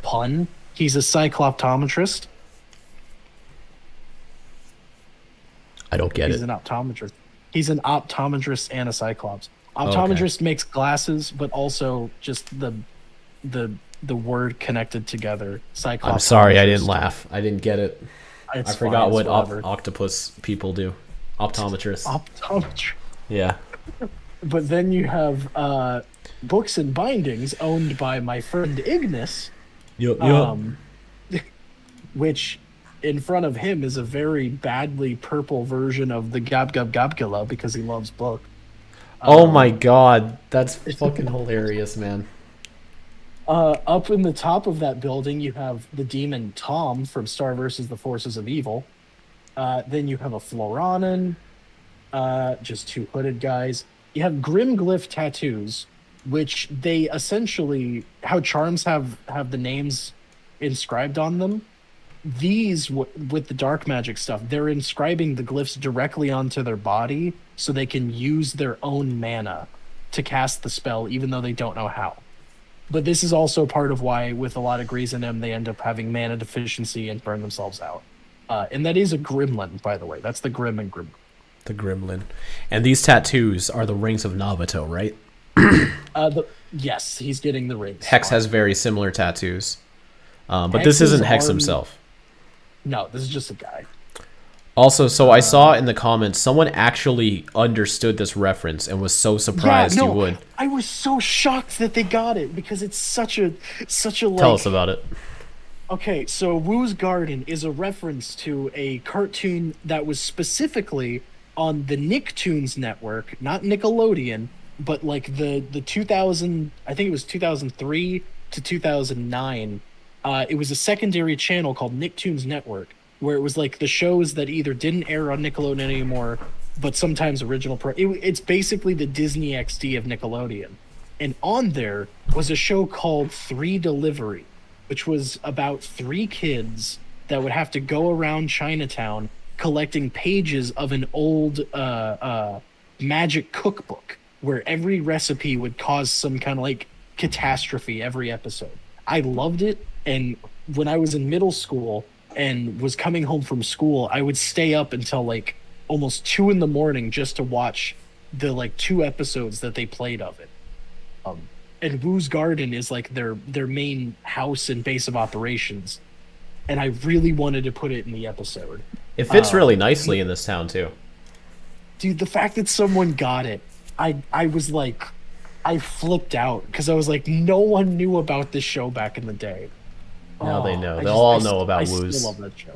S2: pun. He's a cycloptometrist.
S1: I don't get
S2: He's
S1: it.
S2: an optometrist. He's an optometrist and a cyclops. Optometrist makes glasses, but also just the word connected together. Cyclops.
S1: I'm sorry, I didn't laugh. I didn't get it.
S2: It's
S1: I forgot
S2: fine,
S1: what
S2: it's whatever.
S1: octopus people do. Optometrists.
S2: Optometrist.
S1: Yeah.
S2: But then you have books and bindings owned by my friend Ignis, which in front of him is a very badly purple version of the Gab Gab Gabgala because he loves book.
S1: Oh my god, that's fucking hilarious, man.
S2: Up in the top of that building, you have the demon Tom from Star vs. the Forces of Evil. Then you have a Floranen, just two hooded guys. You have Grimglyph tattoos, which they essentially, how charms have the names inscribed on them. These, with the dark magic stuff, they're inscribing the glyphs directly onto their body so they can use their own mana to cast the spell, even though they don't know how. But this is also part of why, with a lot of Grease in them, they end up having mana deficiency and burn themselves out. And that is a gremlin, by the way. That's the Grim and Grim.
S1: The gremlin. And these tattoos are the rings of Navato, right?
S2: Yes, he's getting the rings.
S1: Hex has very similar tattoos. But
S2: Hex's
S1: this isn't Hex
S2: arm-
S1: himself.
S2: No, this is just a guy.
S1: Also, so I saw in the comments, someone actually understood this reference and was so surprised you would.
S2: I was so shocked that they got it because it's such a like.
S1: Tell us about it.
S2: Okay, so Woo's Garden is a reference to a cartoon that was specifically on the Nicktoons network, not Nickelodeon, but like the 2000, I think it was 2003 to 2009. It was a secondary channel called Nicktoons Network, where it was like the shows that either didn't air on Nickelodeon anymore, but sometimes original. It's basically the Disney XD of Nickelodeon. And on there was a show called 3 Delivery, which was about 3 kids that would have to go around Chinatown collecting pages of an old magic cookbook where every recipe would cause some kind of like catastrophe every episode. I loved it, and when I was in middle school and was coming home from school, I would stay up until like almost 2 a.m. just to watch the like 2 episodes that they played of it. And Woo's Garden is like their main house and base of operations, and I really wanted to put it in the episode.
S1: It fits really nicely in this town, too.
S2: Dude, the fact that someone got it, I was like, I flipped out because I was like, no one knew about this show back in the day.
S1: Now they know.
S2: I
S1: They'll all
S2: I
S1: know about
S2: I
S1: Woos.
S2: still love that show.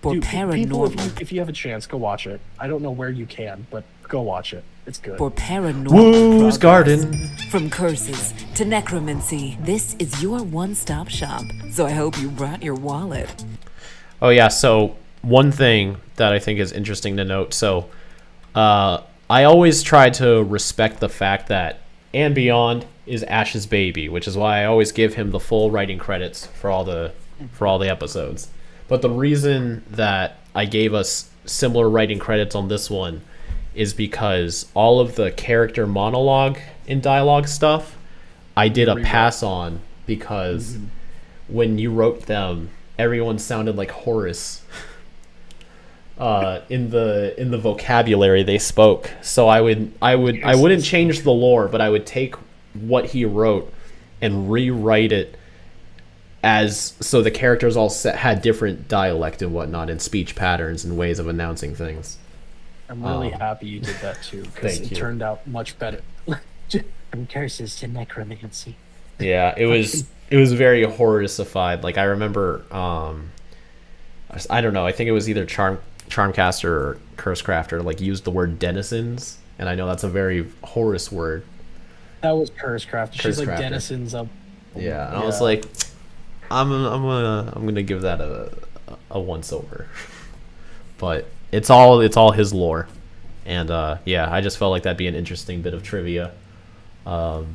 S7: For
S2: Dude, people,
S7: paranormal.
S2: if you have a chance, go watch it. I don't know where you can, but go watch it. It's good.
S7: For paranormal
S1: Woo's
S7: progress.
S1: Garden.
S7: From curses to necromancy, this is your one-stop shop. So I hope you brought your wallet.
S1: Oh yeah, so one thing that I think is interesting to note. So I always try to respect the fact that And Beyond is Ash's baby, which is why I always give him the full writing credits for all the episodes. But the reason that I gave us similar writing credits on this one is because all of the character monologue and dialogue stuff I did a pass on because when you wrote them, everyone sounded like Horace in the vocabulary they spoke. So I wouldn't change the lore, but I would take what he wrote and rewrite it as so the characters all had different dialect and whatnot and speech patterns and ways of announcing things.
S2: I'm really happy you did that too, because it turned out much better. From curses to necromancy.
S1: Yeah, it was very Horacified. Like I remember, I don't know. I think it was either Charmcaster or Cursecrafter like used the word denizens, and I know that's a very Horace word.
S2: That was Cursecrafter. She's like denizens of.
S1: Yeah, and I was like, I'm gonna give that a once over, but it's all his lore, and yeah, I just felt like that'd be an interesting bit of trivia, to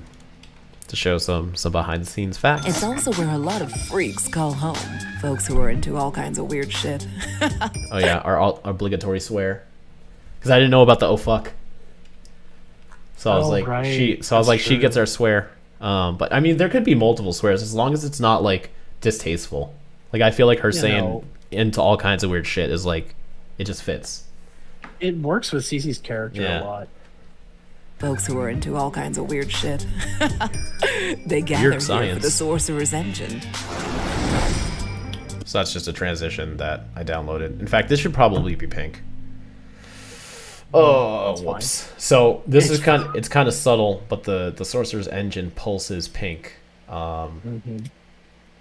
S1: show some behind the scenes facts.
S7: It's also where a lot of freaks call home. Folks who are into all kinds of weird shit.
S1: Oh yeah, our obligatory swear, because I didn't know about the oh fuck. So I was like, she gets our swear. But I mean, there could be multiple swears as long as it's not like distasteful. Like I feel like her saying into all kinds of weird shit is like, it just fits.
S2: It works with Cece's character a lot.
S7: Folks who are into all kinds of weird shit. They gather here for the Sorcerer's Engine.
S1: So that's just a transition that I downloaded. In fact, this should probably be pink. Oh, whoops. Fine. So this is it's kind of subtle, but the Sorcerer's Engine pulses pink,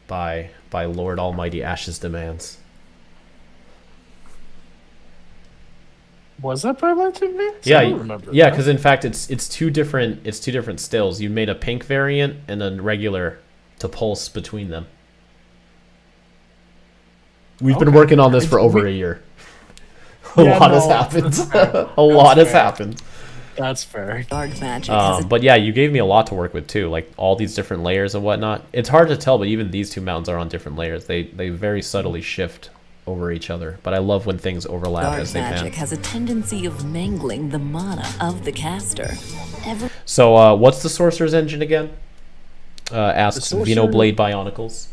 S1: by Lord Almighty Ash's demands.
S2: Was that by Legend Demands?
S1: Yeah, yeah. Because in fact, it's two different stills. You made a pink variant and a regular to pulse between them. We've been working on this for over a year. A lot has happened. A lot has happened.
S2: That's fair.
S7: Dark magic.
S1: But yeah, you gave me a lot to work with too, like all these different layers and whatnot. It's hard to tell, but even these two mountains are on different layers. They very subtly shift over each other. But I love when things overlap as they can.
S7: Dark magic has a tendency of mangling the mana of the caster.
S1: So what's the Sorcerer's Engine again? Asks Vinoblade Bionicles.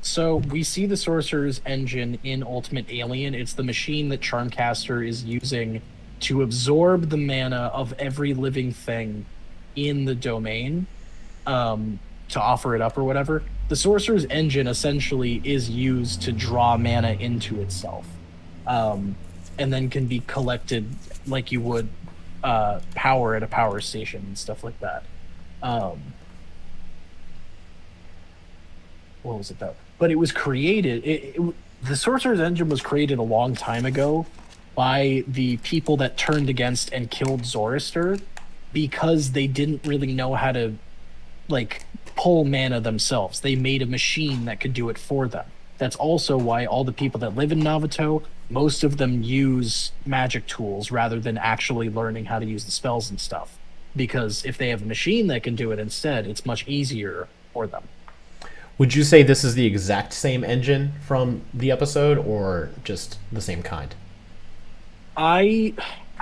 S2: So we see the Sorcerer's Engine in Ultimate Alien. It's the machine that Charmcaster is using to absorb the mana of every living thing in the domain, to offer it up or whatever. The Sorcerer's Engine essentially is used to draw mana into itself, and then can be collected like you would power at a power station and stuff like that. What was it though? But it was created. The Sorcerer's Engine was created a long time ago by the people that turned against and killed Zoroaster because they didn't really know how to like pull mana themselves. They made a machine that could do it for them. That's also why all the people that live in Navato, most of them use magic tools rather than actually learning how to use the spells and stuff. Because if they have a machine that can do it instead, it's much easier for them.
S1: Would you say this is the exact same engine from the episode, or just the same kind?
S2: I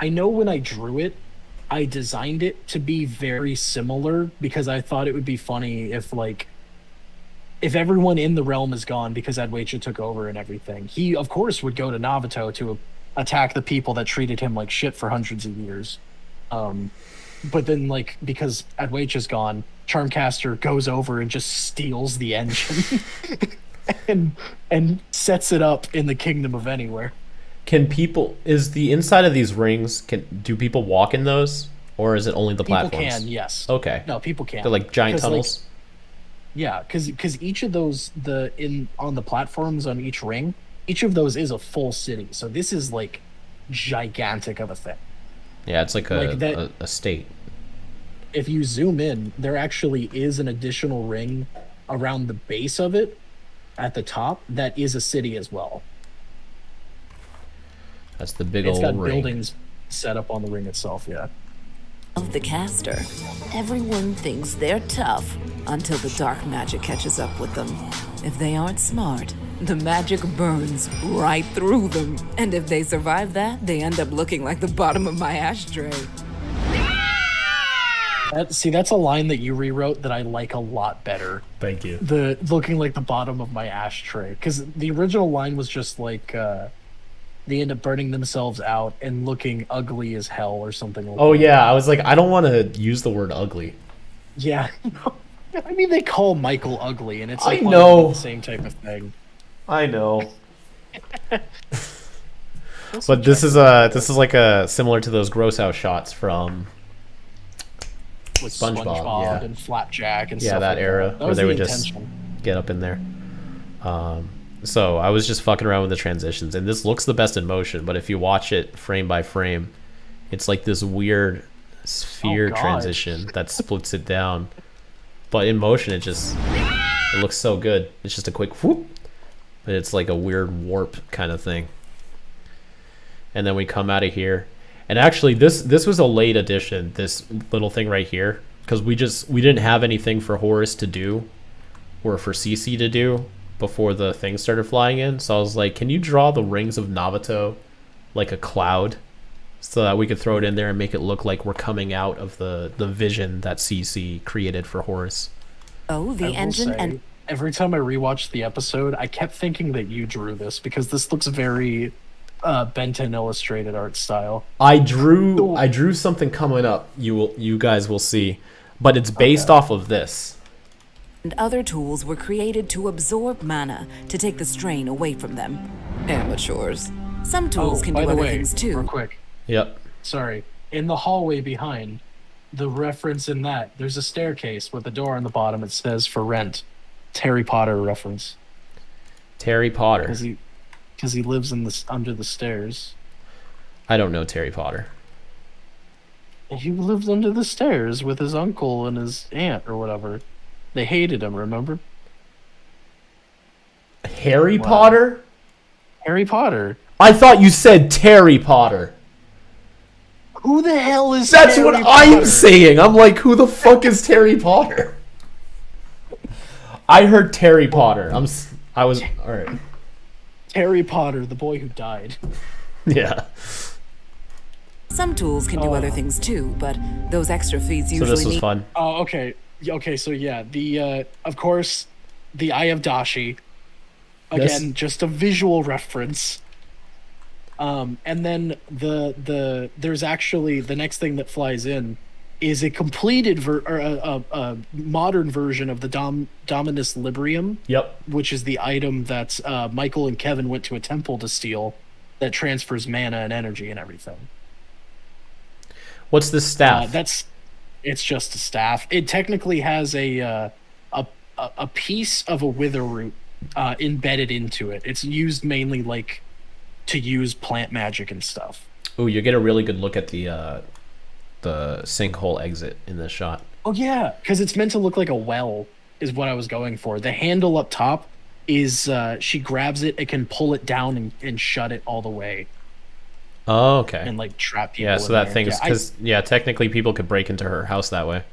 S2: know when I drew it, I designed it to be very similar because I thought it would be funny if everyone in the realm is gone because Adwaita took over and everything. He, of course, would go to Navato to attack the people that treated him like shit for hundreds of years. But then, like, because Adwaita's gone, Charmcaster goes over and just steals the engine and sets it up in the Kingdom of Anywhere.
S1: Is the inside of these rings, do people walk in those? or is it only the
S2: People
S1: platforms?
S2: can, yes.
S1: Okay.
S2: No, people can.
S1: They're like giant
S2: 'Cause, like,
S1: tunnels.
S2: yeah, because each of those on the platforms on each ring, each of those is a full city. So this is like gigantic of a thing.
S1: Yeah, it's like a state.
S2: If you zoom in, there actually is an additional ring around the base of it at the top that is a city as well.
S1: That's the big
S2: It's
S1: old
S2: got
S1: ring.
S2: buildings set up on the ring itself, yeah.
S7: Of the caster. Everyone thinks they're tough until the dark magic catches up with them. If they aren't smart, the magic burns right through them. And if they survive that, they end up looking like the bottom of my ashtray.
S2: That's a line that you rewrote that I like a lot better.
S1: Thank you.
S2: The looking like the bottom of my ashtray. Because the original line was just like, they end up burning themselves out and looking ugly as hell or something like
S1: Oh
S2: that.
S1: yeah, I was like, I don't want to use the word ugly.
S2: Yeah. I mean, they call Michael ugly, and it's like
S1: I know.
S2: the same type of thing.
S1: I know. But this is like a similar to those gross out shots from
S2: With
S1: SpongeBob, yeah.
S2: and Flapjack and
S1: Yeah,
S2: stuff
S1: that
S2: like
S1: era
S2: that
S1: where
S2: was
S1: they
S2: the
S1: would just
S2: intention.
S1: get up in there. So I was just fucking around with the transitions, and this looks the best in motion, but if you watch it frame by frame, it's like this weird sphere
S2: God.
S1: transition that splits it down. But in motion, it looks so good. It's just a quick whoop, but it's like a weird warp kind of thing. And then we come out of here, and actually this was a late addition, this little thing right here, because we didn't have anything for Horus to do or for CC to do before the things started flying in. So I was like, can you draw the rings of Navato like a cloud so that we could throw it in there and make it look like we're coming out of the vision that CC created for Horus?
S7: Oh,
S2: I
S7: the
S2: will
S7: engine
S2: say,
S7: and
S2: every time I rewatched the episode, I kept thinking that you drew this because this looks very Ben 10 Illustrated art style.
S1: I drew something coming up. You guys will see, but it's based off of this.
S7: and other tools were created to absorb mana to take the strain away from them. Amateurs. Some tools can
S2: by
S7: do
S2: the
S7: other
S2: way,
S7: things too.
S2: real quick,
S1: Yep.
S2: sorry. In the hallway behind, the reference in that, there's a staircase with a door on the bottom. It says for rent. It's Harry Potter reference.
S1: Terry Potter.
S2: Because he lives in under the stairs.
S1: I don't know Terry Potter.
S2: He lived under the stairs with his uncle and his aunt or whatever. They hated him, remember?
S1: Harry Potter?
S2: Harry Potter.
S1: I thought you said Terry Potter.
S2: Who the hell is
S1: That's
S2: Harry
S1: what
S2: Potter?
S1: I'm saying. I'm like, who the fuck is Terry Potter? I heard Terry Potter. I was all right.
S2: Harry Potter, the boy who died.
S1: Yeah.
S7: Some tools can do other things too, but those extra feats
S1: So
S7: usually
S1: this was
S7: need
S1: fun.
S2: Oh, okay. Okay, so yeah, the of course, the Eye of Dashi. Again,
S1: This-
S2: just a visual reference. And then there's actually the next thing that flies in is a completed a modern version of the Dominus Librium,
S1: Yep.
S2: which is the item that Michael and Kevin went to a temple to steal that transfers mana and energy and everything.
S1: What's this staff?
S2: It's just a staff. It technically has a piece of a wither root embedded into it. It's used mainly like to use plant magic and stuff.
S1: Ooh, you get a really good look at the sinkhole exit in this shot.
S2: Oh yeah, because it's meant to look like a well is what I was going for. The handle up top is she grabs it, it can pull it down and shut it all the way
S1: Oh, okay.
S2: and like trap people.
S1: Yeah,
S2: in
S1: so that
S2: there.
S1: thing's
S2: Yeah,
S1: because technically people could break into her house that way.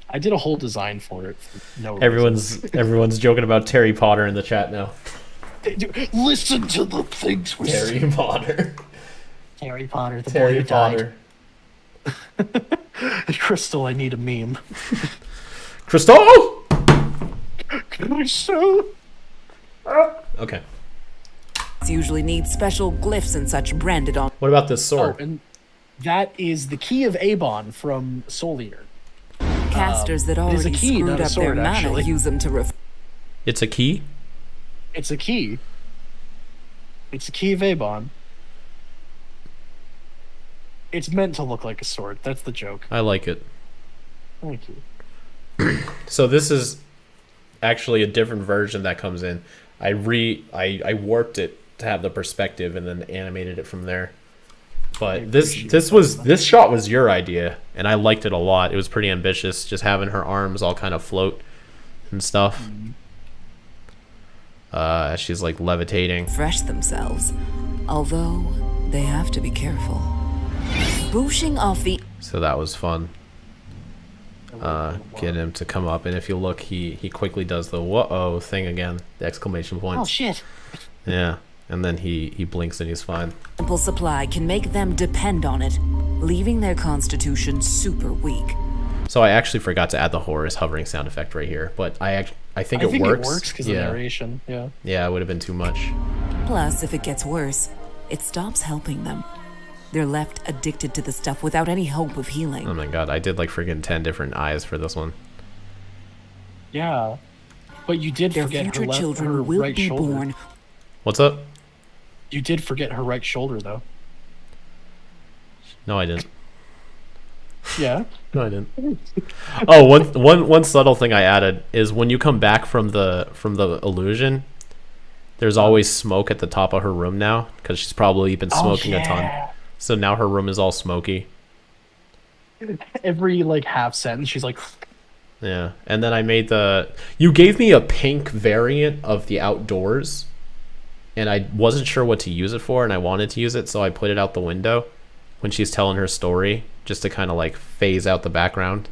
S2: I did a whole design for it. For no reason.
S1: Everyone's joking about Terry Potter in the chat now.
S2: Listen to the things we say.
S1: Terry Potter.
S2: Harry Potter, the boy
S1: Terry
S2: who died.
S1: Potter.
S2: Crystal, I need a meme.
S1: Crystal.
S2: Crystal.
S1: Okay.
S7: usually need special glyphs and such branded on.
S1: What about this sword?
S2: Oh, and that is the key of Abon from Soul Eater.
S7: Casters that
S2: it is a
S7: already
S2: key,
S7: screwed
S2: not a
S7: up
S2: sword,
S7: their mana
S2: actually.
S7: use them to
S1: It's a key.
S2: It's a key. It's a key of Abon. It's meant to look like a sword. That's the joke.
S1: I like it.
S2: Thank you.
S1: So this is actually a different version that comes in. I warped it to have the perspective and then animated it from there. But this shot was your idea, and I liked it a lot. It was pretty ambitious, just having her arms all kind of float and stuff. She's like levitating.
S7: Refresh themselves, although they have to be careful. Booshing off the
S1: So that was fun. Get him to come up, and if you look, he quickly does the whoa thing again, the exclamation points.
S2: Oh shit!
S1: Yeah, and then he blinks and he's fine.
S7: ample supply can make them depend on it, leaving their constitution super weak.
S1: So I actually forgot to add the Horus hovering sound effect right here, but I think it works.
S2: It works because of narration. Yeah.
S1: Yeah, it would have been too much.
S7: Plus, if it gets worse, it stops helping them. They're left addicted to the stuff without any hope of healing.
S1: Oh my god, I did like freaking 10 different eyes for this one.
S2: Yeah, but you did
S7: Their
S2: forget
S7: future
S2: her
S7: children will
S2: right
S7: be
S2: shoulder.
S7: born.
S1: What's up?
S2: You did forget her right shoulder, though.
S1: No, I didn't.
S2: Yeah.
S1: No, I didn't. Oh, one subtle thing I added is when you come back from the illusion, there's always smoke at the top of her room now because she's probably been smoking a ton. So now her room is all smoky.
S2: Every like half sentence, she's like,
S1: Yeah, and then I made you gave me a pink variant of the outdoors, and I wasn't sure what to use it for, and I wanted to use it, so I put it out the window when she's telling her story, just to kind of like phase out the background.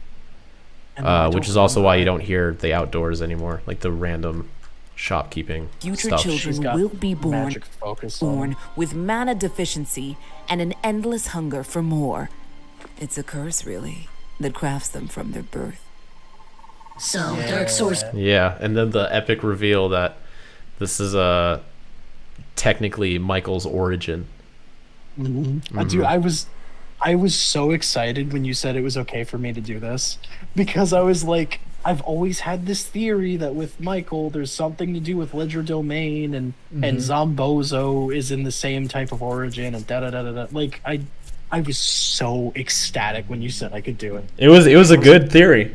S1: Which is also why you don't hear the outdoors anymore, like the random shopkeeping
S7: Future
S1: stuff.
S7: children will be born
S2: focus on.
S7: with mana deficiency and an endless hunger for more. It's a curse, really, that crafts them from their birth.
S3: So, Dark Source.
S1: Yeah, and then the epic reveal that this is technically Michael's origin.
S2: Dude, I was so excited when you said it was okay for me to do this, because I was like, I've always had this theory that with Michael, there's something to do with Ledger Domain, and Zombozo is in the same type of origin, and da da da da da. Like, I was so ecstatic when you said I could do it.
S1: It was a good theory.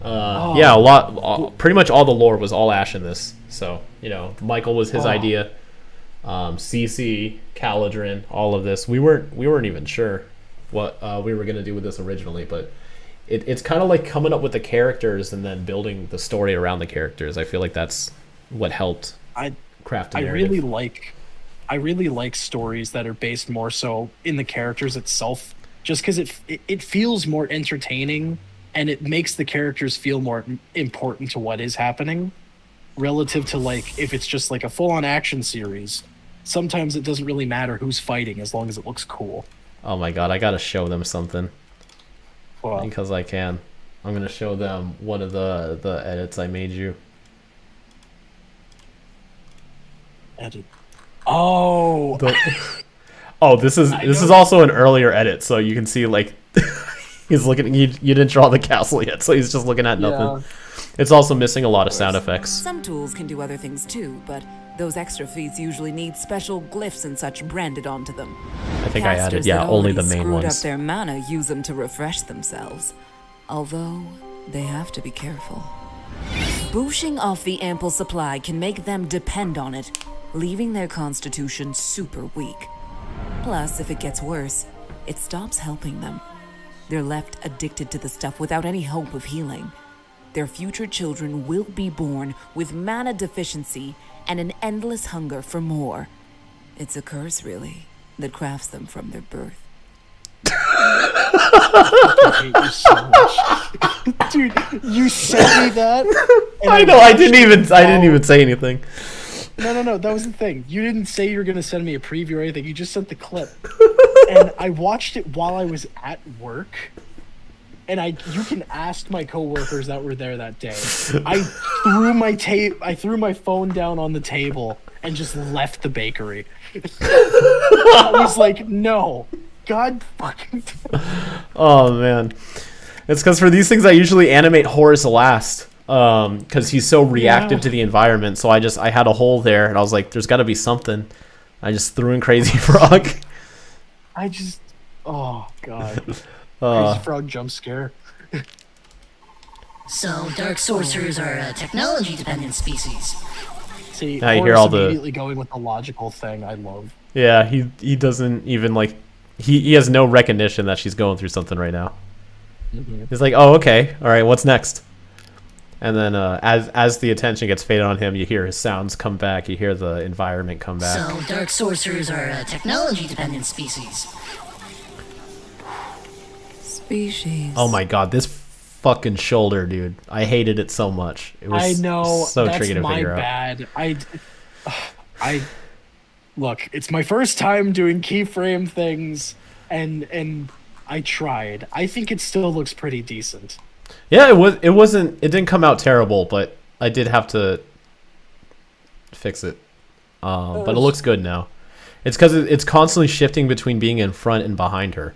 S1: Yeah, pretty much all the lore was all Ash in this. So, Michael was his idea. CC, Caladrin, all of this. We weren't even sure what we were gonna do with this originally, but it's kind of like coming up with the characters and then building the story around the characters. I feel like that's what helped craft a narrative.
S2: I really like stories that are based more so in the characters itself, just because it feels more entertaining and it makes the characters feel more important to what is happening, relative to like if it's just like a full-on action series. Sometimes it doesn't really matter who's fighting as long as it looks cool.
S1: Oh my god, I gotta show them something.
S2: Well,
S1: Because I can. I'm gonna show them one of the edits I made you.
S2: edit. Oh,
S1: Oh, this is also an earlier edit, so you can see like he's looking. You didn't draw the castle yet, so he's just looking at nothing.
S2: Yeah.
S1: It's also missing a lot of sound effects.
S7: Some tools can do other things too, but those extra feats usually need special glyphs and such branded onto them.
S1: I think I added,
S7: Casters
S1: yeah,
S7: that
S1: only
S7: already
S1: the main
S7: screwed
S1: ones.
S7: up their mana use them to refresh themselves, although they have to be careful. Booshing off the ample supply can make them depend on it, leaving their constitution super weak. Plus, if it gets worse, it stops helping them. They're left addicted to the stuff without any hope of healing. Their future children will be born with mana deficiency and an endless hunger for more. It's a curse, really, that crafts them from their birth.
S2: I hate you so much. Dude, you sent me that. And
S1: I know. I didn't even say anything.
S2: No. That was the thing. You didn't say you were going to send me a preview or anything. You just sent the clip. And I watched it while I was at work. And you can ask my coworkers that were there that day. I threw my phone down on the table and just left the bakery. I was like, no. God fucking.
S1: Oh man, it's because for these things I usually animate Horus last, because he's so reactive to the environment. So I had a hole there, and I was like, "There's got to be something." I just threw in Crazy Frog.
S2: Oh god. Crazy frog jump scare.
S3: So, dark sorcerers are a technology-dependent species.
S2: See,
S1: Now you hear
S2: Horace
S1: all the-
S2: immediately going with the logical thing. I love.
S1: Yeah, he doesn't even like he has no recognition that she's going through something right now. He's like, oh, okay, all right, what's next? And then as the attention gets faded on him, you hear his sounds come back, you hear the environment come back.
S3: So, dark sorcerers are a technology-dependent species.
S7: Species.
S1: Oh my god, this fucking shoulder, dude! I hated it so much. It was
S2: I know
S1: so
S2: that's
S1: tricky to
S2: my
S1: figure out.
S2: bad. I look. It's my first time doing keyframe things, and I tried. I think it still looks pretty decent.
S1: Yeah, it wasn't. It didn't come out terrible, but I did have to fix it. But it looks good now. It's because it's constantly shifting between being in front and behind her.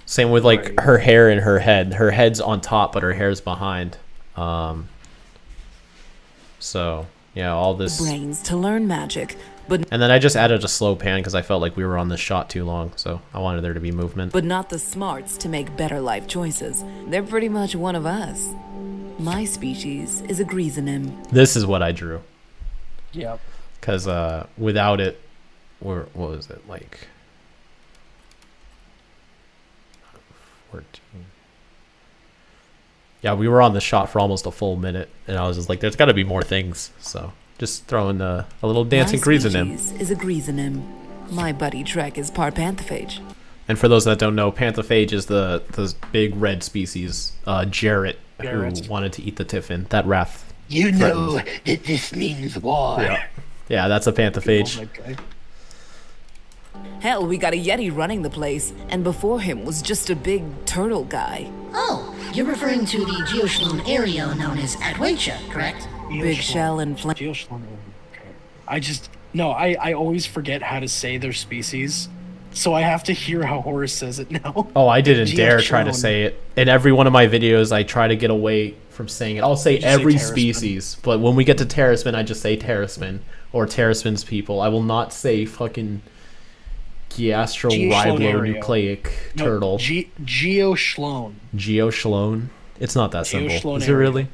S1: Same with like
S2: Right.
S1: her hair and her head. Her head's on top, but her hair's behind. So yeah, all this.
S7: Brains to learn magic, but
S1: And then I just added a slow pan because I felt like we were on this shot too long, so I wanted there to be movement.
S7: not the smarts to make better life choices. They're pretty much one of us. My species is a Griezenim.
S1: This is what I drew
S2: Yep.
S1: because without it, what was it like? 14. Yeah, we were on the shot for almost a full minute, and I was just like, "There's got to be more things." So just throwing a little dancing
S7: My
S1: Griezenim.
S7: species is a Griezenim. My buddy Trek is part Panthephage.
S1: And for those that don't know, Panthephage is the big red species. Jarrett,
S2: Jarrett.
S1: who wanted to eat the Tiffin. That wrath.
S3: You know that this means war.
S1: Yeah, that's a Panthephage.
S2: Oh, that guy.
S7: Hell, we got a Yeti running the place, and before him was just a big turtle guy.
S3: Oh, you're referring to the Geoschlone area known as Adwaita, correct?
S7: Big shell and flame.
S2: Geoschlone. Okay. I always forget how to say their species, so I have to hear how Horace says it now.
S1: Oh, I didn't dare try to
S2: Geoschlone.
S1: say it. In every one of my videos, I try to get away from saying it. I'll say
S2: You say
S1: every
S2: Terrasman.
S1: species, but when we get to Terrasman, I just say Terrasman or Terrasman's people. I will not say fucking Geostroribonucleic
S2: No,
S1: turtle.
S2: Geoschlone.
S1: Geoshlone. It's not that simple.
S2: Geoshlone
S1: Is it
S2: area.
S1: really?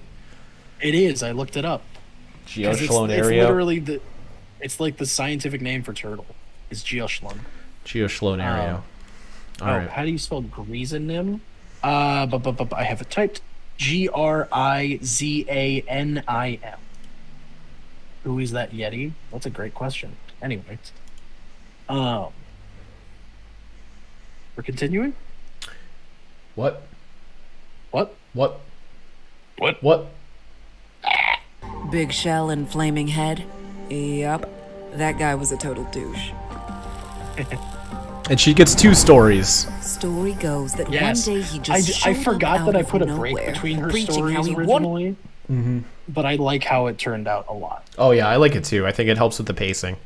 S2: It is. I looked it up. 'Cause
S1: Geoshlone
S2: it's
S1: area.
S2: literally it's like the scientific name for turtle. It's Geoschlone.
S1: Geoshlone area. All right.
S2: How do you spell Griezenim? I have it typed. Grizanim. Who is that Yeti? That's a great question. Anyway, we're continuing.
S1: What?
S2: What?
S1: What?
S2: What?
S1: What?
S7: Big shell and flaming head. Yup. That guy was a total douche.
S1: And she gets 2 stories.
S7: Story goes that
S2: Yes.
S7: one day he just
S2: I
S7: showed
S2: forgot
S7: up
S2: that I
S7: out
S2: put a
S7: of
S2: break
S7: nowhere,
S2: between her
S7: preaching how
S2: stories
S7: he
S2: originally. But I like how it turned out a lot.
S1: Oh yeah, I like it too. I think it helps with the pacing.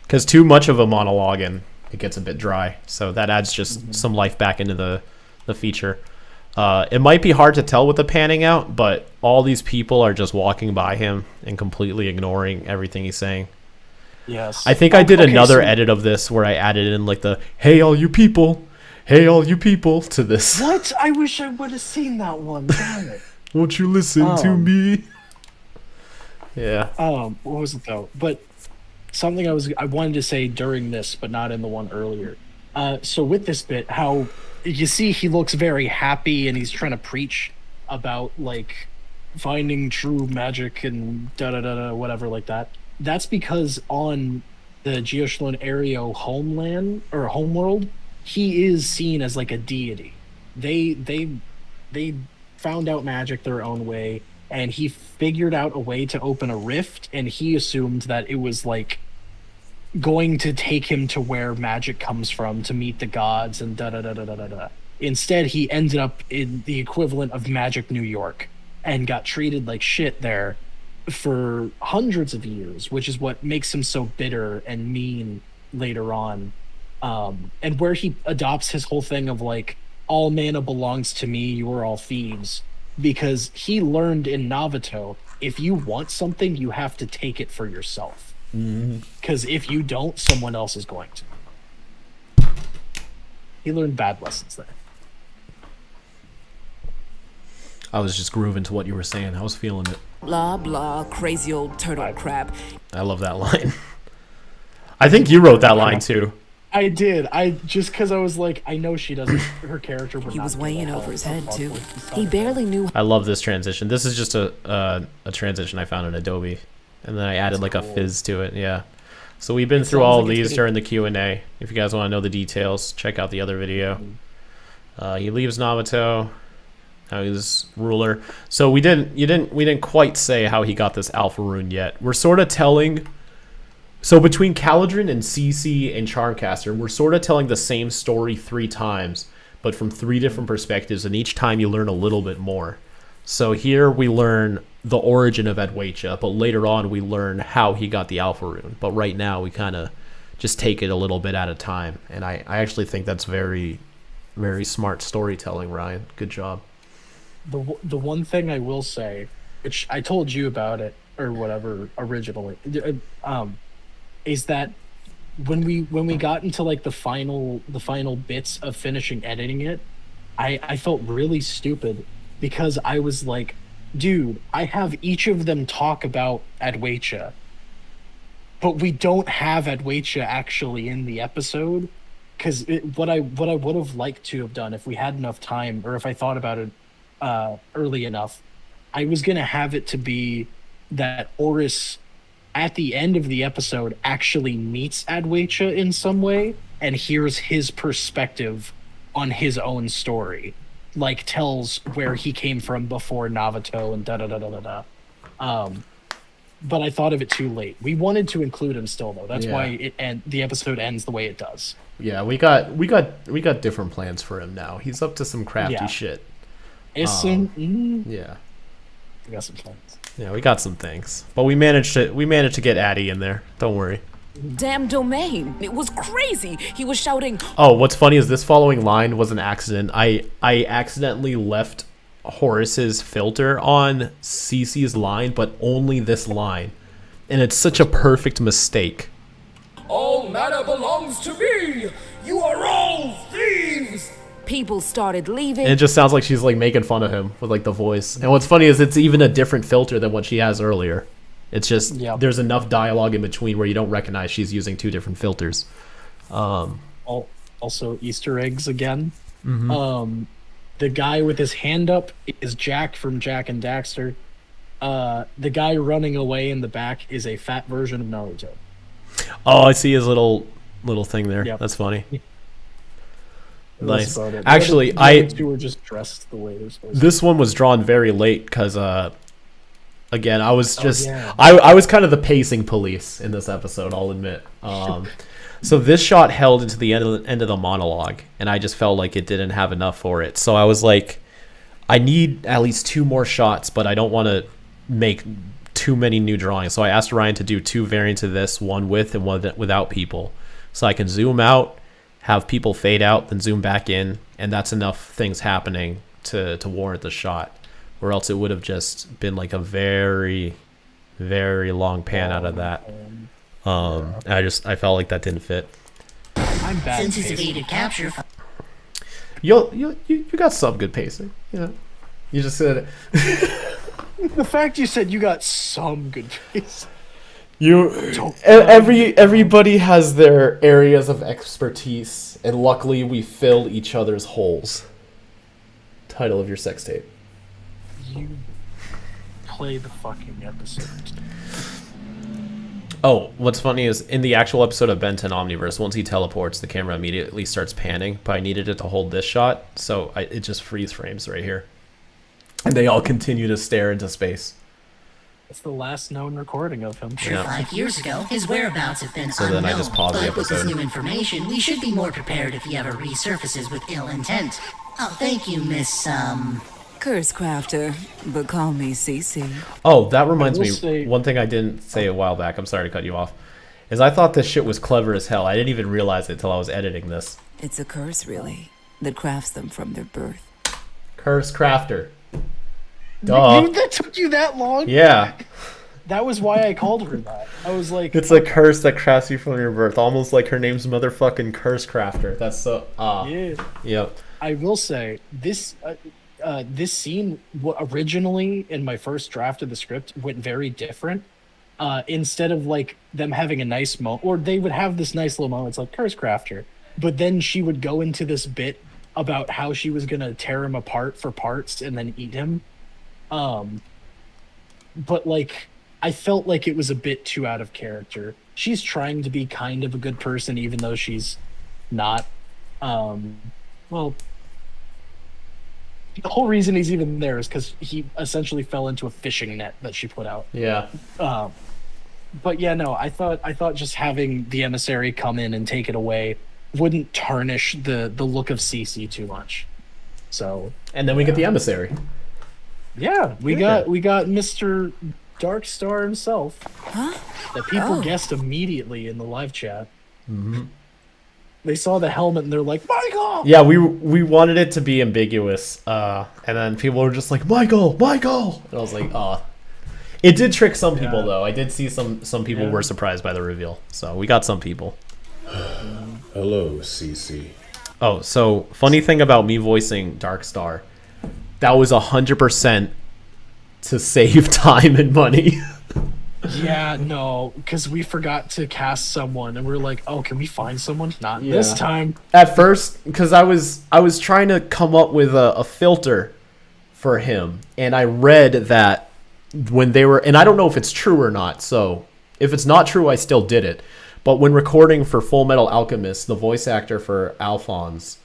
S1: Because too much of a monologue and it gets a bit dry. So that adds just some life back into the feature. It might be hard to tell with the panning out, but all these people are just walking by him and completely ignoring everything he's saying.
S2: Yes.
S1: I think I did
S2: Okay,
S1: another
S2: so-
S1: edit of this where I added in like the "Hey all you people, hey all you people" to this.
S2: What? I wish I would have seen that one. Damn it.
S1: Won't you listen to me? Yeah.
S2: What was it though? But something I wanted to say during this, but not in the one earlier. So with this bit, how you see he looks very happy and he's trying to preach about like finding true magic and da da da da whatever like that. That's because on the Geoschlone area homeland or homeworld, he is seen as like a deity. They found out magic their own way, and he figured out a way to open a rift, and he assumed that it was like going to take him to where magic comes from to meet the gods and da da da da da da da. Instead, he ended up in the equivalent of Magic New York and got treated like shit there for hundreds of years, which is what makes him so bitter and mean later on. And where he adopts his whole thing of like, all mana belongs to me, you're all thieves, because he learned in Navato, if you want something, you have to take it for yourself. Because if you don't, someone else is going to. He learned bad lessons there.
S1: I was just grooving to what you were saying. I was feeling it.
S7: Blah, blah, crazy old turtle crap.
S1: I love that line. I think you wrote that line too.
S2: I did. I just because I was like, I know she doesn't. Her character would
S7: He
S2: not
S7: was
S2: give
S7: way
S2: a
S7: in
S2: hell
S7: over his
S2: about
S7: head, too.
S2: Buckley.
S7: He barely knew.
S1: I love this transition. This is just a transition I found in Adobe, and then I added like a fizz to it. Yeah. So we've been through
S2: sounds
S1: all
S2: like
S1: of
S2: it's
S1: these during the Q&A. If you guys want to know the details, check out the other video. He leaves Namato. How he's ruler. So we didn't quite say how he got this Alpha Rune yet. We're sort of telling. So between Caladrin and CC and Charmcaster, we're sort of telling the same story 3 times, but from 3 different perspectives, and each time you learn a little bit more. So here we learn the origin of Adwaita, but later on we learn how he got the Alpha Rune. But right now we kind of just take it a little bit at a time, and I actually think that's very, very smart storytelling, Ryan. Good job.
S2: The one thing I will say, which I told you about it or whatever originally, is that when we got into like the final bits of finishing editing it, I felt really stupid because I was like, dude, I have each of them talk about Adwaita, but we don't have Adwaita actually in the episode. Because what I would have liked to have done if we had enough time, or if I thought about it early enough, I was gonna have it to be that Oris at the end of the episode actually meets Adwaita in some way and hears his perspective on his own story, like tells where he came from before Navato and da da da da da da. But I thought of it too late. We wanted to include him still though. That's why the episode ends the way it does.
S1: Yeah, we got different plans for him now. He's up to some crafty shit.
S2: Yeah. We got some plans.
S1: Yeah, we got some things, but we managed to get Addy in there. Don't worry.
S7: Damn domain. It was crazy. He was shouting.
S1: Oh, what's funny is this following line was an accident. I accidentally left Horace's filter on CC's line, but only this line, and it's such a perfect mistake.
S8: All matter belongs to me. You are all thieves.
S7: People started leaving.
S1: And it just sounds like she's like making fun of him with like the voice. And what's funny is it's even a different filter than what she has earlier. It's just there's enough dialogue in between where you don't recognize she's using 2 different filters.
S2: Also Easter eggs again. The guy with his hand up is Jack from Jack and Daxter. The guy running away in the back is a fat version of Naruto.
S1: Oh, I see his little thing there.
S2: Yep.
S1: That's funny.
S2: Nice.
S1: Nice. Actually,
S2: the other 2 were just dressed the way they're supposed to.
S1: This one was drawn very late because, again, I was just I was kind of the pacing police in this episode. I'll admit. So this shot held into the end of the monologue, and I just felt like it didn't have enough for it. So I was like, I need at least 2 more shots, but I don't want to make too many new drawings. So I asked Ryan to do 2 variants of this, one with and one without people, so I can zoom out, have people fade out, then zoom back in, and that's enough things happening to warrant the shot, or else it would have just been like a very, very long pan out of that. I felt like that didn't fit.
S2: I'm bad.
S3: Since it's evaded capture.
S1: You got some good pacing. Yeah, you just said it.
S2: The fact you said you got some good pacing.
S1: Everybody has their areas of expertise, and luckily we fill each other's holes. Title of your sex tape.
S2: You play the fucking episode.
S1: Oh, what's funny is in the actual episode of Ben 10 Omniverse, once he teleports, the camera immediately starts panning, but I needed it to hold this shot, so it just freeze frames right here. And they all continue to stare into space.
S2: It's the last known recording of him.
S3: Sure, 5 years ago, his whereabouts have been unknown.
S1: Then I just paused the
S3: but with this
S1: episode.
S3: new information, we should be more prepared if he ever resurfaces with ill intent. Oh, thank you, Miss,
S7: Curse crafter, but call me Cece.
S1: Oh, that reminds
S2: I
S1: me.
S2: will say-
S1: One thing I didn't say a while back, I'm sorry to cut you off, is I thought this shit was clever as hell. I didn't even realize it till I was editing this.
S7: It's a curse, really, that crafts them from their birth.
S1: Curse crafter. Duh.
S2: That took you that long?
S1: Yeah.
S2: That was why I called her that. I was like,
S1: It's a curse that crafts you from your birth, almost like her name's motherfucking Curse Crafter. That's so
S2: yeah.
S1: Yep.
S2: I will say this this scene originally in my first draft of the script went very different. Instead of like them having a nice moment, or they would have this nice little moment, it's like Curse Crafter, but then she would go into this bit about how she was gonna tear him apart for parts and then eat him. But like I felt like it was a bit too out of character. She's trying to be kind of a good person, even though she's not. Well, the whole reason he's even there is because he essentially fell into a fishing net that she put out.
S1: Yeah.
S2: But yeah, no, I thought just having the emissary come in and take it away wouldn't tarnish the look of Cece too much. So.
S1: And then we get the emissary.
S2: Yeah, we got Mr. Darkstar himself.
S7: Huh?
S2: That people guessed immediately in the live chat.
S1: Mm-hmm.
S2: They saw the helmet and they're like, Michael!
S1: Yeah, we wanted it to be ambiguous, and then people were just like, Michael! And I was like, oh. It did trick some people, though. I did see some people were surprised by the reveal. So we got some people.
S9: Hello, CC.
S1: Oh, so funny thing about me voicing Darkstar, that was 100% to save time and money.
S2: Yeah, no, because we forgot to cast someone, and we were like, "Oh, can we find someone?" Not this time.
S1: At first, because I was trying to come up with a filter for him, and I read that when they were, and I don't know if it's true or not. So if it's not true, I still did it. But when recording for Full Metal Alchemist, the voice actor for Alphonse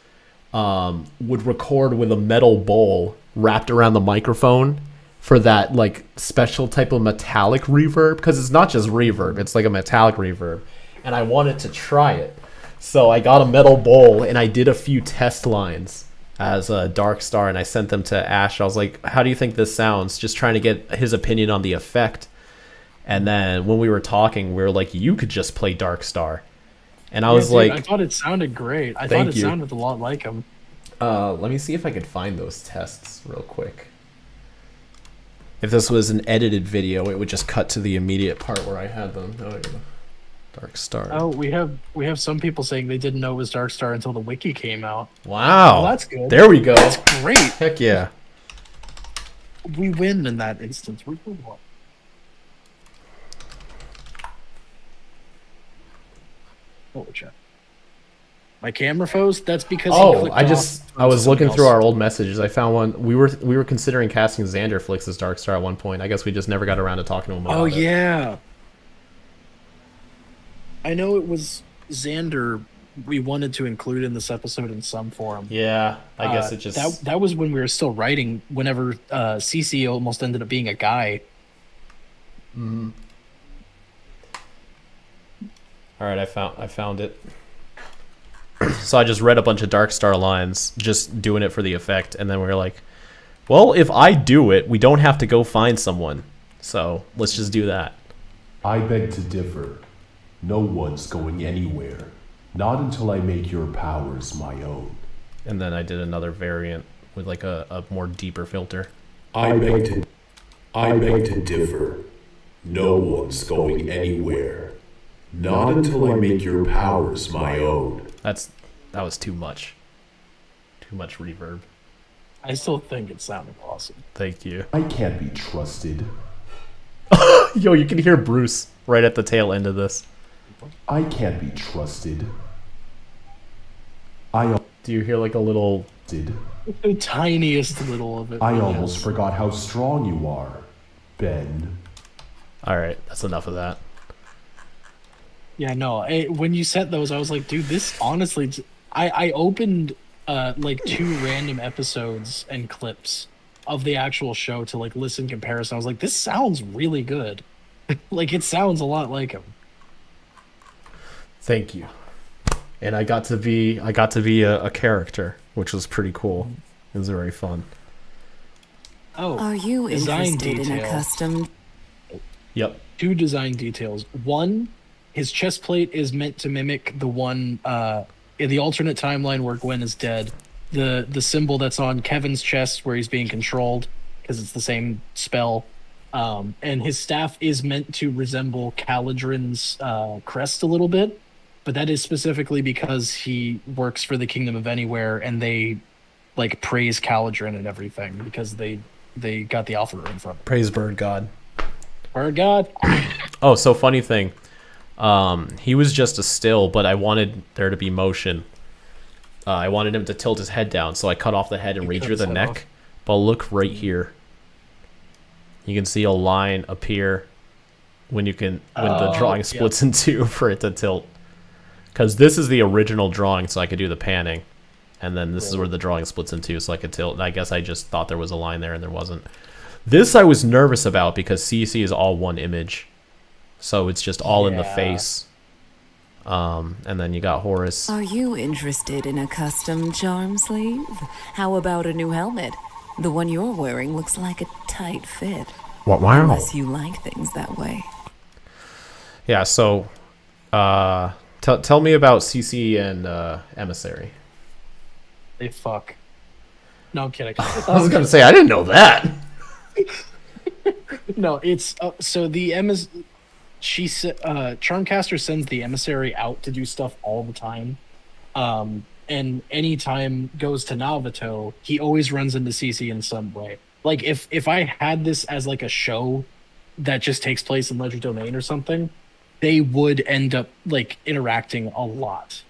S1: would record with a metal bowl wrapped around the microphone for that like special type of metallic reverb, because it's not just reverb, it's like a metallic reverb, and I wanted to try it, so I got a metal bowl and I did a few test lines as a Darkstar, and I sent them to Ash. I was like, how do you think this sounds, just trying to get his opinion on the effect. And then when we were talking, we were like, you could just play Darkstar, and I was like,
S2: I thought it sounded great. I thought it sounded a lot like him.
S1: Let me see if I could find those tests real quick. If this was an edited video, it would just cut to the immediate part where I had them. Oh, yeah. Darkstar.
S2: Oh, we have some people saying they didn't know it was Darkstar until the wiki came out.
S1: Wow.
S2: Well, that's good.
S1: There we go.
S2: That's great.
S1: Heck yeah.
S2: We win in that instance. We win one. Holy shit. My camera froze? That's because
S1: I was looking through our old messages. I found one. We were considering casting Xander Flix as Darkstar at one point. I guess we just never got around to talking to him about it.
S2: Yeah. I know it was Xander we wanted to include in this episode in some form.
S1: Yeah, I guess it just...
S2: That was when we were still writing, whenever CC almost ended up being a guy.
S1: Mm-hmm. All right, I found it. So I just read a bunch of Darkstar lines, just doing it for the effect, and then we were like, well, if I do it, we don't have to go find someone. So let's just do that.
S9: I beg to differ. No one's going anywhere. Not until I make your powers my own.
S1: And then I did another variant with like a more deeper filter.
S9: I beg to differ. No one's going anywhere. Not until I make your powers my own.
S1: That was too much. Too much reverb.
S2: I still think it sounded awesome.
S1: Thank you.
S9: I can't be trusted.
S1: Yo, you can hear Bruce right at the tail end of this.
S9: I can't be trusted.
S1: Do you hear like a little...
S2: The tiniest little of it.
S9: I almost forgot how strong you are, Ben.
S1: Alright, that's enough of that.
S2: Yeah, no, when you sent those, I was like, dude, this honestly... I opened like 2 random episodes and clips of the actual show to like listen comparison. I was like, this sounds really good. Like, it sounds a lot like him.
S1: Thank you. And I got to be a character, which was pretty cool. It was very fun.
S7: Oh, are you interested in a custom?
S1: Yep.
S2: 2 design details. One, his chest plate is meant to mimic the one in the alternate timeline where Gwen is dead. The symbol that's on Kevin's chest where he's being controlled, because it's the same spell. And his staff is meant to resemble Caladrin's crest a little bit, but that is specifically because he works for the Kingdom of Anywhere, and they like praise Caladrin and everything because they got the Alpha Rune from him.
S1: Praise Bird God.
S2: Bird God.
S1: Oh, so funny thing. He was just a still, but I wanted there to be motion. I wanted him to tilt his head down, so I cut off the head and redrew the neck. Off. But look right here. You can see a line appear when the drawing splits in two for it to tilt. Because this is the original drawing, so I could do the panning. And then this is where the drawing splits in two, so I could tilt. And I guess I just thought there was a line there, and there wasn't. This I was nervous about because CC is all one image. So it's just all in the face. And then you got Horus.
S7: Are you interested in a custom charm sleeve? How about a new helmet? The one you're wearing looks like a tight fit.
S1: Wow.
S7: Unless you like things that way.
S1: Yeah, so tell me about CC and Emissary.
S2: They fuck. No, I'm kidding.
S1: I was going to say, I didn't know that.
S2: No, it's so the Charmcaster sends the Emissary out to do stuff all the time. And anytime goes to Navato, he always runs into CC in some way. Like if I had this as like a show that just takes place in Ledger Domain or something, they would end up like interacting a lot.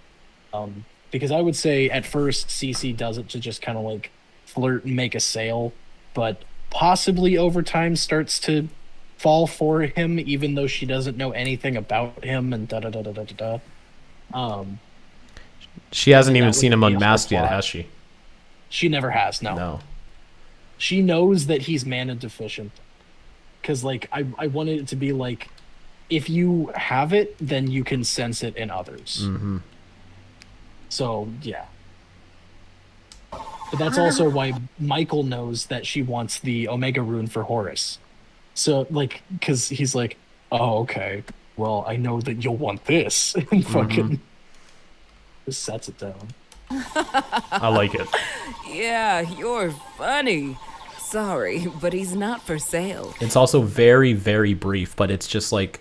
S2: Because I would say at first CC does it to just kind of like flirt and make a sale, but possibly over time starts to fall for him, even though she doesn't know anything about him and da da da da da da da.
S1: She hasn't even seen him unmasked yet, has she?
S2: She never has, no. She knows that he's mana deficient. Because, like, I wanted it to be like, if you have it, then you can sense it in others.
S1: Mm-hmm.
S2: So, yeah. But that's also why Michael knows that she wants the Omega Rune for Horus. So, like, because he's like, oh, okay, well, I know that you'll want this. And fucking just sets it down.
S1: I like it.
S7: Yeah, you're funny. Sorry, but he's not for sale.
S1: It's also very, very brief, but it's just like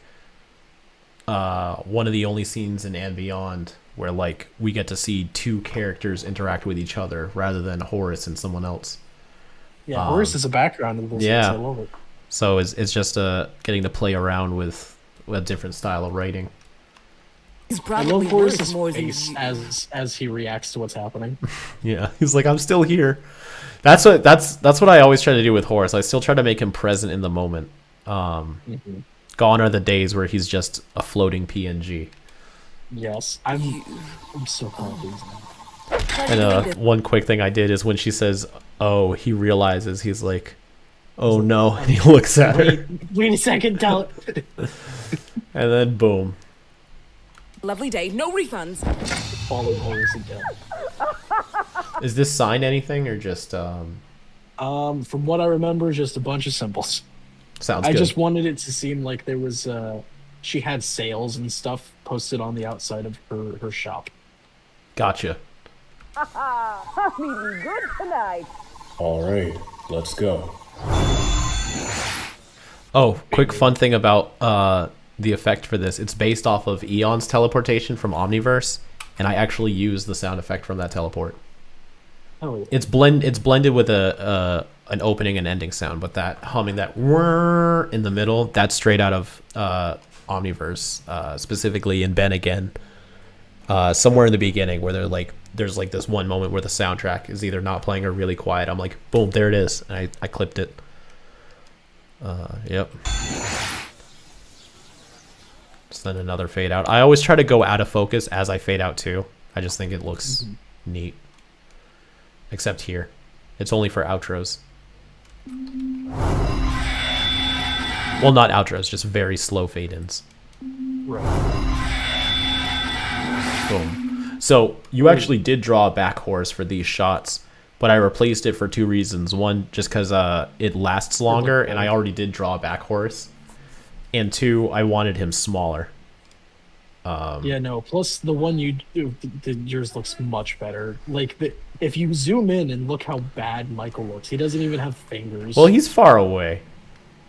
S1: one of the only scenes in And Beyond where like we get to see two characters interact with each other rather than Horus and someone else.
S2: Yeah, Horus is a background in this.
S1: Yeah,
S2: I love it.
S1: So it's just getting to play around with a different style of writing.
S2: I love Horus's face as he reacts to what's happening.
S1: Yeah, he's like, I'm still here. That's what I always try to do with Horus. I still try to make him present in the moment. Gone are the days where he's just a floating PNG.
S2: Yes, I'm so happy.
S1: And one quick thing I did is when she says, "Oh," he realizes he's like, "Oh no," and he looks at her.
S2: Wait a second, tell it.
S1: And then boom.
S7: Lovely day, no refunds.
S2: Follow Horus and death.
S1: Is this sign anything or just
S2: from what I remember, just a bunch of symbols.
S1: Sounds good.
S2: I just wanted it to seem like there was she had sales and stuff posted on the outside of her shop.
S1: Gotcha.
S10: Must be good tonight.
S9: All right, let's go.
S1: Oh, quick fun thing about the effect for this. It's based off of Eon's teleportation from Omniverse, and I actually use the sound effect from that teleport.
S2: Oh, yeah.
S1: It's blended with an opening and ending sound, but that humming, that whir in the middle, that's straight out of Omniverse, specifically in Ben Again. Somewhere in the beginning where there's like this one moment where the soundtrack is either not playing or really quiet. I'm like, boom, there it is. And I clipped it. Yep. Just then another fade out. I always try to go out of focus as I fade out too. I just think it looks neat. Except here. It's only for outros. Well, not outros, just very slow fade-ins.
S2: Right.
S1: Boom. So you actually did draw a back horse for these shots, but I replaced it for two reasons. One, just because it lasts longer, and I already did draw a back horse. And two, I wanted him smaller.
S2: Yeah, no. Plus, the one you do, yours looks much better. Like, if you zoom in and look how bad Michael looks, he doesn't even have fingers.
S1: Well, he's far away.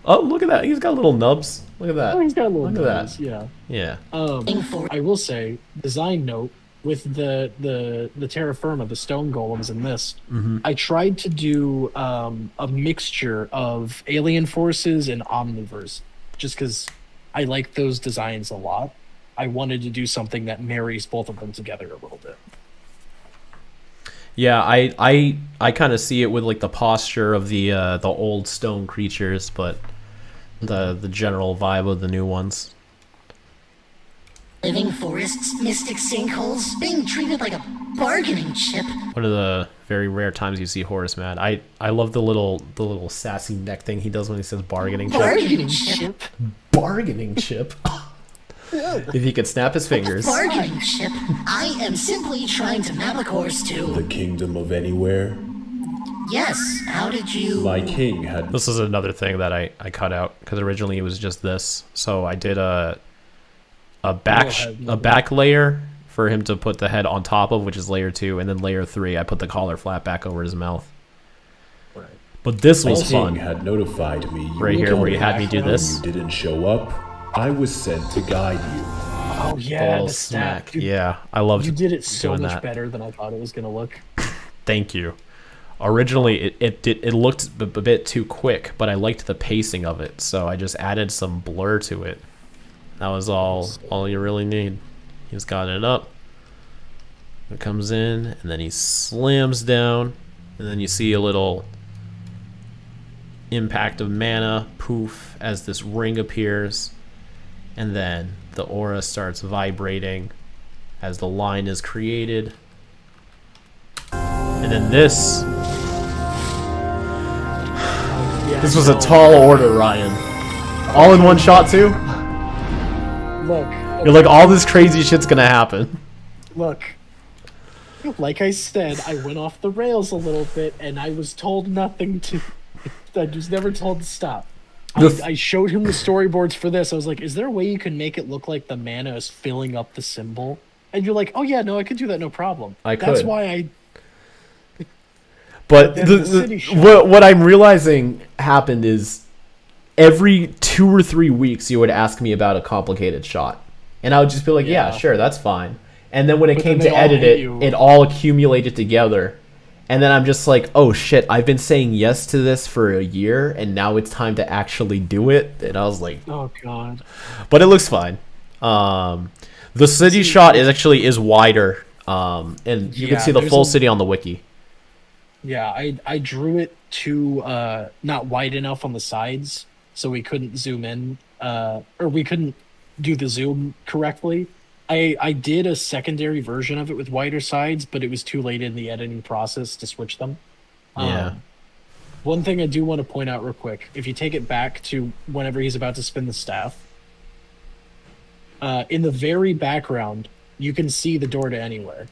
S1: Oh, look at that. He's got little nubs. Look at that.
S2: Oh, he's got a little
S1: Look at
S2: nose,
S1: that.
S2: yeah.
S1: Yeah.
S2: I will say, design note, with the terra firma, the stone golems in this, I tried to do a mixture of alien forces and omnivores, just because I like those designs a lot. I wanted to do something that marries both of them together a little bit.
S1: Yeah, I kind of see it with like the posture of the old stone creatures, but the general vibe of the new ones.
S3: Living forests, mystic sinkholes, being treated like a bargaining chip.
S1: One of the very rare times you see Horace mad. I love the little sassy neck thing he does when he says bargaining chip.
S3: Bargaining chip?
S1: Bargaining chip. If he could snap his fingers.
S3: Bargaining chip? I am simply trying to map a course to...
S9: The kingdom of anywhere?
S3: Yes, how did you...
S9: My king had...
S1: This is another thing that I cut out, because originally it was just this. So I did a back layer for him to put the head on top of, which is layer 2, and then layer 3 I put the collar flat back over his mouth. Right. But this was fun.
S9: King had notified me
S1: right here where you had me do this.
S9: You didn't show up. I was sent to guide you.
S2: Oh yeah,
S1: the smack. Dude, yeah, I loved.
S2: You did it so much
S1: that.
S2: better than I thought it was gonna look.
S1: Thank you. Originally, it looked a bit too quick, but I liked the pacing of it, so I just added some blur to it. That was all you really need. He's got it up. It comes in, and then he slams down, and then you see a little impact of mana, poof, as this ring appears, and then the aura starts vibrating as the line is created. And then this was a tall order, Ryan. All in one shot too?
S2: Look.
S1: You're like, all this crazy shit's gonna happen.
S2: Look. Like I said, I went off the rails a little bit, and I was told nothing to... I was never told to stop. I showed him the storyboards for this. I was like, is there a way you can make it look like the mana is filling up the symbol? And you're like, oh yeah, no, I could do that, no problem. That's why I...
S1: But what I'm realizing happened is every 2 or 3 weeks you would ask me about a complicated shot. And I would just be like, yeah sure, that's fine. And then when it came to edit it, it all accumulated together. And then I'm just like, oh shit, I've been saying yes to this for a year, and now it's time to actually do it. And I was like,
S2: oh god.
S1: But it looks fine. The city shot is wider, and you can see the full city on the wiki.
S2: Yeah, I drew it to not wide enough on the sides, so we couldn't zoom in, or we couldn't do the zoom correctly. I did a secondary version of it with wider sides, but it was too late in the editing process to switch them.
S1: Yeah.
S2: One thing I do want to point out real quick, if you take it back to whenever he's about to spin the staff, in the very background, you can see the door to anywhere.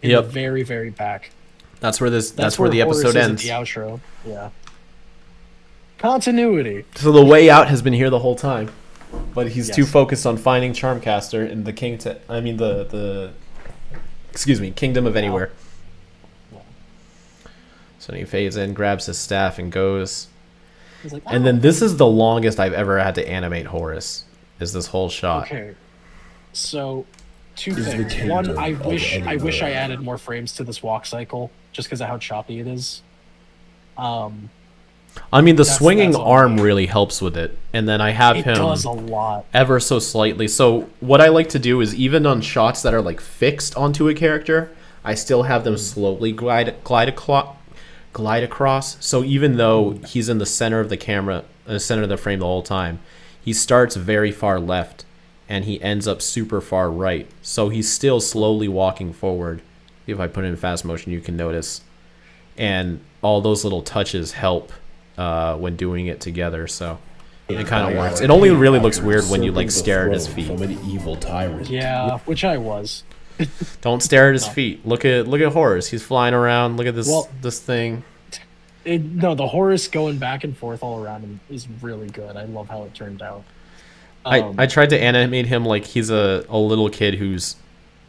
S2: In the very, very back.
S1: That's where the episode ends.
S2: The outro. Yeah. Continuity.
S1: So the way out has been here the whole time. But he's too focused on finding Charmcaster and the Kingdom of Anywhere. Yeah. So he fades in, grabs his staff, and goes. Like, and then this is the longest I've ever had to animate Horus. Is this whole shot?
S2: Okay. So, two things. One, I wish I added more frames to this walk cycle, just because of how choppy it is.
S1: I mean, the swinging arm really helps with it, and then I have him
S2: does a lot.
S1: Ever so slightly. So what I like to do is, even on shots that are like fixed onto a character, I still have them slowly glide across. So even though he's in the center of the camera, the center of the frame the whole time, he starts very far left, and he ends up super far right. So he's still slowly walking forward. If I put it in fast motion, you can notice, and all those little touches help. When doing it together, so it kind of works. It only really looks weird when you like stare at his feet.
S9: From an evil tyrant.
S2: Yeah, which I was.
S1: Don't stare at his feet. Look at Horus. He's flying around. Look at this thing.
S2: The Horus going back and forth all around him is really good. I love how it turned out.
S1: I tried to animate him like he's a little kid who's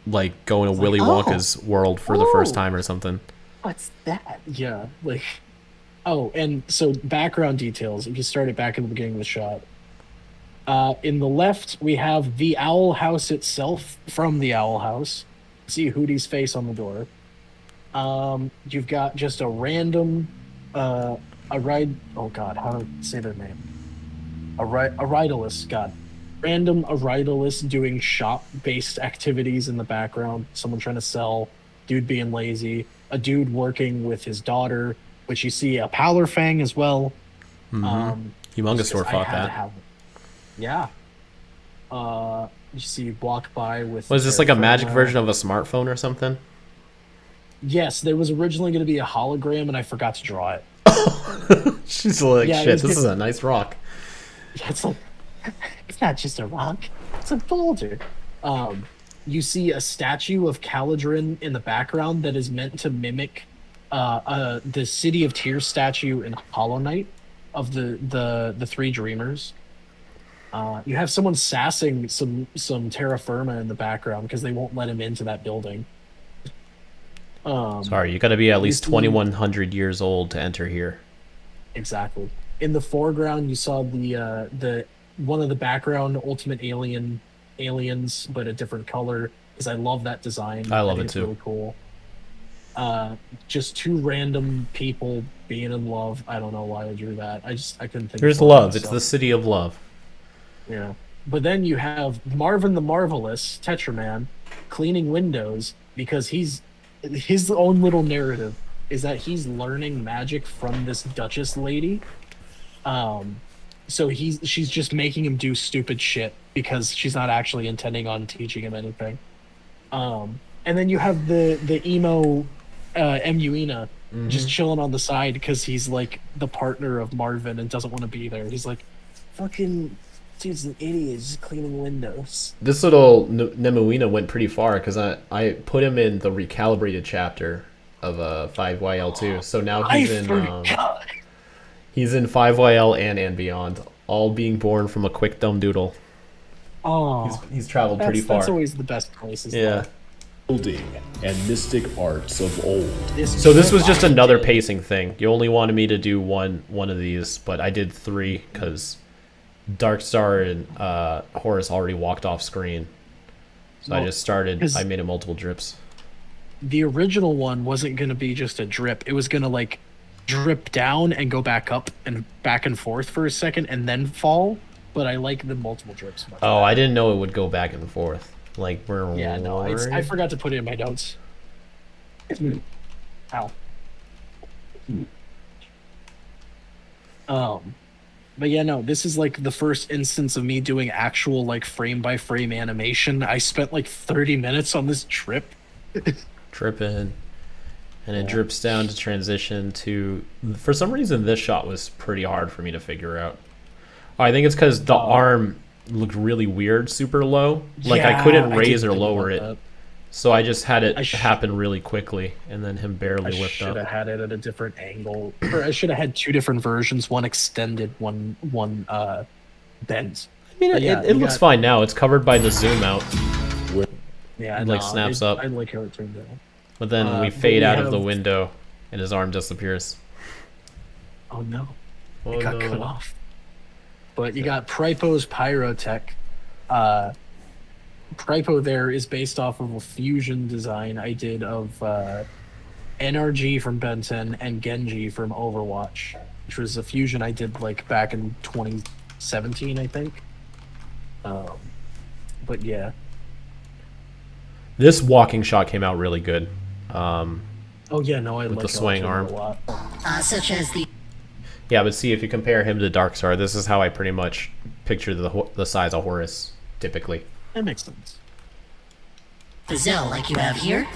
S1: like going to Willy Wonka's world for the first time or something.
S2: What's that? Yeah, like. Oh, and so background details. If you start it back in the beginning of the shot, in the left we have the Owl House itself from the Owl House. See Hootie's face on the door. You've got just a random, a ride. Oh God, how to say their name? A rideless. God, random rideless doing shop-based activities in the background. Someone trying to sell. Dude being lazy. A dude working with his daughter. Which you see a Powler Fang as well.
S1: Humongous Sword fought that.
S2: Yeah. You see you walk by with.
S1: Was this like a magic version of a smartphone or something?
S2: Yes, there was originally going to be a hologram, and I forgot to draw it.
S1: She's like, yeah, shit, this is a nice rock.
S2: Yeah, it's like, it's not just a rock, it's a boulder. You see a statue of Caladrin in the background that is meant to mimic the City of Tears statue in Hollow Knight of the Three Dreamers. You have someone sassing some terra firma in the background because they won't let him into that building.
S1: Sorry, you got to be at least 2,100 years old to enter here.
S2: Exactly. In the foreground, you saw the one of the background Ultimate aliens, but a different color. Because I love that design.
S1: I love it
S2: it's
S1: too.
S2: Really cool. Just two random people being in love. I don't know why I drew that. I couldn't think.
S1: Here's love. It's the city of love.
S2: Yeah. But then you have Marvin the Marvelous, Tetraman, cleaning windows because his own little narrative is that he's learning magic from this Duchess lady. So she's just making him do stupid shit because she's not actually intending on teaching him anything. And then you have the emo Emuina just chilling on the side because he's like the partner of Marvin and doesn't want to be there. He's like, fucking dude's an idiot, just cleaning windows.
S1: This little Nemuina went pretty far because I put him in the recalibrated chapter of 5YL2. So now he's in 5YL and beyond, all being born from a quick dumb doodle.
S2: Oh,
S1: he's traveled pretty far.
S2: That's always the best places.
S1: Yeah.
S9: Building and mystic arts of old.
S1: So this was just another pacing thing. You only wanted me to do one of these, but I did 3 because Darkstar and Horus already walked off screen. So I just started. I made it multiple drips.
S2: The original one wasn't going to be just a drip. It was going to like drip down and go back up and back and forth for a second and then fall. But I like the multiple drips much
S1: better. I didn't know it would go back and forth. Like we're
S2: I forgot to put it in my notes. Ow. But yeah, no, this is like the first instance of me doing actual like frame by frame animation. I spent like 30 minutes on this trip.
S1: Tripping. And it drips down to transition to, for some reason this shot was pretty hard for me to figure out. I think it's because the arm looked really weird, super low. Like I couldn't raise or lower it. So I just had it happen really quickly, and then him barely lift up. I
S2: should have had it at a different angle. Or I should have had 2 different versions, one extended, one bent.
S1: I mean, it looks fine now. It's covered by the zoom out.
S2: Yeah,
S1: it snaps up.
S2: I like how it turned out.
S1: But then we fade out of the window, and his arm disappears.
S2: Oh no. It got cut off. But you got Pripo's Pyrotech. Pripo there is based off of a fusion design I did of NRG from Ben 10 and Genji from Overwatch, which was a fusion I did like back in 2017, I think. But yeah.
S1: This walking shot came out really good.
S2: Oh yeah, no, I
S1: with
S2: like
S1: the swaying arm.
S2: A lot.
S3: Such as the.
S1: Yeah, but see, if you compare him to Darkstar, this is how I pretty much picture the size of Horus, typically.
S2: That makes sense.
S3: The Zell like you have here?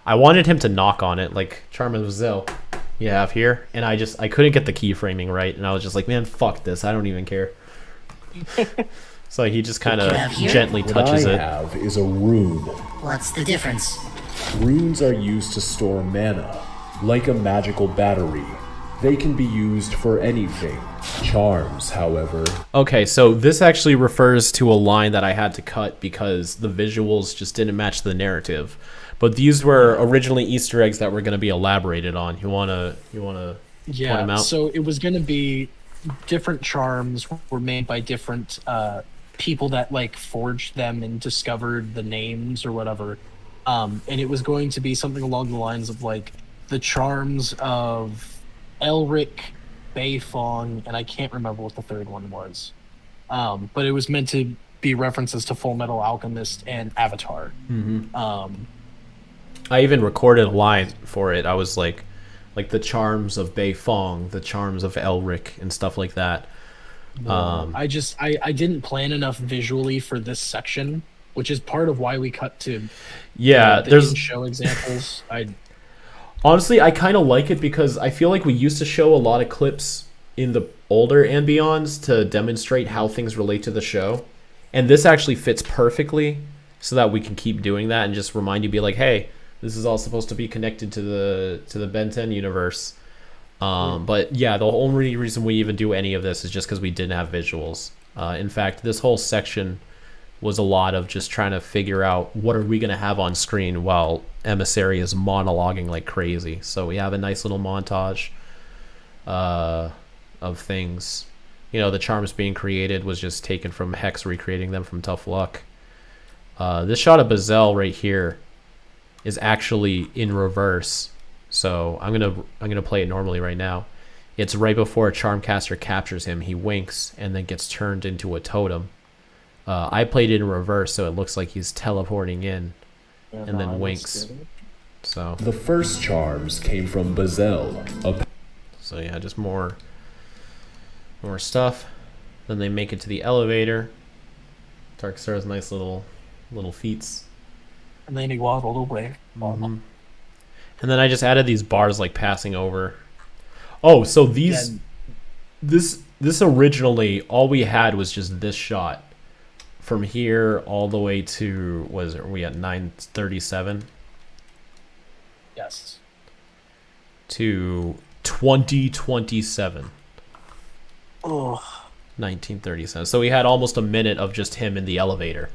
S1: I wanted him to knock on it, like Charmin Zell you have here, and I couldn't get the keyframing right, and I was just like, man, fuck this, I don't even care. So he just kind of gently touches it.
S9: What I have is a rune.
S3: What's the difference?
S9: Runes are used to store mana, like a magical battery. They can be used for anything. Charms, however.
S1: Okay, so this actually refers to a line that I had to cut because the visuals just didn't match the narrative. But these were originally Easter eggs that were going to be elaborated on. You wanna
S2: Yeah,
S1: them out?
S2: so it was going to be different charms were made by different people that like forged them and discovered the names or whatever. And it was going to be something along the lines of like the charms of Elric, Beifong, and I can't remember what the third one was. But it was meant to be references to Full Metal Alchemist and Avatar.
S1: I even recorded a line for it. I was like the charms of Beifong, the charms of Elric, and stuff like that.
S2: I didn't plan enough visually for this section, which is part of why we cut to the
S1: there's
S2: show examples.
S1: Honestly, I kind of like it because I feel like we used to show a lot of clips in the older and Beyonds to demonstrate how things relate to the show. And this actually fits perfectly so that we can keep doing that and just remind you, be like, hey, this is all supposed to be connected to the Ben 10 universe. But yeah, the only reason we even do any of this is just because we didn't have visuals. In fact, this whole section was a lot of just trying to figure out what are we going to have on screen while Emissary is monologuing like crazy. So we have a nice little montage of things. You know, the charms being created was just taken from Hex recreating them from Tough Luck. This shot of Bazel right here is actually in reverse. So I'm gonna play it normally right now. It's right before a Charmcaster captures him. He winks and then gets turned into a totem. I played it in reverse, so it looks like he's teleporting in and then winks. So
S9: The first charms came from Bazel.
S1: So yeah, just more stuff. Then they make it to the elevator. Darkstar's nice little feats.
S2: And then he waddled away.
S1: And then I just added these bars like passing over. Oh, so this originally all we had was just this shot from here all the way to are we at 937?
S2: Yes.
S1: To 2027.
S2: Oh.
S1: 1937. So we had almost a minute of just him in the elevator.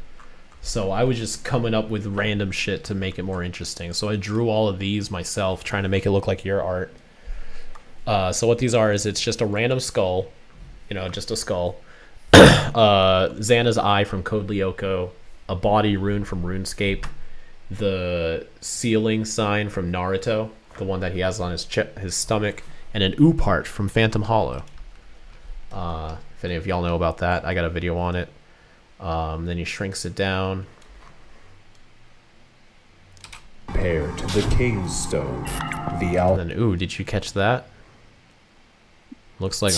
S1: So I was just coming up with random shit to make it more interesting. So I drew all of these myself, trying to make it look like your art. So what these are is it's just a random skull, just a skull. Xana's eye from Code Lyoko, a body rune from RuneScape, the ceiling sign from Naruto, the one that he has on his stomach, and an ooh part from Phantom Hollow. If any of y'all know about that, I got a video on it. Then he shrinks it down.
S9: Compared to the King's Stone, the
S1: And then, ooh, did you catch that? Looks like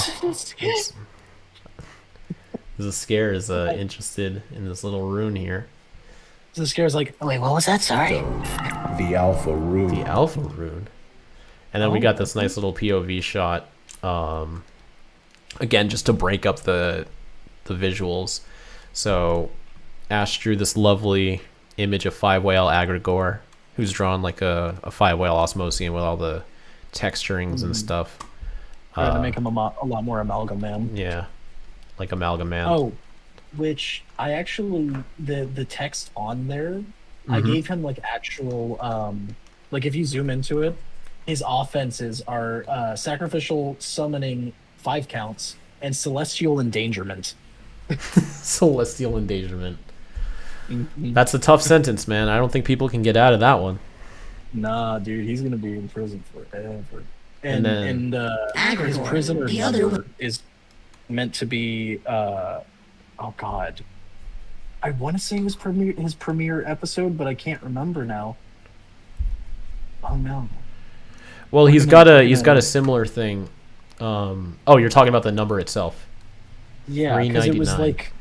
S1: zs'skayr is interested in this little rune here.
S2: zs'skayr's like,
S3: Oh, wait, what was that? Sorry.
S9: the Alpha Rune.
S1: The Alpha rune. And then we got this nice little POV shot. Again, just to break up the visuals. So Ash drew this lovely image of Five Whale Agrigor, who's drawn like a Five Whale Osmosian with all the texturings and stuff.
S2: Trying to make him a lot more Amalgam Man.
S1: Yeah, like Amalgam Man.
S2: Oh, which I actually the text on there, I gave him like actual like if you zoom into it, his offenses are sacrificial summoning 5 counts and celestial endangerment.
S1: Celestial endangerment. That's a tough sentence, man. I don't think people can get out of that one.
S2: Nah, dude, he's gonna be in prison forever.
S1: And then
S2: his prisoner
S3: the other
S2: number is meant to be oh god, I want to say it was his premiere episode, but I can't remember now. Oh no.
S1: Well, he's got a similar thing. Oh, you're talking about the number itself.
S2: Yeah, because it was like,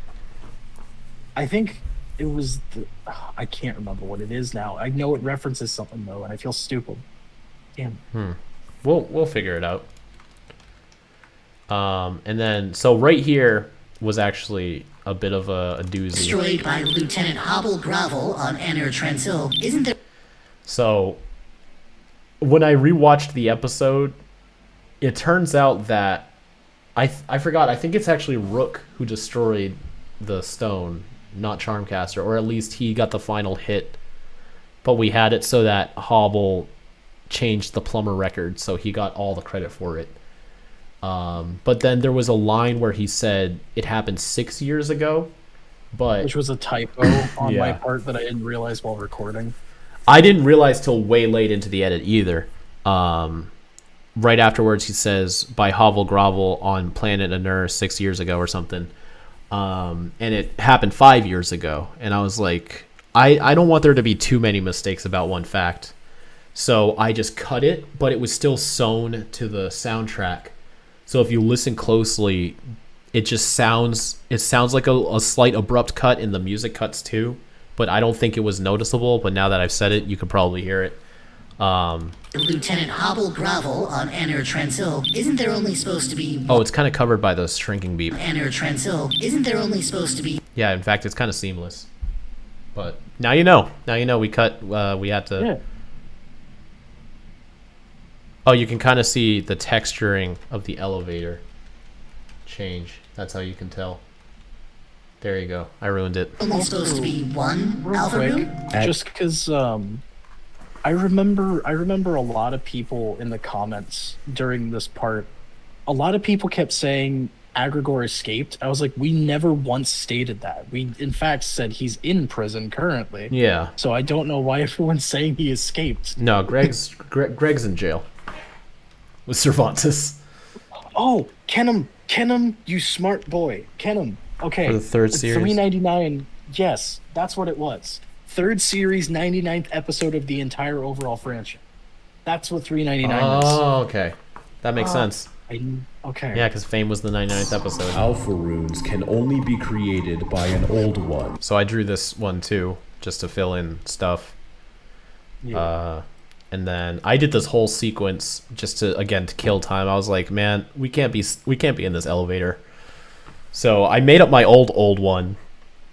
S2: I think it was I can't remember what it is now. I know it references something though, and I feel stupid. Damn.
S1: We'll figure it out. And then so right here was actually a bit of a doozy.
S3: Destroyed by Lieutenant Hobble Grovel on Anner Transil. Isn't there?
S1: So when I rewatched the episode, it turns out that I forgot. I think it's actually Rook who destroyed the stone, not Charmcaster, or at least he got the final hit. But we had it so that Hobble changed the plumber record, so he got all the credit for it. But then there was a line where he said it happened 6 years ago, but
S2: Which was a typo on my part that I didn't realize while recording.
S1: I didn't realize till way late into the edit either. Right afterwards, he says by Hovel Grovel on Planet Anur 6 years ago or something, and it happened 5 years ago. And I was like, I don't want there to be too many mistakes about one fact, so I just cut it. But it was still sewn to the soundtrack, so if you listen closely, it sounds like a slight abrupt cut, and the music cuts too. But I don't think it was noticeable. But now that I've said it, you can probably hear it.
S3: Lieutenant Hobble Grovel on Anur Transil, isn't there only supposed to be...
S1: Oh, it's kind of covered by the shrinking beep.
S3: Anur Transil, isn't there only supposed to be...
S1: Yeah, in fact, it's kind of seamless. But now you know. Now you know we cut, we had to...
S2: Yeah.
S1: Oh, you can kind of see the texturing of the elevator change. That's how you can tell. There you go. I ruined it.
S3: Only supposed to be one
S2: Real
S3: alpha
S2: quick,
S3: room?
S2: just because I remember a lot of people in the comments during this part. A lot of people kept saying Agrigor escaped. I was like, we never once stated that. We in fact said he's in prison currently.
S1: Yeah.
S2: So I don't know why everyone's saying he escaped.
S1: No, Greg's in jail with Cervantes.
S2: Oh, Kenham, you smart boy, Kenham. Okay,
S1: For the third series.
S2: $3.99. Yes, that's what it was. Third series, 99th episode of the entire overall franchise. That's what $3.99 is.
S1: Oh, okay. That makes sense.
S2: Okay.
S1: Yeah, because Fame was the 99th episode.
S9: Alpha runes can only be created by an old one.
S1: So I drew this one too, just to fill in stuff.
S2: Yeah.
S1: And then I did this whole sequence just to kill time. I was like, man, we can't be in this elevator. So I made up my own old one.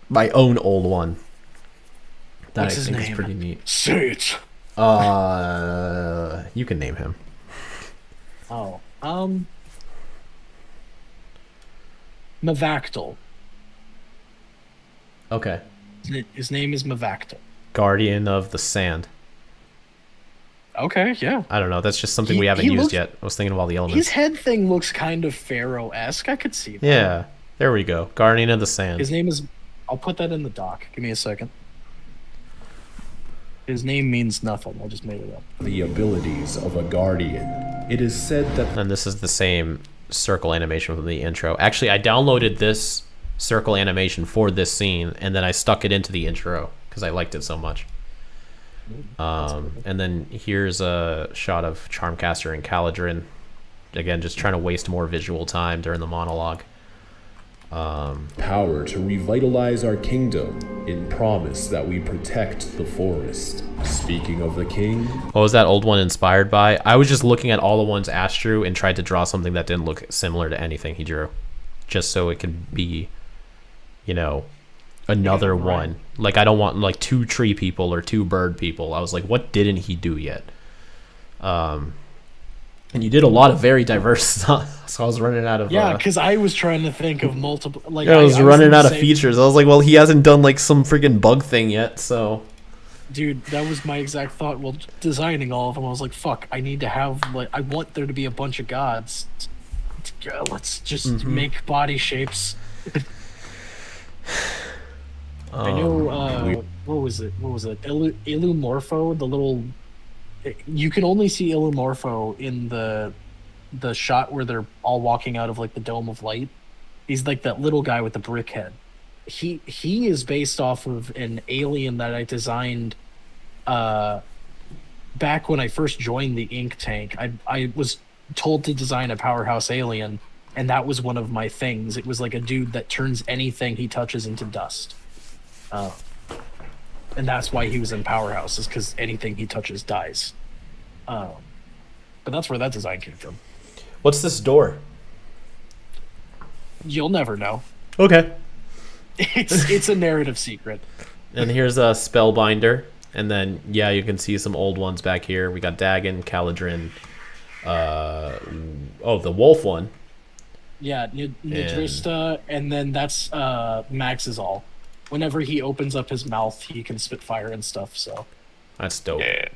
S1: That
S2: What's
S1: I
S2: his
S1: think
S2: name?
S1: is pretty neat.
S2: Say it.
S1: You can name him.
S2: Oh. Mavactyl.
S1: Okay.
S2: His name is Mavactyl.
S1: Guardian of the Sand.
S2: Okay, yeah.
S1: I don't know. That's just something we haven't used yet. I was thinking of all the elements.
S2: His head thing looks kind of Pharaoh-esque. I could see that.
S1: Yeah. There we go. Guardian of the Sand.
S2: His name is... I'll put that in the doc. Give me a second. His name means nothing. I just made it up.
S9: The abilities of a guardian. It is said that...
S1: And this is the same circle animation from the intro. Actually, I downloaded this circle animation for this scene, and then I stuck it into the intro because I liked it so much. And then here's a shot of Charmcaster and Caladrin. Again, just trying to waste more visual time during the monologue.
S9: Power to revitalize our kingdom in promise that we protect the forest. Speaking of the king...
S1: What was that old one inspired by? I was just looking at all the ones Ash drew and tried to draw something that didn't look similar to anything he drew. Just so it could be, another one. Like, I don't want, like, 2 tree people or 2 bird people. I was like, what didn't he do yet? And you did a lot of very diverse stuff, so I was running out of...
S2: Yeah, because I was trying to think of multiple... Like,
S1: I was running out of features. I was like, well, he hasn't done, like, some freaking bug thing yet, so...
S2: Dude, that was my exact thought while designing all of them. I was like, fuck, I need to have, like... I want there to be a bunch of gods. Let's just make body shapes. I know, what was it? Illumorpho, the little... You can only see Illumorpho in the shot where they're all walking out of, like, the Dome of Light. He's like that little guy with the brick head. He is based off of an alien that I designed back when I first joined the Ink Tank. I was told to design a powerhouse alien, and that was one of my things. It was like a dude that turns anything he touches into dust. And that's why he was in Powerhouse, is because anything he touches dies. But that's where that design came from.
S1: What's this door?
S2: You'll never know.
S1: Okay.
S2: It's a narrative secret.
S1: And here's a Spellbinder. And then, yeah, you can see some old ones back here. We got Dagon, Caladrin. The wolf one.
S2: Yeah, Nidrista, and then that's Max's all. Whenever he opens up his mouth, he can spit fire and stuff, so...
S1: That's dope. Yeah.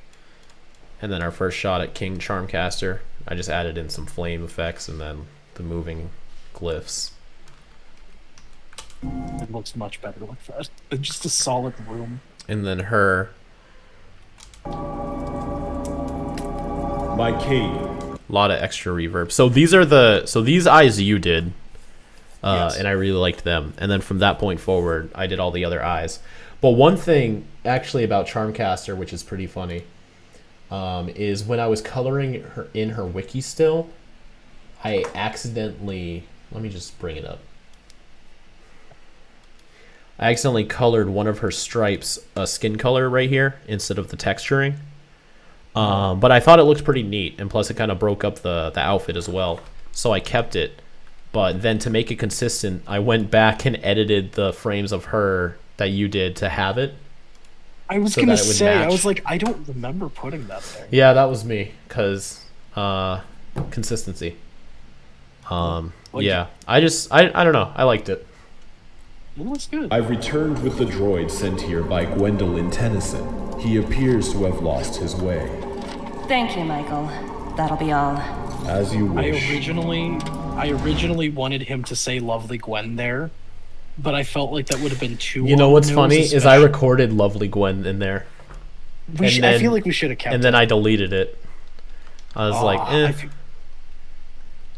S1: And then our first shot at King Charmcaster. I just added in some flame effects and then moving glyphs.
S2: It looks much better like that. It's just a solid room.
S1: And then her.
S9: My king.
S1: A lot of extra reverb. So these eyes you did.
S2: Yes.
S1: And I really liked them. And then from that point forward, I did all the other eyes. But one thing actually about Charmcaster, which is pretty funny, is when I was coloring her in her wiki still, I accidentally, let me just bring it up. I accidentally colored one of her stripes a skin color right here instead of the texturing. But I thought it looked pretty neat, and plus it kind of broke up the outfit as well. So I kept it. But then to make it consistent, I went back and edited the frames of her that you did to have it.
S2: I was
S1: so
S2: gonna
S1: that it would
S2: say, I
S1: match.
S2: was like, I don't remember putting that there.
S1: Yeah, that was me, because consistency. Yeah, I don't know. I liked it.
S2: It looks good.
S9: I've returned with the droid sent here by Gwendolyn Tennyson. He appears to have lost his way.
S4: Thank you, Michael. That'll be all.
S9: As you
S2: I
S9: wish.
S2: originally wanted him to say "Lovely Gwen" there, but I felt like that would have been too.
S1: You know what's
S2: on-the-nose,
S1: funny is I
S2: especially-
S1: recorded Lovely Gwen in there.
S2: I feel like we should have kept.
S1: And then I deleted it. I was like, eh.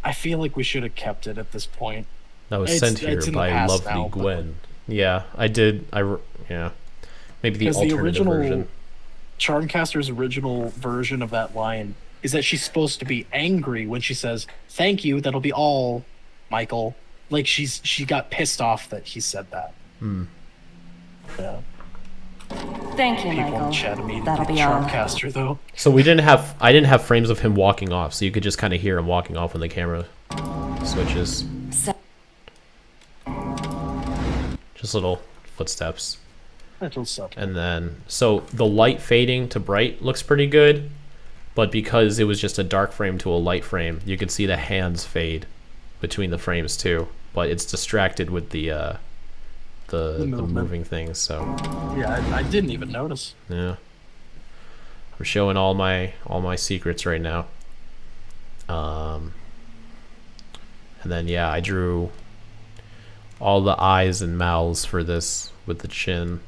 S2: I feel like we should have kept it at this point.
S1: That was
S2: It's-
S1: sent here
S2: it's in the
S1: by
S2: past
S1: Lovely
S2: now, but-
S1: Gwen. Yeah, I did. Yeah. Maybe the
S2: Because the
S1: alternative
S2: original
S1: version.
S2: Charmcaster's original version of that line is that she's supposed to be angry when she says, "Thank you, that'll be all, Michael." Like she got pissed off that he said that. Yeah.
S4: Thank you,
S2: People
S4: Michael.
S2: in chat immediately
S4: That'll be all.
S2: Charmcaster though.
S1: So I didn't have frames of him walking off, so you could just kind of hear him walking off when the camera switches. Just little footsteps.
S2: Little stuff.
S1: And then, so the light fading to bright looks pretty good, but because it was just a dark frame to a light frame, you could see the hands fade between the frames too, but it's distracted with the moving things, so.
S2: Yeah, I didn't even notice.
S1: Yeah. I'm showing all my secrets right now. And then yeah, I drew all the eyes and mouths for this with the chin,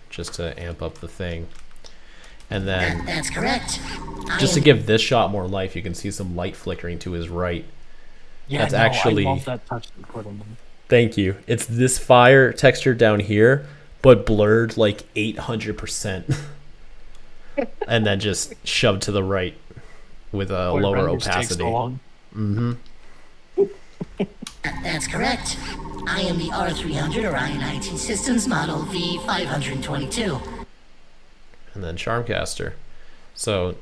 S1: just to amp up the thing. And then
S3: That's correct.
S1: just to give this shot more life, you can see some light flickering to his right.
S2: Yeah,
S1: That's
S2: no,
S1: actually,
S2: I love that touch they put in them.
S1: thank you. It's this fire texture down here, but blurred like 800%. And then just shoved to the right with a
S2: Boy,
S1: lower
S2: renders takes
S1: opacity.
S2: so long.
S3: That's correct. I am the R300 Orion IT Systems Model V522.
S1: And then Charmcaster. So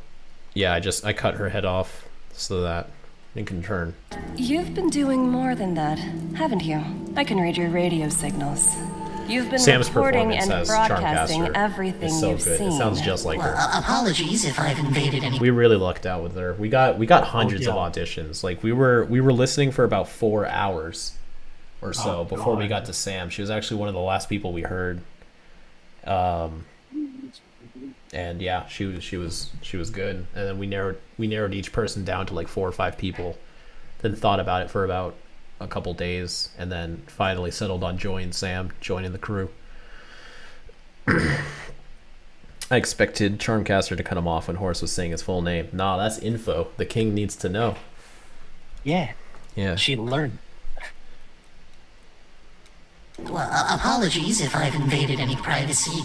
S1: yeah, I cut her head off so that it can turn.
S4: You've been doing more than that, haven't you? I can read your radio signals. You've been
S1: Sam's
S4: recording
S1: performance
S4: and
S1: as
S4: broadcasting
S1: Charmcaster
S4: everything
S1: is so
S4: you've
S1: good.
S4: seen.
S1: It sounds just like her.
S3: Apologies if I've invaded any.
S1: We really lucked out with her. We got hundreds of auditions. Like we were listening for about 4 hours or so before we got to Sam. She was actually one of the last people we heard. And yeah, she was good. And then we narrowed each person down to like 4 or 5 people. Then thought about it for about a couple days, and then finally settled on Sam joining the crew. I expected Charmcaster to cut him off when Horace was saying his full name. Nah, that's info. The king needs to know.
S2: Yeah.
S1: Yeah.
S2: She learned.
S3: Well, apologies if I've invaded any privacy.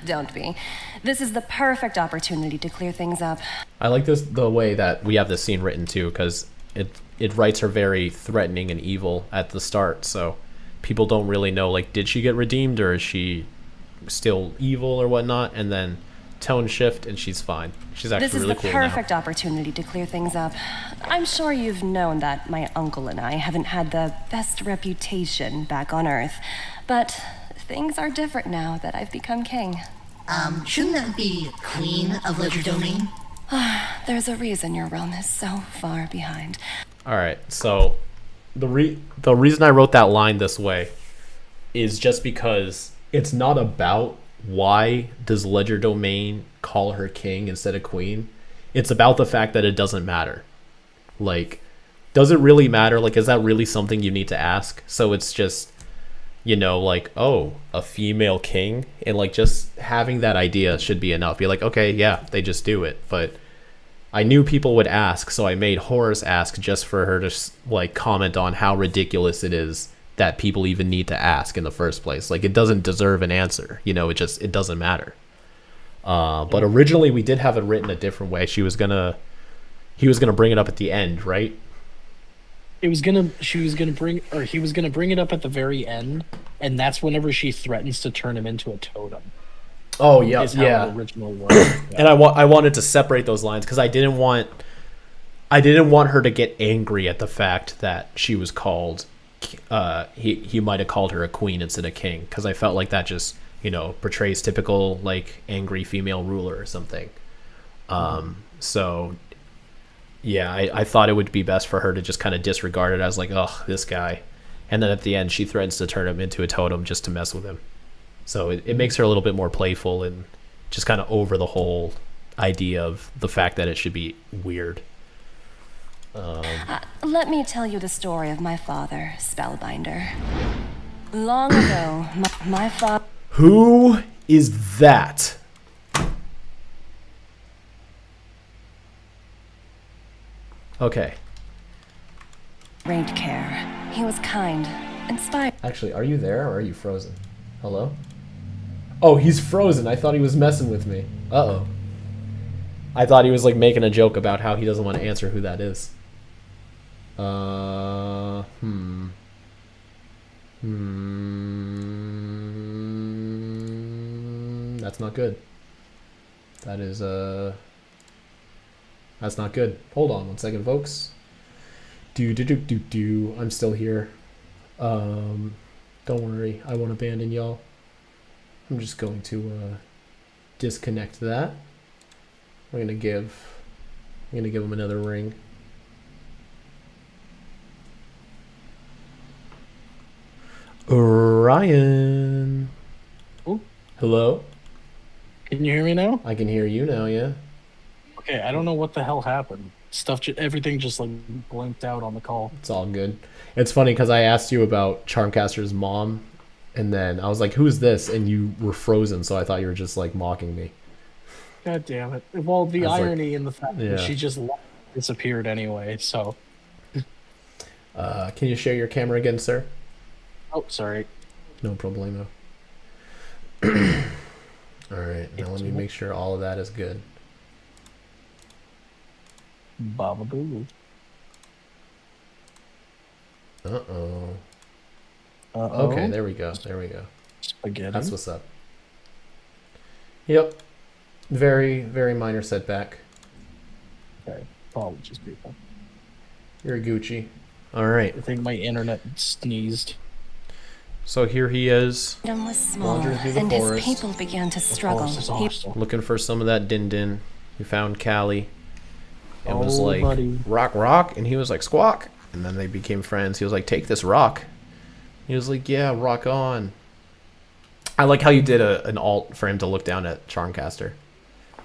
S4: Don't be. This is the perfect opportunity to clear things up.
S1: I like the way that we have this scene written too, because it writes her very threatening and evil at the start, so people don't really know, like, did she get redeemed or is she still evil or whatnot, and then tone shift and she's fine. She's actually
S4: This is
S1: really
S4: the
S1: cool
S4: perfect
S1: now.
S4: opportunity to clear things up. I'm sure you've known that my uncle and I haven't had the best reputation back on Earth, but things are different now that I've become king.
S3: Shouldn't that be Queen of Ledger Domain?
S4: There's a reason your realm is so far behind.
S1: All right, so the reason I wrote that line this way is just because it's not about why does Ledger Domain call her king instead of queen. It's about the fact that it doesn't matter. Like, does it really matter? Like, is that really something you need to ask? So it's just, you know, like, oh, a female king, and like just having that idea should be enough. Be like, okay, yeah, they just do it. But I knew people would ask, so I made Horace ask just for her to like comment on how ridiculous it is that people even need to ask in the first place. Like, it doesn't deserve an answer, you know. It doesn't matter. But originally we did have it written a different way. He was gonna bring it up at the end, right?
S2: He was gonna bring it up at the very end, and that's whenever she threatens to turn him into a totem.
S1: Oh yeah,
S2: is how
S1: yeah.
S2: it originally worked.
S1: And I wanted to separate those lines because I didn't want her to get angry at the fact that she was called. He might have called her a queen instead of king, because I felt like that just, you know, portrays typical like angry female ruler or something. So yeah, I thought it would be best for her to just kind of disregard it as like, oh, this guy, and then at the end she threatens to turn him into a totem just to mess with him. So it makes her a little bit more playful and just kind of over the whole idea of the fact that it should be weird.
S4: Let me tell you the story of my father, Spellbinder. Long ago, my father...
S1: Who is that? Okay.
S4: Great care. He was kind, inspired...
S1: Actually, are you there or are you frozen? Hello? Oh, he's frozen. I thought he was messing with me. Uh-oh. I thought he was like making a joke about how he doesn't want to answer who that is. That's not good. That is, that's not good. Hold on 1 second, folks. I'm still here. Don't worry, I won't abandon y'all. I'm just going to, disconnect that. I'm gonna give him another ring. Ryan.
S2: Ooh.
S1: Hello?
S2: Can you hear me now?
S1: I can hear you now, yeah.
S2: Okay, I don't know what the hell happened. Everything just like blinked out on the call.
S1: It's all good. It's funny because I asked you about Charmcaster's mom, and then I was like, who's this? And you were frozen, so I thought you were just like mocking me.
S2: God damn it. Well, the irony in the fact
S1: yeah.
S2: that she just disappeared anyway, so.
S1: Can you share your camera again, sir?
S2: Oh, sorry.
S1: No problemo. Alright, now let me make sure all of that is good.
S2: Baba boo.
S1: Uh-oh.
S2: Uh-oh.
S1: Okay, there we go.
S2: Spaghetti.
S1: That's what's up. Yep. Very, very minor setback.
S2: Okay. Apologies, people.
S1: You're Gucci. Alright.
S2: I think my internet sneezed.
S1: So here he is,
S4: was small,
S1: wandering through the
S4: and
S1: forest.
S4: his people began to struggle.
S1: Looking for some of that din-din. He found Callie. And was
S2: Oh,
S1: like,
S2: buddy.
S1: rock, rock. And he was like, squawk. And then they became friends. He was like, take this rock. He was like, yeah, rock on. I like how you did an alt for him to look down at Charmcaster.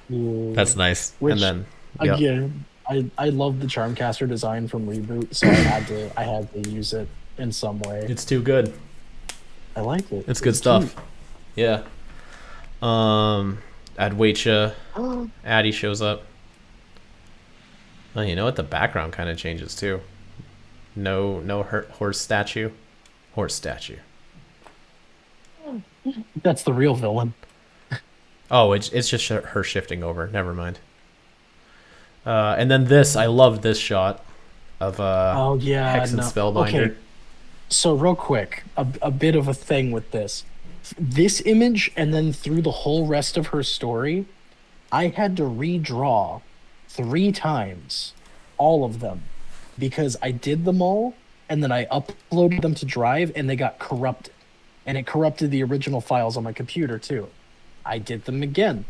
S2: Yeah.
S1: That's nice.
S2: Which,
S1: and then, yep.
S2: again, I love the Charmcaster design from Reboot, so I had to use it in some way.
S1: It's too good.
S2: I like it.
S1: It's good stuff.
S2: Cute.
S1: Yeah. Adwaita. Addie shows up. Oh, you know what? The background kind of changes too. No horse statue. Horse statue.
S2: That's the real villain.
S1: Oh, it's just her shifting over. Never mind. And then this, I love this shot of Hex and Spellbinder.
S2: Okay. So real quick, a bit of a thing with this image, and then through the whole rest of her story, I had to redraw 3 times, all of them, because I did them all, and then I uploaded them to Drive, and they got corrupted, and it corrupted the original files on my computer too. I did them again,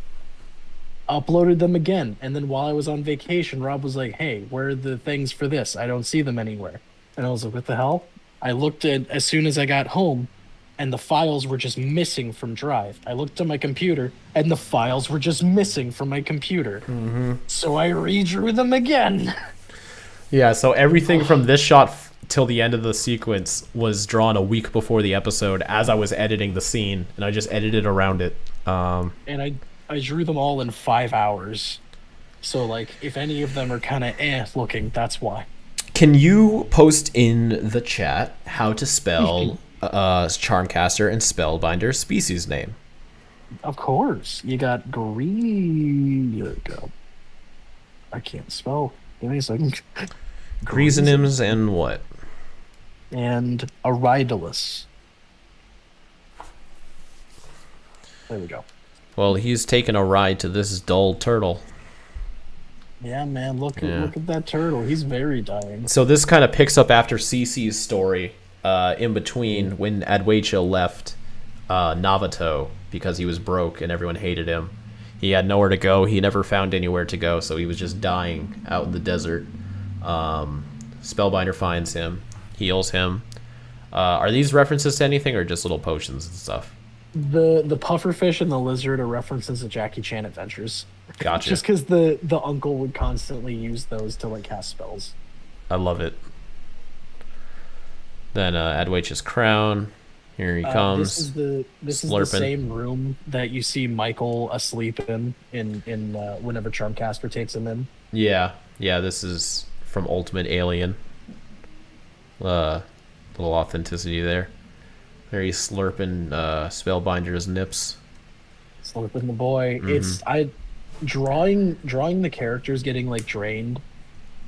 S2: uploaded them again, and then while I was on vacation, Rob was like, hey, where are the things for this? I don't see them anywhere. And I was like, what the hell? I looked at as soon as I got home, and the files were just missing from Drive. I looked at my computer, and the files were just missing from my computer.
S1: Mm-hmm.
S2: So I redrew them again.
S1: Yeah, so everything from this shot till the end of the sequence was drawn a week before the episode as I was editing the scene, and I just edited around it.
S2: And I drew them all in 5 hours. So, like, if any of them are kind of looking, that's why.
S1: Can you post in the chat how to spell Charmcaster and Spellbinder's species name?
S2: Of course. You got green. There we go. I can't spell. Give me a second.
S1: Greasonyms and what?
S2: And Aridulus. There we go.
S1: Well, he's taken a ride to this dull turtle.
S2: Yeah, man, look at that turtle. He's very dying.
S1: So this kind of picks up after Cece's story, in between when Adwecha left Navato because he was broke and everyone hated him. He had nowhere to go. He never found anywhere to go, so he was just dying out in the desert. Spellbinder finds him, heals him. Are these references to anything or just little potions and stuff?
S2: The pufferfish and the lizard are references to Jackie Chan Adventures.
S1: Gotcha.
S2: Just because the uncle would constantly use those to like cast spells.
S1: I love it. Then Adwecha's crown. Here he comes.
S2: This is the same room that you see Michael asleep in whenever Charmcaster takes him in.
S1: Yeah, this is from Ultimate Alien. Little authenticity there. There he's slurping Spellbinder's nips.
S2: Slurping the boy.
S1: Mm-hmm.
S2: Drawing the characters getting like drained.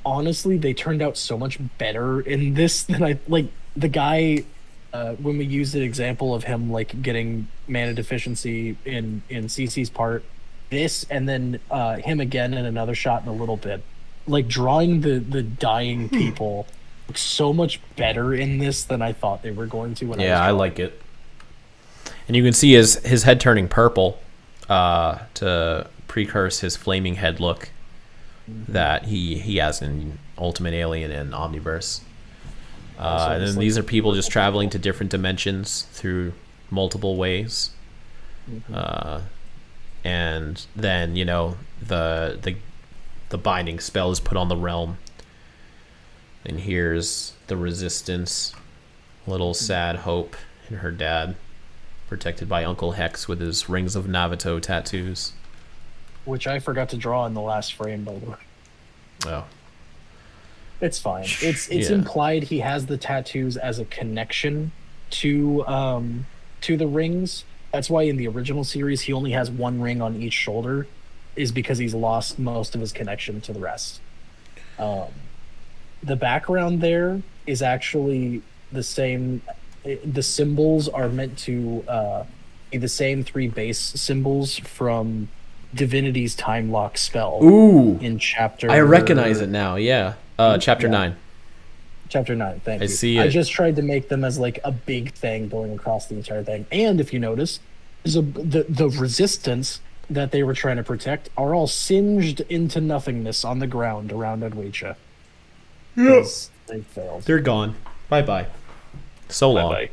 S2: Honestly, they turned out so much better in this than I like. The guy, when we used an example of him like getting mana deficiency in CC's part, this and then him again in another shot in a little bit, like drawing the dying people look so much better in this than I thought they were going to.
S1: I like it. And you can see his head turning purple to precurse his flaming head look that he has in Ultimate Alien and Omniverse. And then these are people just traveling to different dimensions through multiple ways. And then, the binding spell is put on the realm. And here's the resistance, little sad Hope and her dad, protected by Uncle Hex with his Rings of Navato tattoos.
S2: Which I forgot to draw in the last frame, by the way.
S1: Oh.
S2: It's fine. It's implied he has the tattoos as a connection to the rings. That's why in the original series he only has one ring on each shoulder, is because he's lost most of his connection to the rest. The background there is actually the same. The symbols are meant to be the same 3 base symbols from Divinity's time lock spell.
S1: Ooh,
S2: in chapter.
S1: I recognize it now. Yeah, chapter 9.
S2: Chapter 9. Thank you.
S1: I see it.
S2: I just tried to make them as like a big thing going across the entire thing. And if you notice, the resistance that they were trying to protect are all singed into nothingness on the ground around Adwecha.
S1: Yes.
S2: They failed.
S1: They're gone. Bye. So long.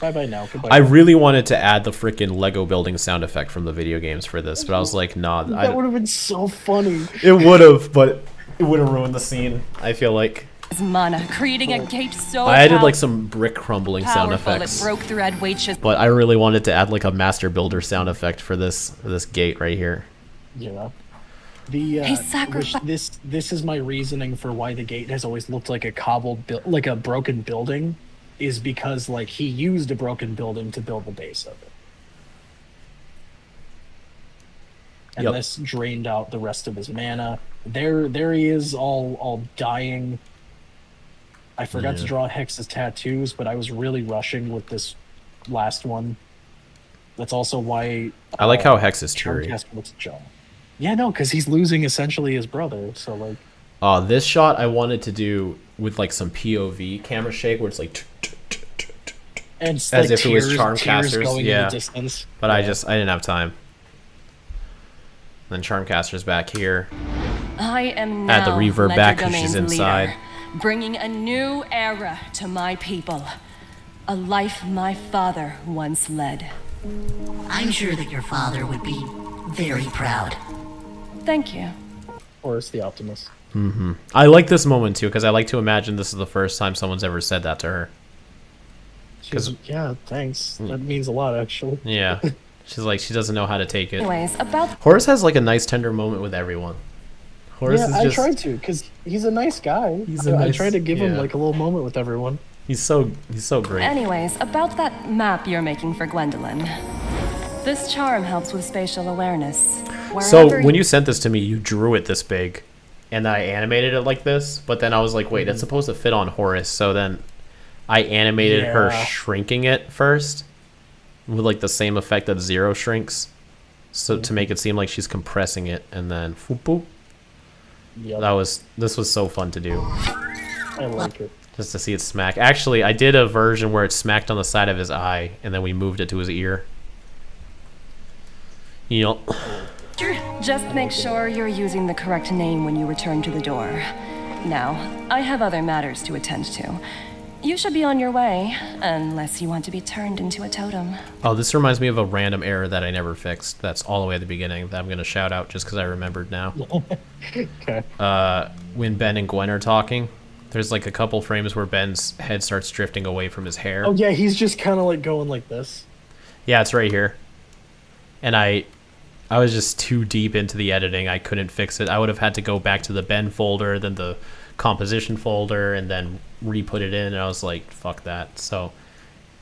S2: Bye now. Goodbye.
S1: I really wanted to add the freaking Lego building sound effect from the video games for this, but I was like, nah.
S2: That would have been so funny.
S1: It would have, but it would have ruined the scene, I feel like.
S4: Mana, creating a gate so
S1: I added like some brick crumbling sound effects.
S4: It broke through Adwecha's.
S1: But I really wanted to add like a master builder sound effect for this gate right here.
S2: Yeah. This is my reasoning for why the gate has always looked like a like a broken building, is because like he used a broken building to build the base of it. And this drained out the rest of his mana. There he is, all dying. I forgot to draw Hex's tattoos, but I was really rushing with this last one. That's also why
S1: I like how Hex is cheery.
S2: Looks John. Yeah, no, because he's losing essentially his brother. So like,
S1: this shot I wanted to do with like some POV camera shake, where it's like,
S2: and
S1: as if it was Charmcaster's,
S2: yeah. In the distance.
S1: But I didn't have time. Then Charmcaster's back here.
S4: I am now
S1: add the reverb back because she's inside.
S4: Leader, bringing a new era to my people, a life my father once led.
S3: I'm sure that your father would be very proud.
S4: Thank you.
S2: Or it's the Optimist.
S1: I like this moment too because I like to imagine this is the first time someone's ever said that to her.
S2: Yeah, thanks. That means a lot, actually.
S1: Yeah. She's like, she doesn't know how to take it.
S4: Anyways, about
S1: Horace has like a nice tender moment with everyone. Horace is
S2: I
S1: just,
S2: tried to, because he's a nice guy. I tried to give him like a little moment with everyone.
S1: He's so great.
S4: Anyways, about that map you're making for Gwendolyn. This charm helps with spatial awareness.
S1: So
S4: Wherever
S1: when you sent this to me, you drew it this big, and I animated it like this. But then I was like, wait, it's supposed to fit on Horace. So then I animated her shrinking it first, with like the same effect that Zero shrinks, so to make it seem like she's compressing it, and then boop.
S2: Yep.
S1: This was so fun to do.
S2: I like it.
S1: Just to see it smack. Actually, I did a version where it smacked on the side of his eye, and then we moved it to his ear. You know.
S4: Just make sure you're using the correct name when you return to the door. Now, I have other matters to attend to. You should be on your way, unless you want to be turned into a totem.
S1: Oh, this reminds me of a random error that I never fixed. That's all the way at the beginning that I'm going to shout out just because I remembered now.
S2: Okay.
S1: When Ben and Gwen are talking, there's like a couple frames where Ben's head starts drifting away from his hair.
S2: Oh, yeah, he's just kind of like going like this.
S1: Yeah, it's right here. And I was just too deep into the editing. I couldn't fix it. I would have had to go back to the Ben folder, then the composition folder, and then re-put it in. And I was like, fuck that. So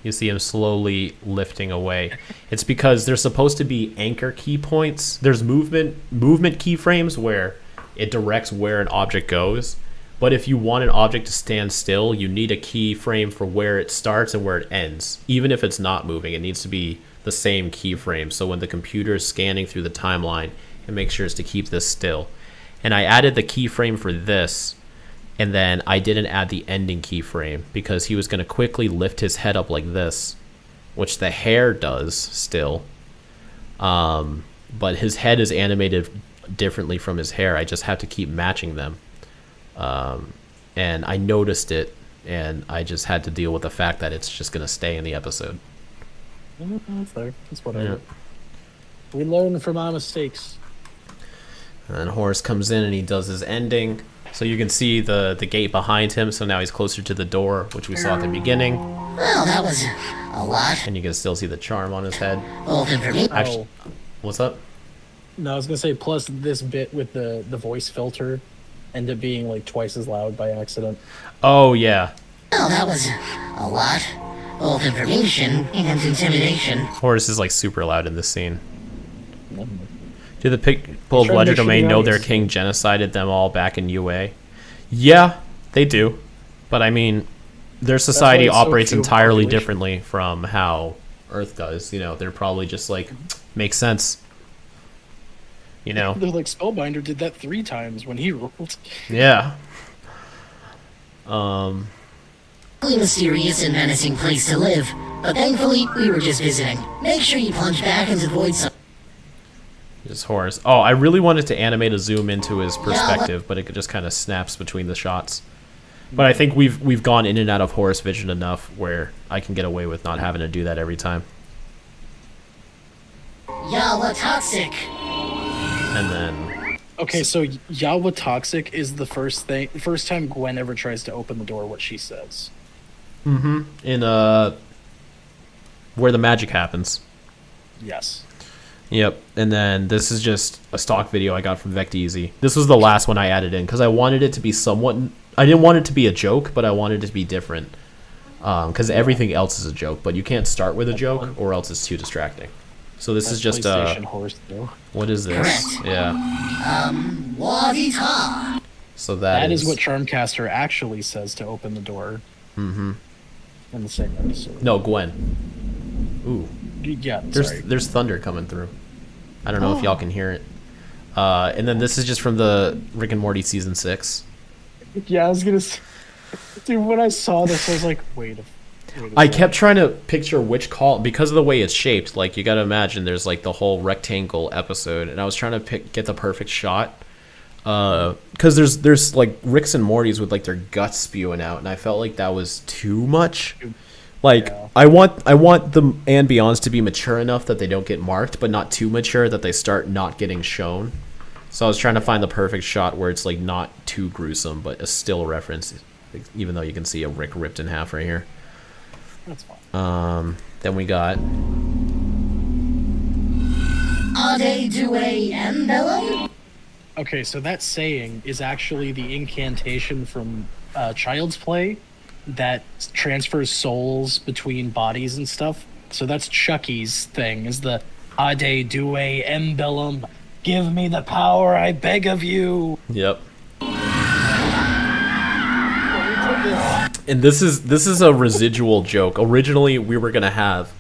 S1: you see him slowly lifting away. It's because there's supposed to be anchor key points. There's movement keyframes where it directs where an object goes. But if you want an object to stand still, you need a keyframe for where it starts and where it ends. Even if it's not moving, it needs to be the same keyframe. So when the computer is scanning through the timeline, it makes sure to keep this still. And I added the keyframe for this, and then I didn't add the ending keyframe because he was going to quickly lift his head up like this, which the hair does still. But his head is animated differently from his hair. I just have to keep matching them. And I noticed it, and I just had to deal with the fact that it's just going to stay in the episode.
S2: That's fair. That's whatever. We learn from our mistakes.
S1: And then Horace comes in and he does his ending. So you can see the gate behind him, so now he's closer to the door, which we saw at the beginning.
S3: Well, that was a lot.
S1: And you can still see the charm on his head.
S3: Old information.
S1: Actually, what's up?
S2: No, I was going to say, plus this bit with the voice filter ended up being like twice as loud by accident.
S1: Oh, yeah.
S3: Well, that was a lot. Both information and intimidation.
S1: Horace is like super loud in this scene. Do the people of Ledger Domain know their king genocided them all back in UA? Yeah, they do. But I mean, their society operates entirely differently from how Earth does. You know, they're probably just like, makes sense. You know?
S2: They're like, Spellbinder did that 3 times when he ruled.
S1: Yeah.
S3: Mysterious and menacing place to live, but thankfully we were just visiting. Make sure you plunge back into void some.
S1: Just Horace. Oh, I really wanted to animate a zoom into his perspective, but it just kind of snaps between the shots. But I think we've gone in and out of Horace vision enough where I can get away with not having to do that every time.
S3: Yawa toxic.
S1: And then.
S2: Okay, so Yawa toxic is the first time Gwen ever tries to open the door. What she says.
S1: Mm-hmm. In where the magic happens.
S2: Yes.
S1: Yep. And then this is just a stock video I got from Vecteezy. This was the last one I added in because I wanted it to be somewhat. I didn't want it to be a joke, but I wanted it to be different. Because everything else is a joke, but you can't start with a joke or else it's too distracting. So this is just what is this?
S3: Correct.
S1: Yeah.
S3: Wadita.
S1: So
S2: that is what Charmcaster actually says to open the door.
S1: Mm-hmm.
S2: In the same episode.
S1: No, Gwen. Ooh.
S2: Yeah.
S1: There's thunder coming through. I don't know if y'all can hear it. And then this is just from the Rick and Morty season 6.
S2: Yeah, I was gonna say, dude, when I saw this, I was like, wait a
S1: I kept trying to picture which call because of the way it's shaped. Like you got to imagine, there's like the whole rectangle episode, and I was trying to get the perfect shot. Because there's like Ricks and Mortys with like their guts spewing out, and I felt like that was too much. Like I want the and Beyonds to be mature enough that they don't get marked, but not too mature that they start not getting shown. So I was trying to find the perfect shot where it's like not too gruesome, but a still reference, even though you can see a Rick ripped in half right here.
S2: That's fine.
S1: Then we got
S3: Ade Due Embellum?
S2: Okay, so that saying is actually the incantation from Child's Play that transfers souls between bodies and stuff. So that's Chucky's thing, is the Ade Due Embellum. Give me the power, I beg of you.
S1: Yep. And this is a residual joke. Originally, we were gonna have,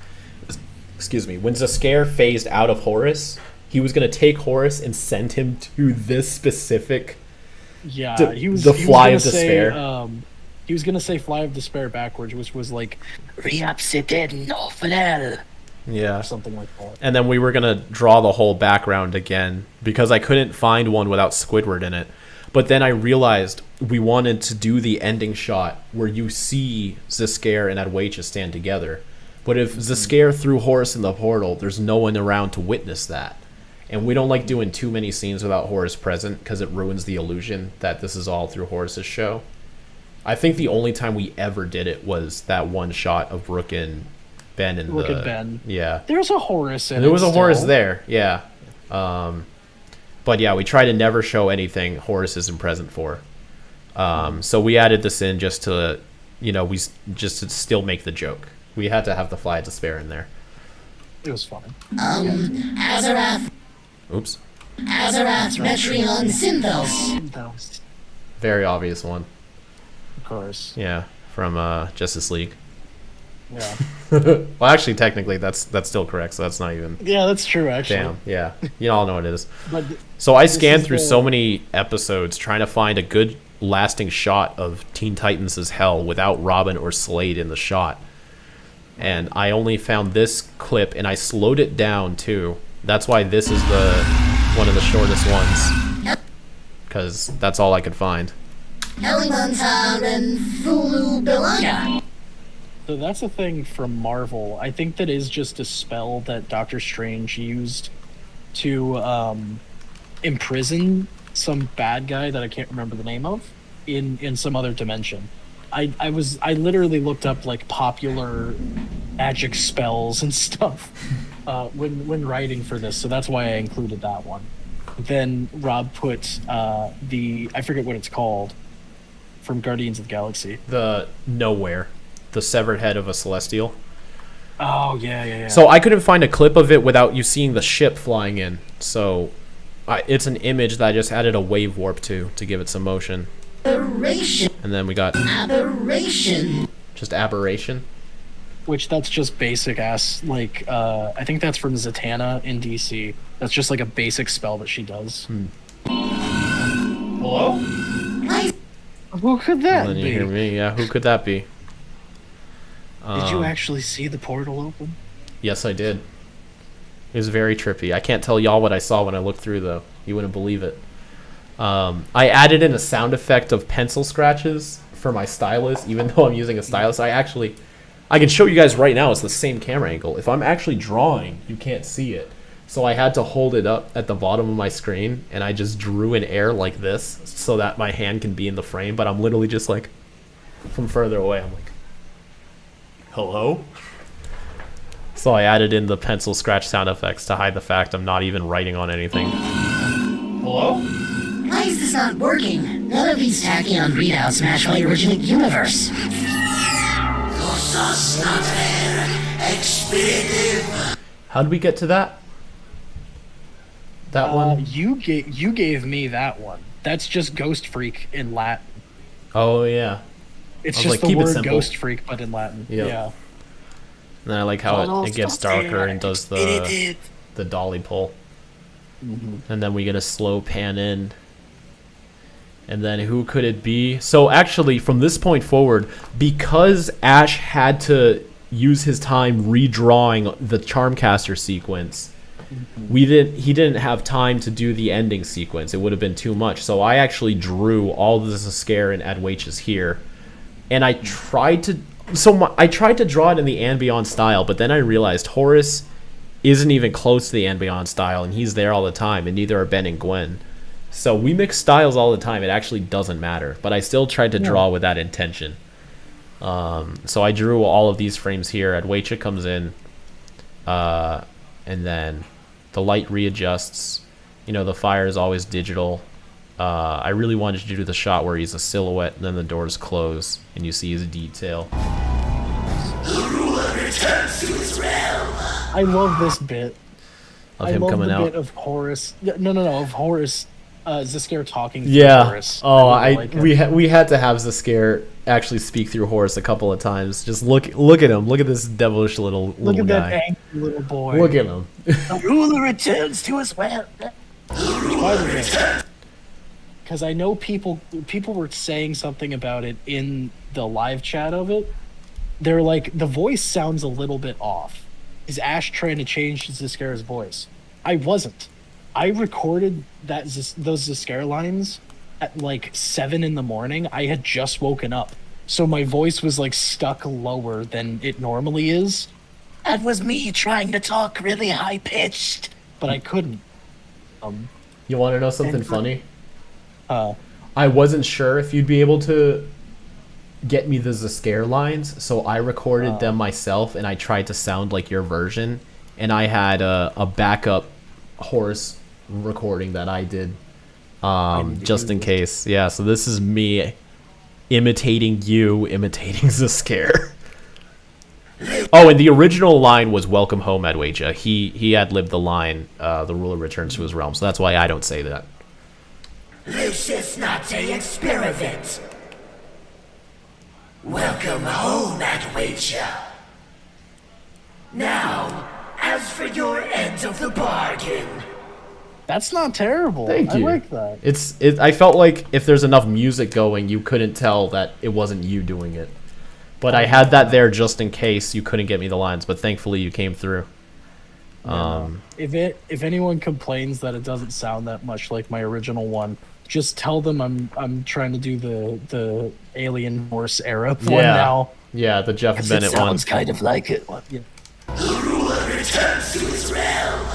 S1: excuse me, when zs'skayr phased out of Horus, he was gonna take Horus and send him to this specific.
S2: Yeah,
S1: he was Fly of Despair.
S2: He was gonna say Fly of Despair backwards, which was like
S1: Yeah.
S2: Or something like that.
S1: And then we were gonna draw the whole background again because I couldn't find one without Squidward in it. But then I realized we wanted to do the ending shot where you see zs'skayr and Adwaita stand together. But if zs'skayr threw Horus in the portal, there's no one around to witness that. And we don't like doing too many scenes without Horus present because it ruins the illusion that this is all through Horus's show. I think the only time we ever did it was that one shot of Rook and Ben and
S2: Rook and Ben.
S1: Yeah.
S2: There's a Horus in it.
S1: There was a Horus
S2: still.
S1: there, yeah. But yeah, we try to never show anything Horus isn't present for. So we added this in just to, just to still make the joke. We had to have the Fly of Despair in there.
S2: It was fun.
S3: Azarath.
S1: Oops.
S3: Azarath Metreon Synthos.
S1: Very obvious one.
S2: Of course.
S1: Yeah, from Justice League.
S2: Yeah.
S1: Well, actually, technically, that's still correct, so that's not even...
S2: Yeah, that's true, actually.
S1: Damn, yeah. You all know what it is.
S2: But
S1: so I scanned through so many episodes trying to find a good lasting shot of Teen Titans' Hell without Robin or Slade in the shot. And I only found this clip, and I slowed it down, too. That's why this is one of the shortest ones. Because that's all I could find.
S3: Elimantar and Fulu Belanga.
S2: So that's a thing from Marvel. I think that is just a spell that Doctor Strange used to imprison some bad guy that I can't remember the name of in some other dimension. I literally looked up like popular magic spells and stuff when writing for this, so that's why I included that one. Then Rob put I forget what it's called from Guardians of the Galaxy.
S1: The Nowhere. The severed head of a Celestial.
S2: Oh, yeah.
S1: So I couldn't find a clip of it without you seeing the ship flying in. So it's an image that I just added a wave warp to give it some motion.
S3: Aberration.
S1: And then we got...
S3: Aberration.
S1: Just Aberration?
S2: Which that's just basic ass, like, I think that's from Zatanna in DC. That's just like a basic spell that she does.
S1: Hello?
S2: Who could that
S1: Then you
S2: be?
S1: hear me, yeah. Who could that be?
S2: Did you actually see the portal open?
S1: Yes, I did. It was very trippy. I can't tell y'all what I saw when I looked through, though. You wouldn't believe it. I added in a sound effect of pencil scratches for my stylus, even though I'm using a stylus. I can show you guys right now. It's the same camera angle. If I'm actually drawing, you can't see it. So I had to hold it up at the bottom of my screen, and I just drew in air like this so that my hand can be in the frame, but I'm literally just like, from further away, I'm like, hello? So I added in the pencil scratch sound effects to hide the fact I'm not even writing on anything. Hello?
S3: Why is this not working? None of these tachyon readouts match my original universe.
S1: How did we get to that? That one?
S2: You gave me that one. That's just Ghost Freak in Latin.
S1: Oh, yeah.
S2: It's
S1: I was
S2: just
S1: like,
S2: the
S1: keep it
S2: word
S1: simple.
S2: Ghost Freak, but in Latin.
S1: Yep.
S2: Yeah.
S1: And I like how it gets darker and does the dolly pull.
S2: Mm-hmm.
S1: And then we get a slow pan in. And then who could it be? So actually, from this point forward, because Ash had to use his time redrawing the Charmcaster sequence, he didn't have time to do the ending sequence. It would have been too much. So I actually drew all the zs'skayr and Adwaita's here. And I tried to draw it in the and Beyond style, but then I realized Horus isn't even close to the and Beyond style, and he's there all the time, and neither are Ben and Gwen. So we mix styles all the time. It actually doesn't matter. But I still tried to draw with that intention. So I drew all of these frames here. Adwecha comes in, and then the light readjusts. You know, the fire is always digital. I really wanted to do the shot where he's a silhouette, and then the doors close, and you see his detail.
S3: The ruler returns to his realm.
S2: I love this bit.
S1: Of him coming out.
S2: Bit of Horus. No, of Horus. zs'skayr talking through
S1: Yeah.
S2: Horus.
S1: Oh, we had to have zs'skayr actually speak through Horus a couple of times. Just look at him. Look at this devilish little
S2: Look at
S1: guy.
S2: that angry little boy.
S1: Look at him.
S3: The ruler returns to his realm.
S2: Because I know people were saying something about it in the live chat of it. They're like, the voice sounds a little bit off. Is Ash trying to change zs'skayr's voice? I wasn't. I recorded those zs'skayr lines at like 7 in the morning. I had just woken up, so my voice was like stuck lower than it normally is.
S3: That was me trying to talk really high pitched,
S2: but I couldn't.
S1: You want to know something funny? I wasn't sure if you'd be able to get me the zs'skayr lines, so I recorded them myself, and I tried to sound like your version, and I had a backup Horus recording that I did, just in case. Yeah, so this is me imitating you, imitating zs'skayr. Oh, and the original line was "Welcome home, Adwecha." He ad-libbed the line, "The ruler returns to his realm," so that's why I don't say that.
S3: Lucius Nate experiment. Welcome home, Adwecha. Now, as for your end of the bargain.
S2: That's not terrible.
S1: Thank you.
S2: I like that.
S1: I felt like if there's enough music going, you couldn't tell that it wasn't you doing it. But I had that there just in case you couldn't get me the lines, but thankfully you came through.
S2: If anyone complains that it doesn't sound that much like my original one, just tell them I'm trying to do the Alien Horse era one now.
S1: Yeah, the Jeff Bennett one.
S3: Sounds kind of like it. Yeah. The ruler returns to his realm.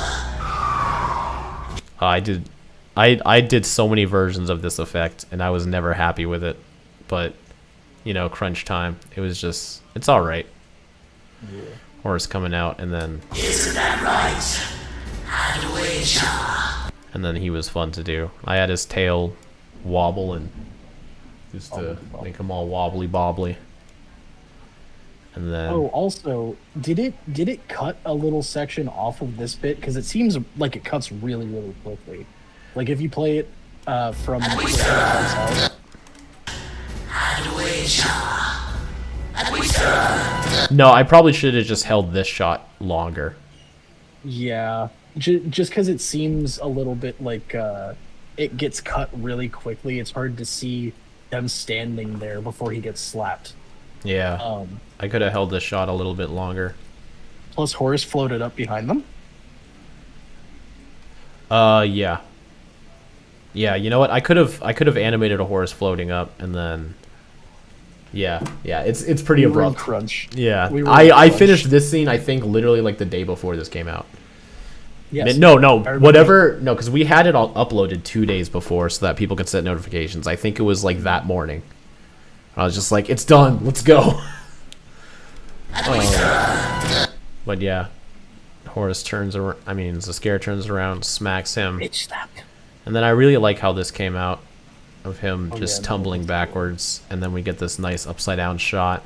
S1: I did so many versions of this effect, and I was never happy with it. But, you know, crunch time. It was just, it's all right. Yeah. Horus coming out, and then.
S3: Isn't that right? Adwecha.
S1: And then he was fun to do. I had his tail wobble and just to make him all wobbly bobbly. And then
S2: also, did it cut a little section off of this bit? Because it seems like it cuts really, really quickly. Like if you play it from
S3: Adwecha.
S1: No, I probably should have just held this shot longer.
S2: Yeah. Just because it seems a little bit like it gets cut really quickly. It's hard to see them standing there before he gets slapped.
S1: Yeah. I could have held this shot a little bit longer.
S2: Plus, Horus floated up behind them.
S1: Yeah. Yeah, you know what? I could have animated a Horus floating up, and then. Yeah, it's pretty abrupt.
S2: Crunch.
S1: Yeah, I finished this scene, I think, literally like the day before this came out.
S2: Yes.
S1: No, because we had it all uploaded 2 days before so that people could set notifications. I think it was like that morning. I was just like, it's done, let's go. But yeah, zs'skayr turns around, smacks him.
S3: Bitch slap.
S1: And then I really like how this came out of him tumbling backwards, and then we get this nice upside down shot.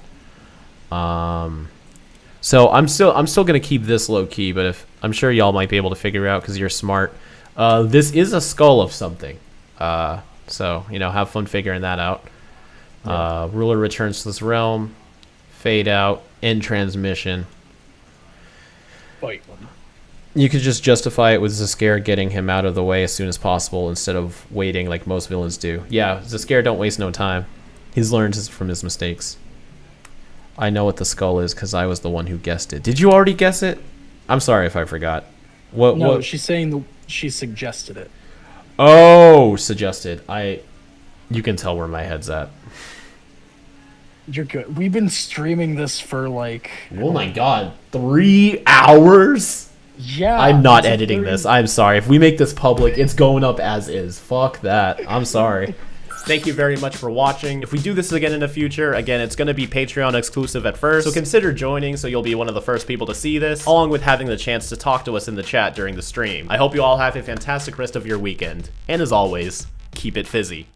S1: So I'm still gonna keep this low key, but I'm sure y'all might be able to figure it out because you're smart. This is a skull of something, so you know, have fun figuring that out. Yeah. Ruler returns to this realm, fade out, end transmission.
S2: Fight.
S1: You could just justify it with zs'skayr getting him out of the way as soon as possible instead of waiting like most villains do. Yeah, zs'skayr don't waste no time. He's learned from his mistakes. I know what the skull is because I was the one who guessed it. Did you already guess it? I'm sorry if I forgot. What?
S2: She's saying she suggested it.
S1: Oh, suggested. You can tell where my head's at.
S2: You're good. We've been streaming this for like...
S1: Oh my god. 3 hours?
S2: Yeah.
S1: I'm not
S2: it's a
S1: editing
S2: very-
S1: this. I'm sorry. If we make this public, it's going up as is. Fuck that. I'm sorry. Thank you very much for watching. If we do this again in the future, again, it's going to be Patreon exclusive at first, so consider joining so you'll be one of the first people to see this, along with having the chance to talk to us in the chat during the stream. I hope you all have a fantastic rest of your weekend, and as always, keep it fizzy.